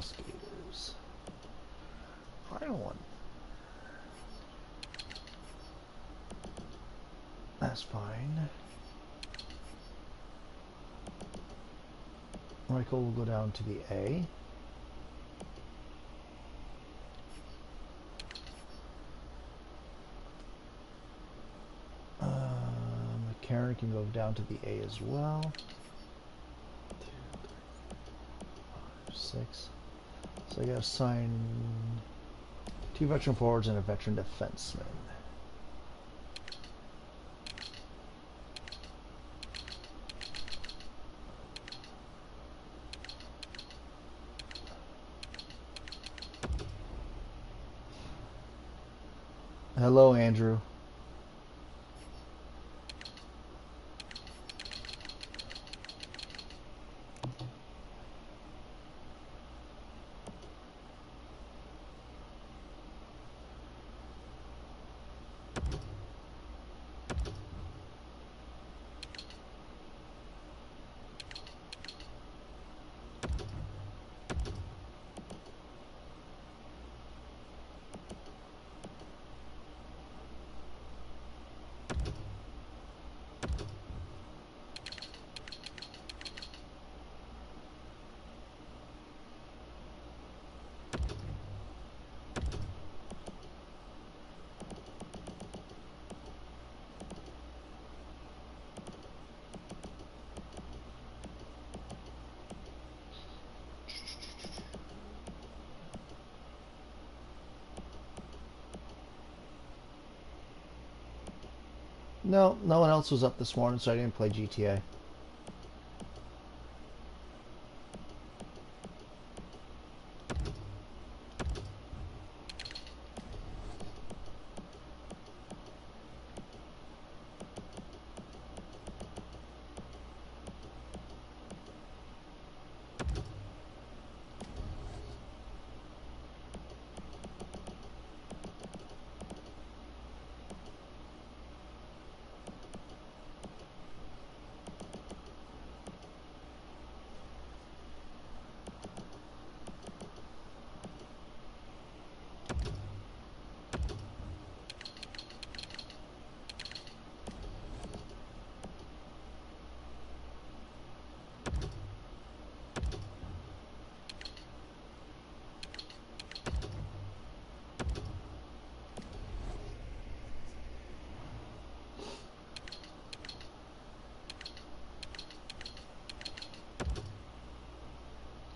Skaters. Final one. That's fine. Reichel will go down to the A. McCarron can go down to the A as well. 2, 3, 4, 5, 6. So I gotta sign 2 veteran forwards and a veteran defenseman. Hello, Andrew. No, no one else was up this morning, so I didn't play GTA.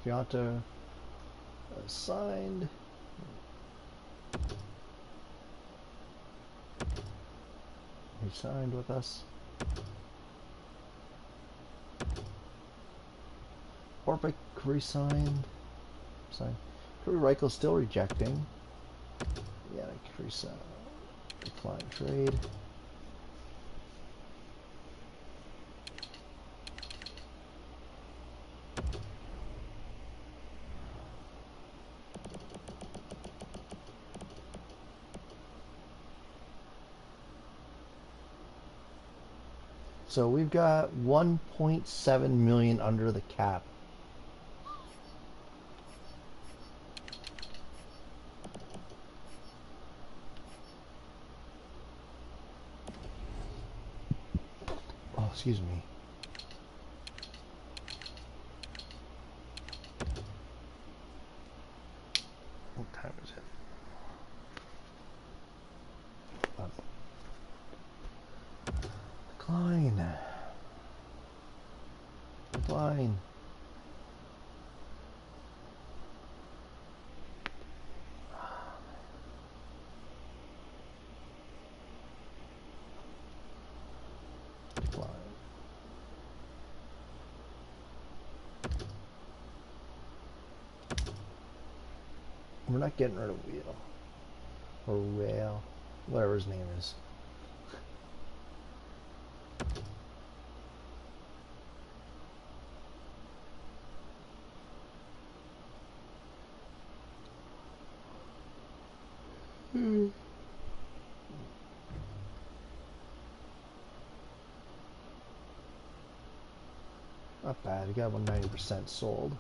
Fiata signed. He signed with us. Orpik re-signed. Signed. Reichel still rejecting. Yeah, re-signed. Decline trade. So we've got 1.7 million under the cap. Oh, excuse me. What time is it? Decline. Decline. Decline. We're not getting rid of Wheel. Or Whale. Whatever his name is. Not bad. You got about 90% sold.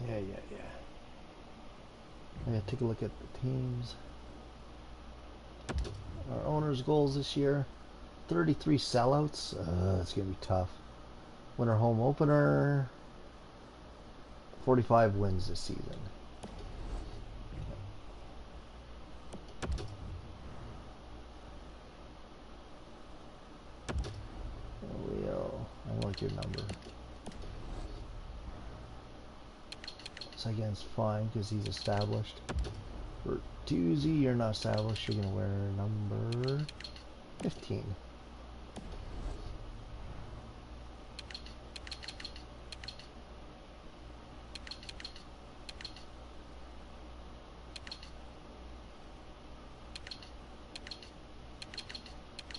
Yeah. Take a look at the teams. Our owners' goals this year: 33 sellouts. It's gonna be tough. Winner home opener. 45 wins this season. Leo, I like your number. Seguin's fine because he's established. Bertuzzi, you're not established. You're gonna wear number 15.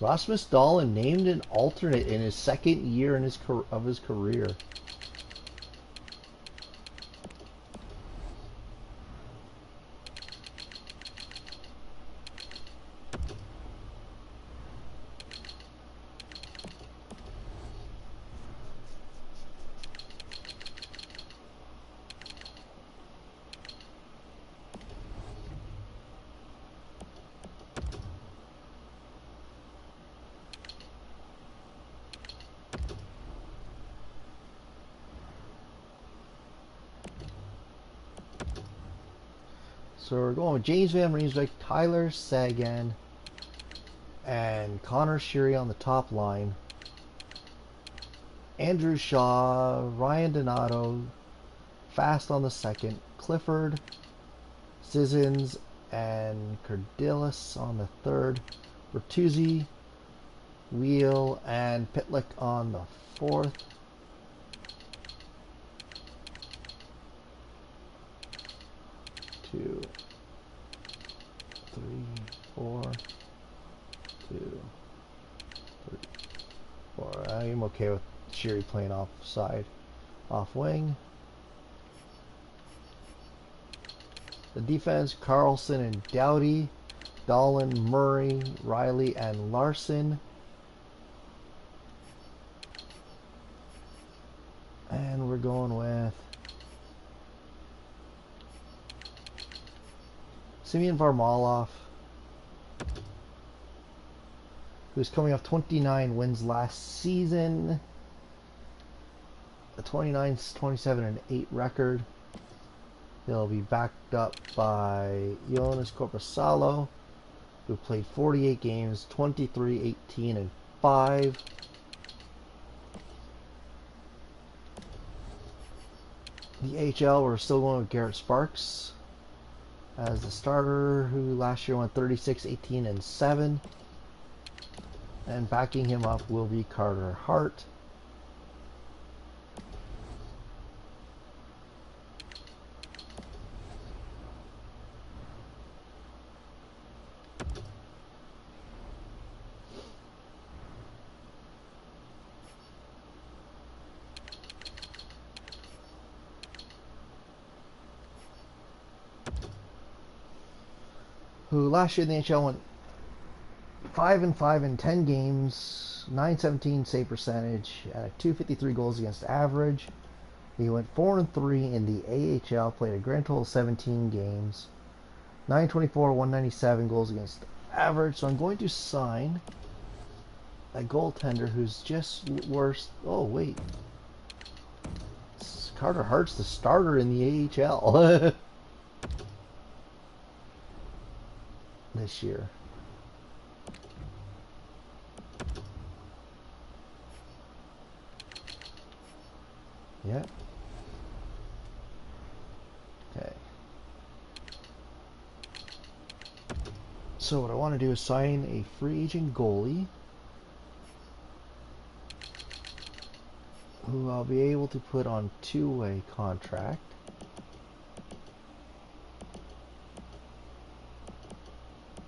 Rasmus Dahlin named an alternate in his second year in his career. So we're going with James Van Riemsdyk, Tyler Seguin, and Connor Sheary on the top line. Andrew Shaw, Ryan Donato, Fast on the second, Clifford, Sissons, and Cardilis on the third, Bertuzzi, Wheel, and Pitlick on the fourth. Two, three, four, two, three, four. I am okay with Sheary playing offside, off wing. The defense: Carlson and Doughty, Dahlin, Murray, Riley, and Larson. And we're going with Simeon Varlamov, who's coming off 29 wins last season, a 29, 27, and 8 record. He'll be backed up by Jonas Corposalo, who played 48 games, 23, 18, and 5. The AHL, we're still going with Garrett Sparks as the starter, who last year went 36, 18, and 7. And backing him up will be Carter Hart. who last year in the NHL went 5-5 in 10 games, 917 save percentage, and a 253 goals against average. He went 4-3 in the AHL, played a grand total of 17 games, 924, 197 goals against average. So I'm going to sign a goaltender who's just worse. Oh wait, Carter Hart's the starter in the AHL this year. Yeah. Okay. So what I want to do is sign a free agent goalie who I'll be able to put on two-way contract.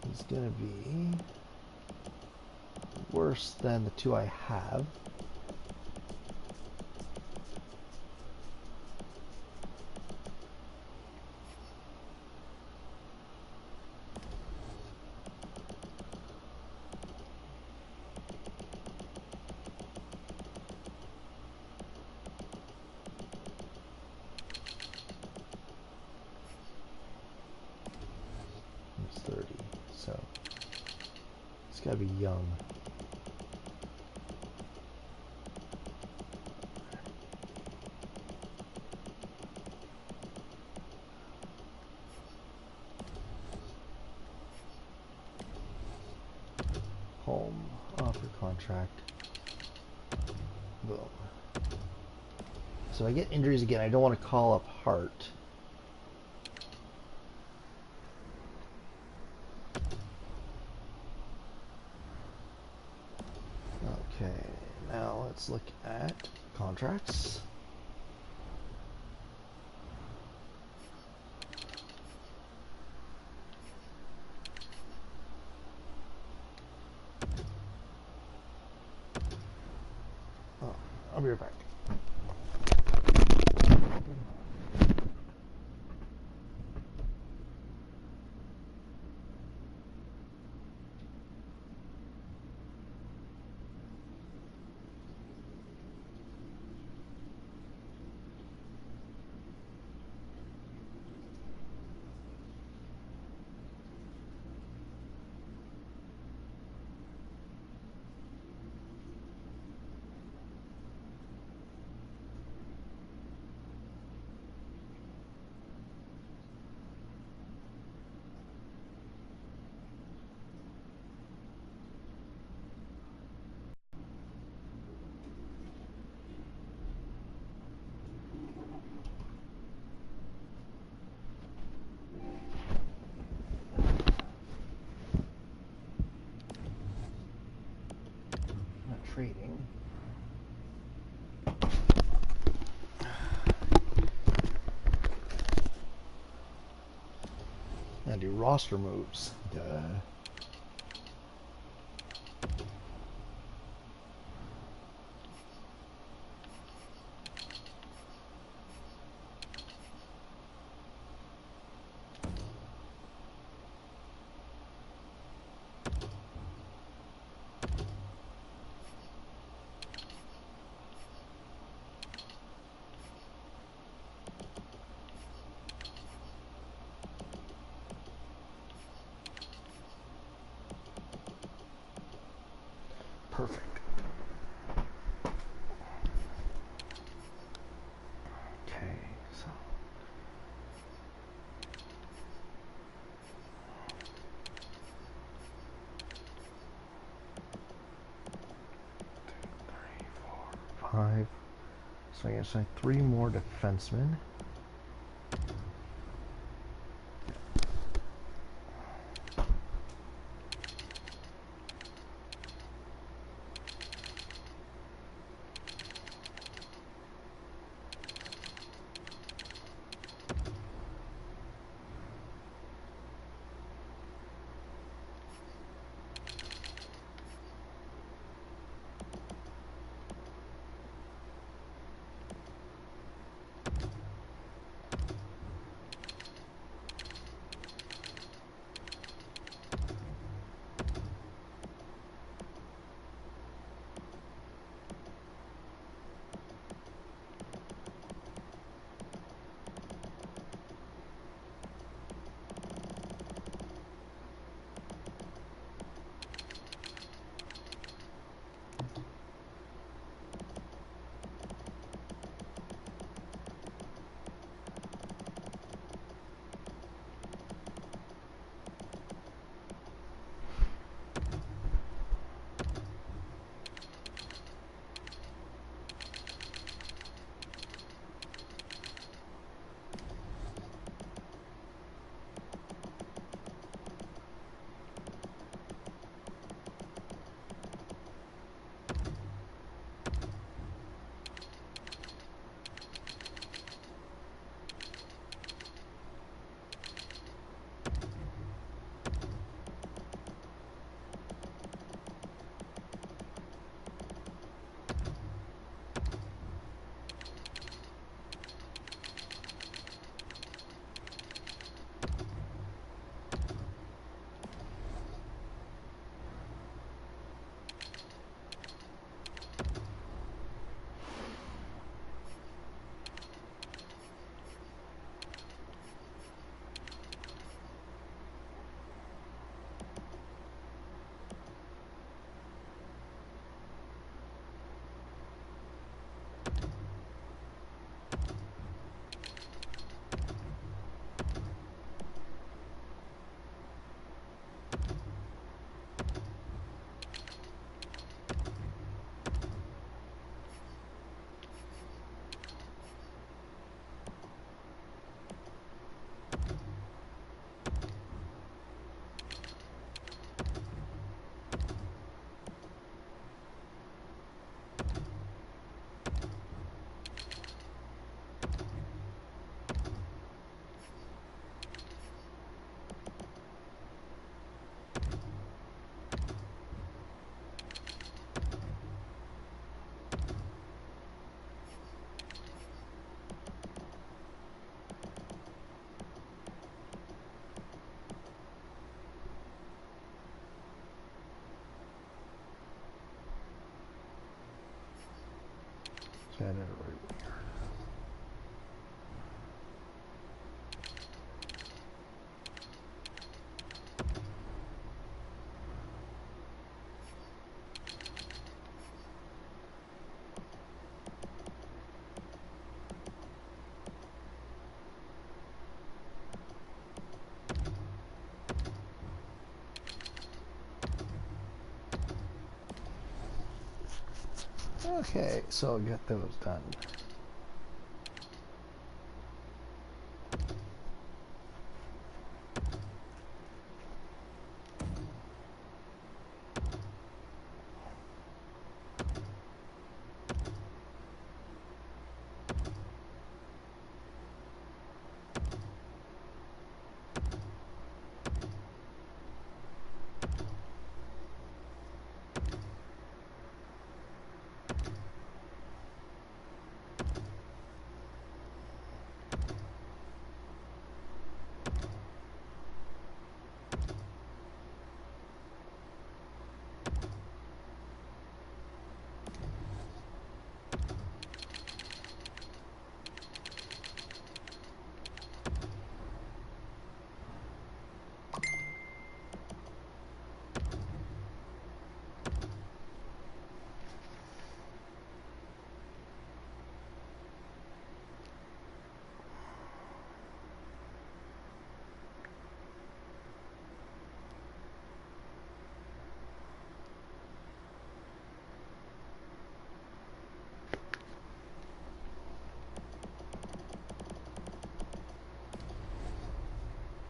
He's going to be worse than the two I have. He's 30, so he's got to be young. Home offer contract. Boom. So I get injuries again. I don't want to call up Hart. Okay, now let's look at contracts. Oh, I'll be right back. Trading. And do roster moves. Duh. Perfect. Okay, so three, four, five. So I guess I have 3 more defensemen. Center right winger. Okay, so get those done.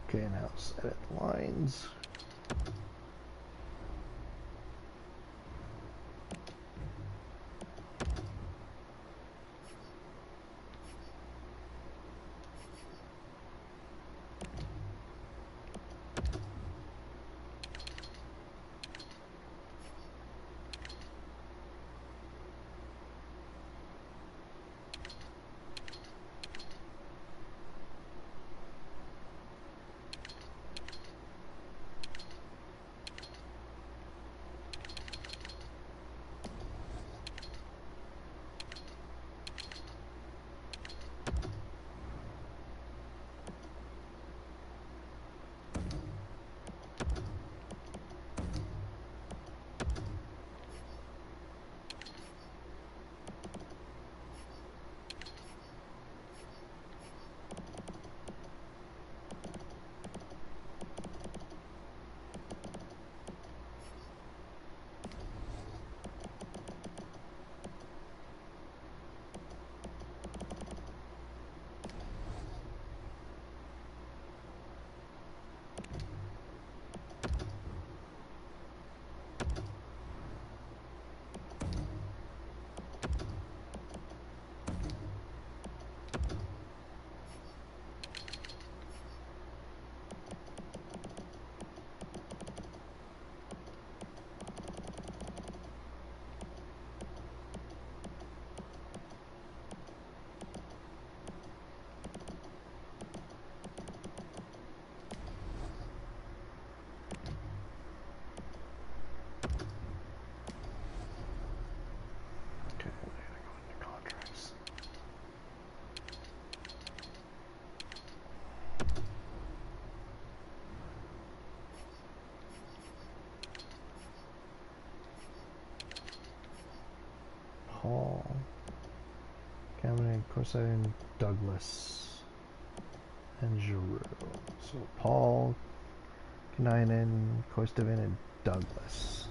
Okay, now let's edit the lines. Okay, we gotta go into contracts. Paul, Cameron, Corsair, Douglas, and Giroux. So Paul, Kinainen, Koistavin, and Douglas.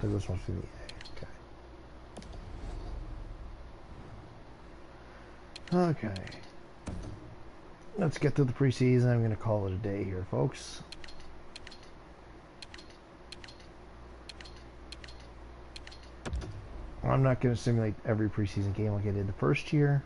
Douglas wants to be the A. Okay. Okay. Let's get to the preseason. I'm going to call it a day here, folks. I'm not going to simulate every preseason game like I did the first year.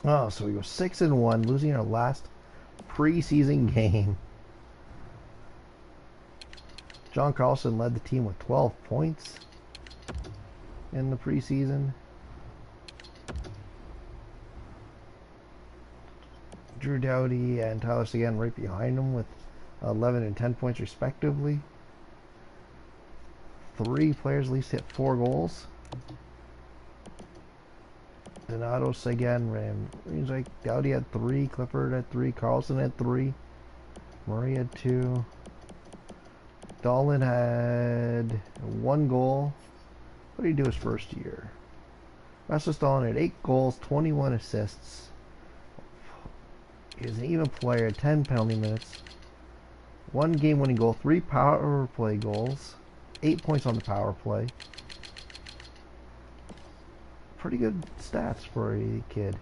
Oh, so we go 6-1, losing our last preseason game. John Carlson led the team with 12 points in the preseason. Drew Doughty and Tyler Seguin right behind him with 11 and 10 points respectively. 3 players at least hit 4 goals. Donato, Seguin, Ram. Doughty had 3, Clifford had 3, Carlson had 3, Murray had 2. Dahlin had 1 goal. What did he do his first year? Rasmus Dahlin had 8 goals, 21 assists. He was an even player, 10 penalty minutes, 1 game-winning goal, 3 power play goals, 8 points on the power play. Pretty good stats for a kid.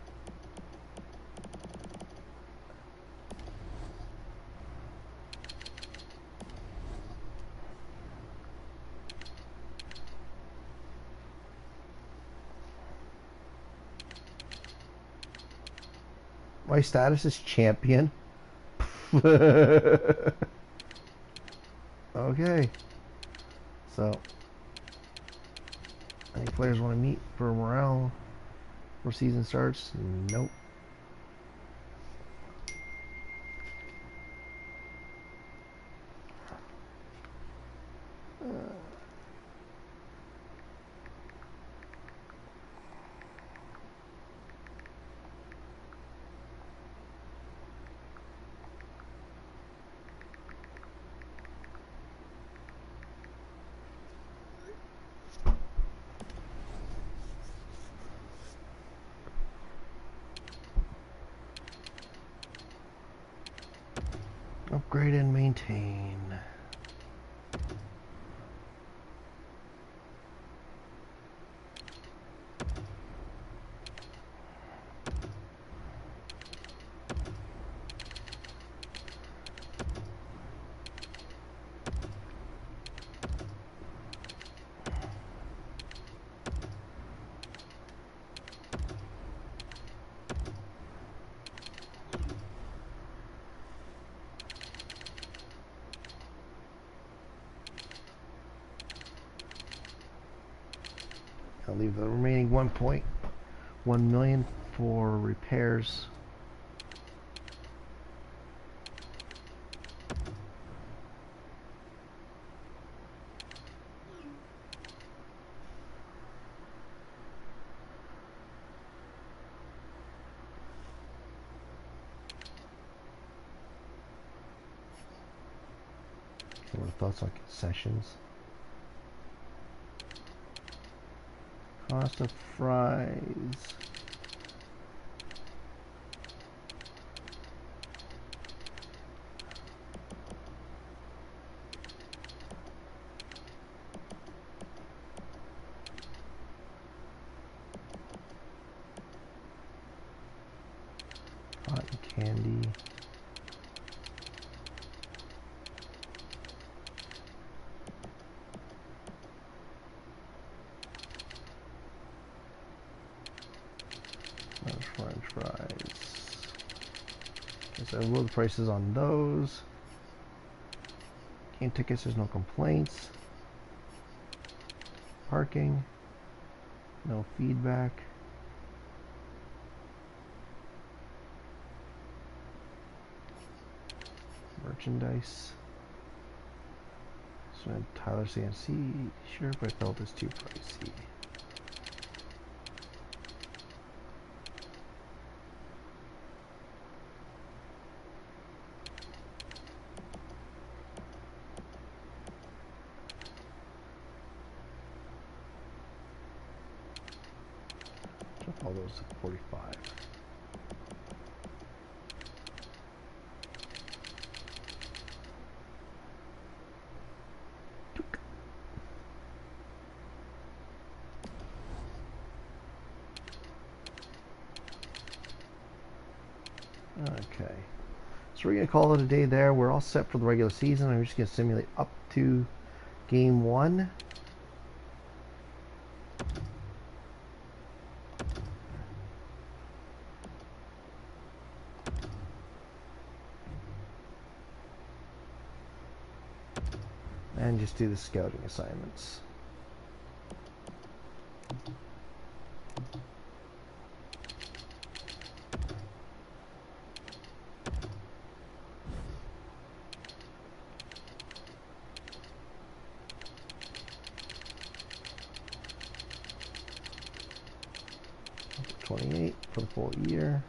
My status is champion. Okay. So, any players want to meet for morale before season starts? Nope. Upgrade and maintain. I'll leave the remaining 1.1 million for repairs. What are thoughts on concessions? Cost of fries. Cotton candy. French fries. Okay, so low the prices on those. Game tickets, there's no complaints. Parking. No feedback. Merchandise. So Tyler CNC shirt, but I felt it's too pricey. All those at 45. Okay, so we're going to call it a day there. We're all set for the regular season. I'm just going to simulate up to game 1. And just do the scouting assignments. $28 for the full year.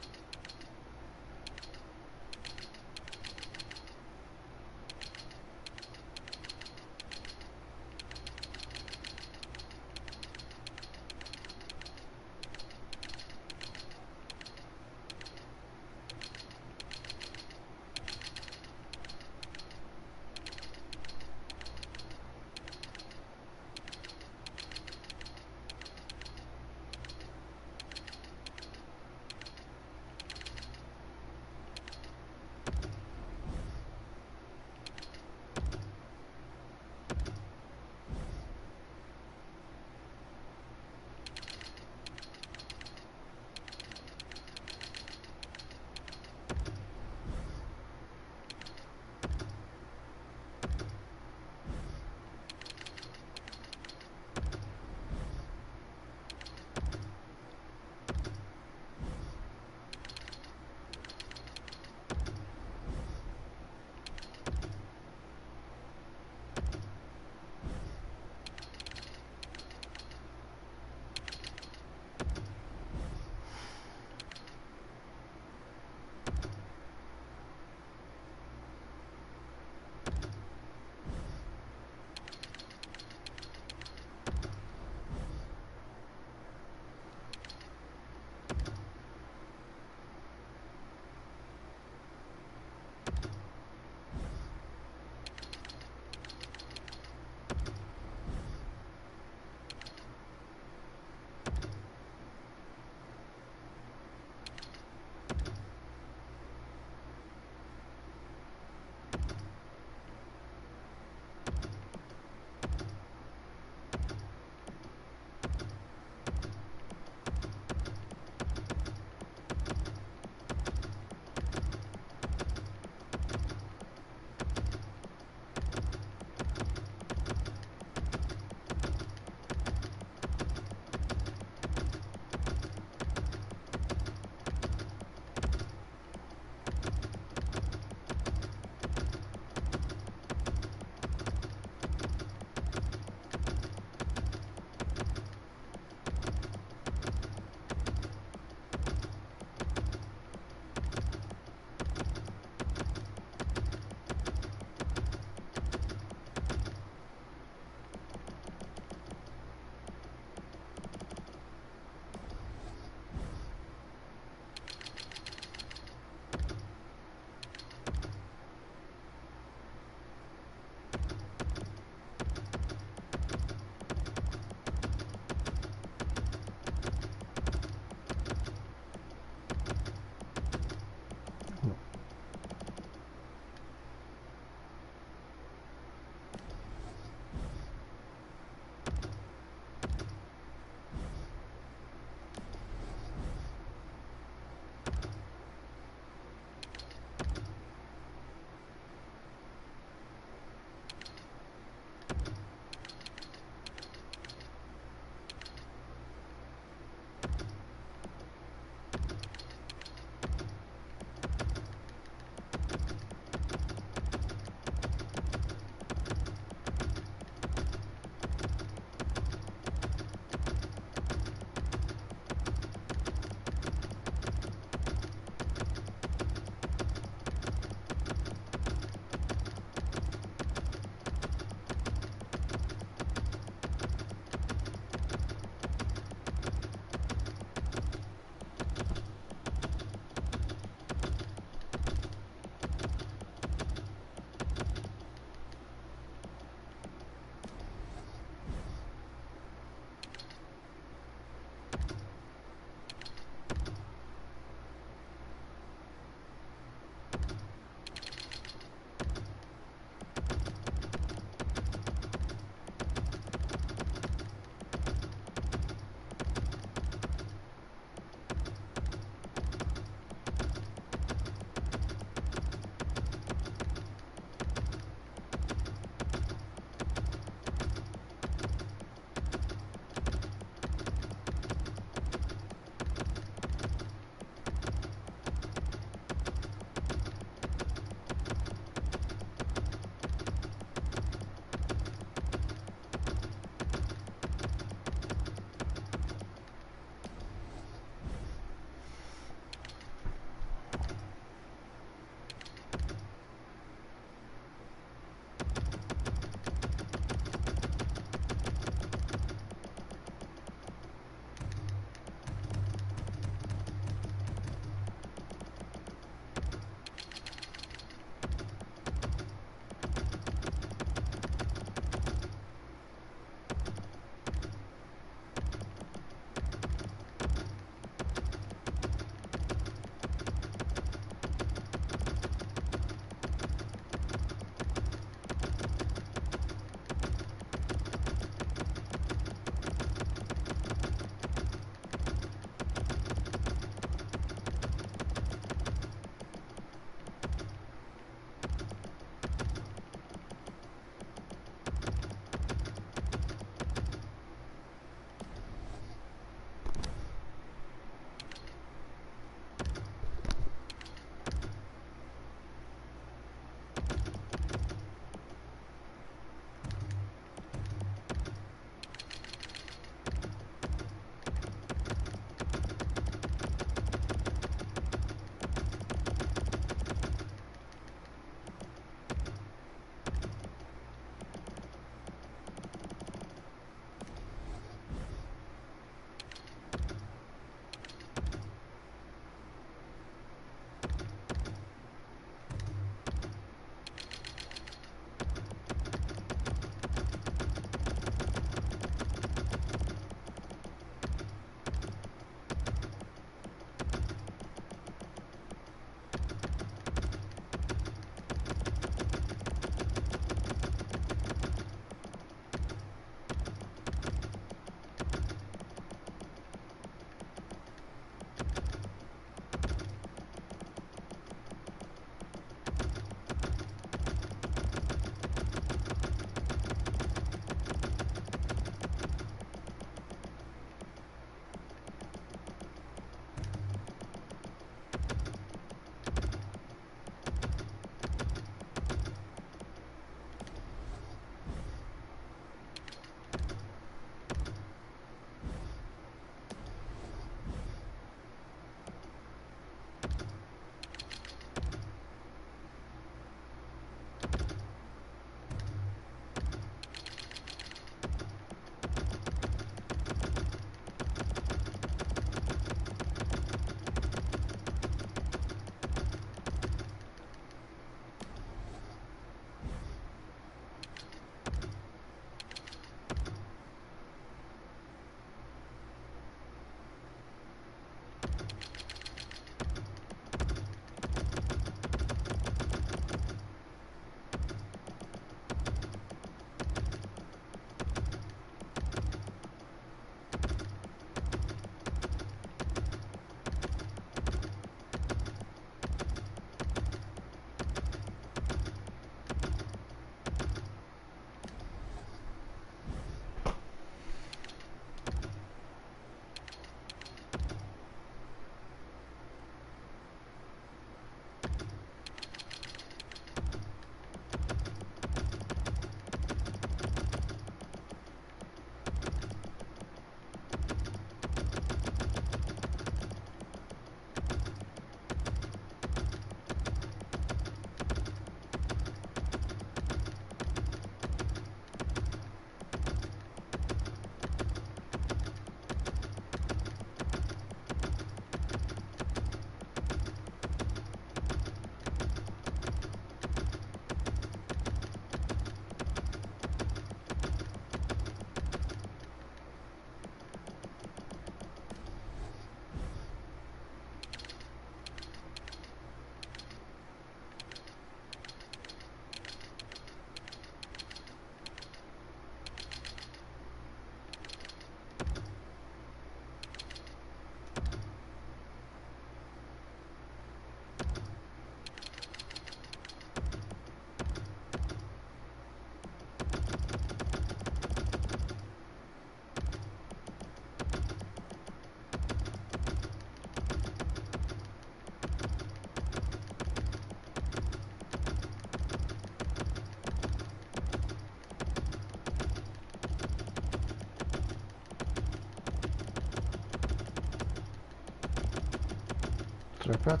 So I've got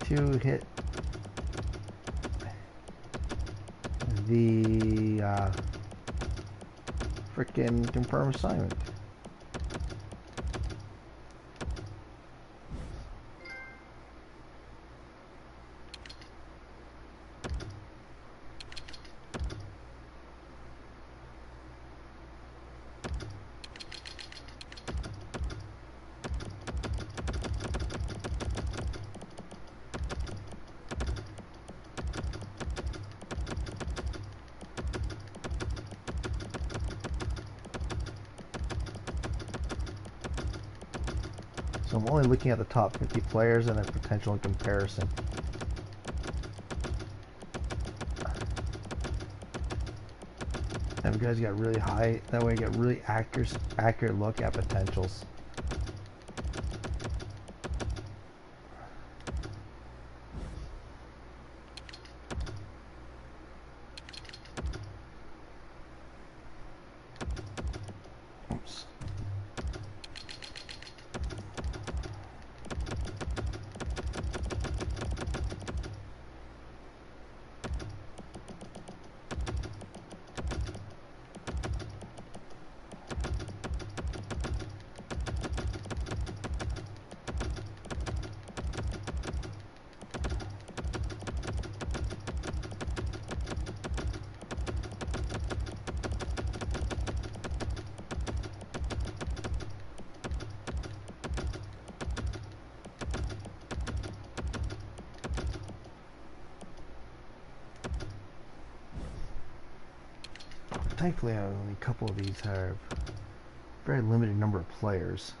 to hit the frickin' confirm assignment. So I'm only looking at the top 50 players and their potential in comparison. And you guys got really high, that way you get really accurate look at potentials. Oops. Thankfully, only a couple of these have very limited number of players.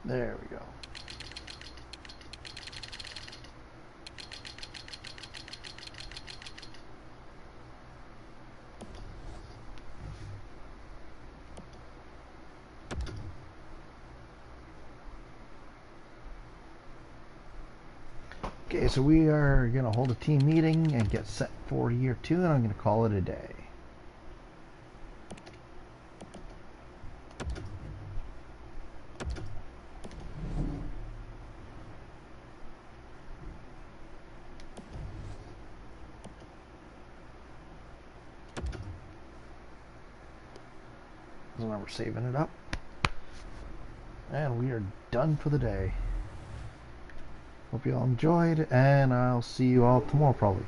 There we go. Okay, so we are going to hold a team meeting and get set for year 2, and I'm going to call it a day. So now we're saving it up. And we are done for the day. Hope you all enjoyed, and I'll see you all tomorrow probably.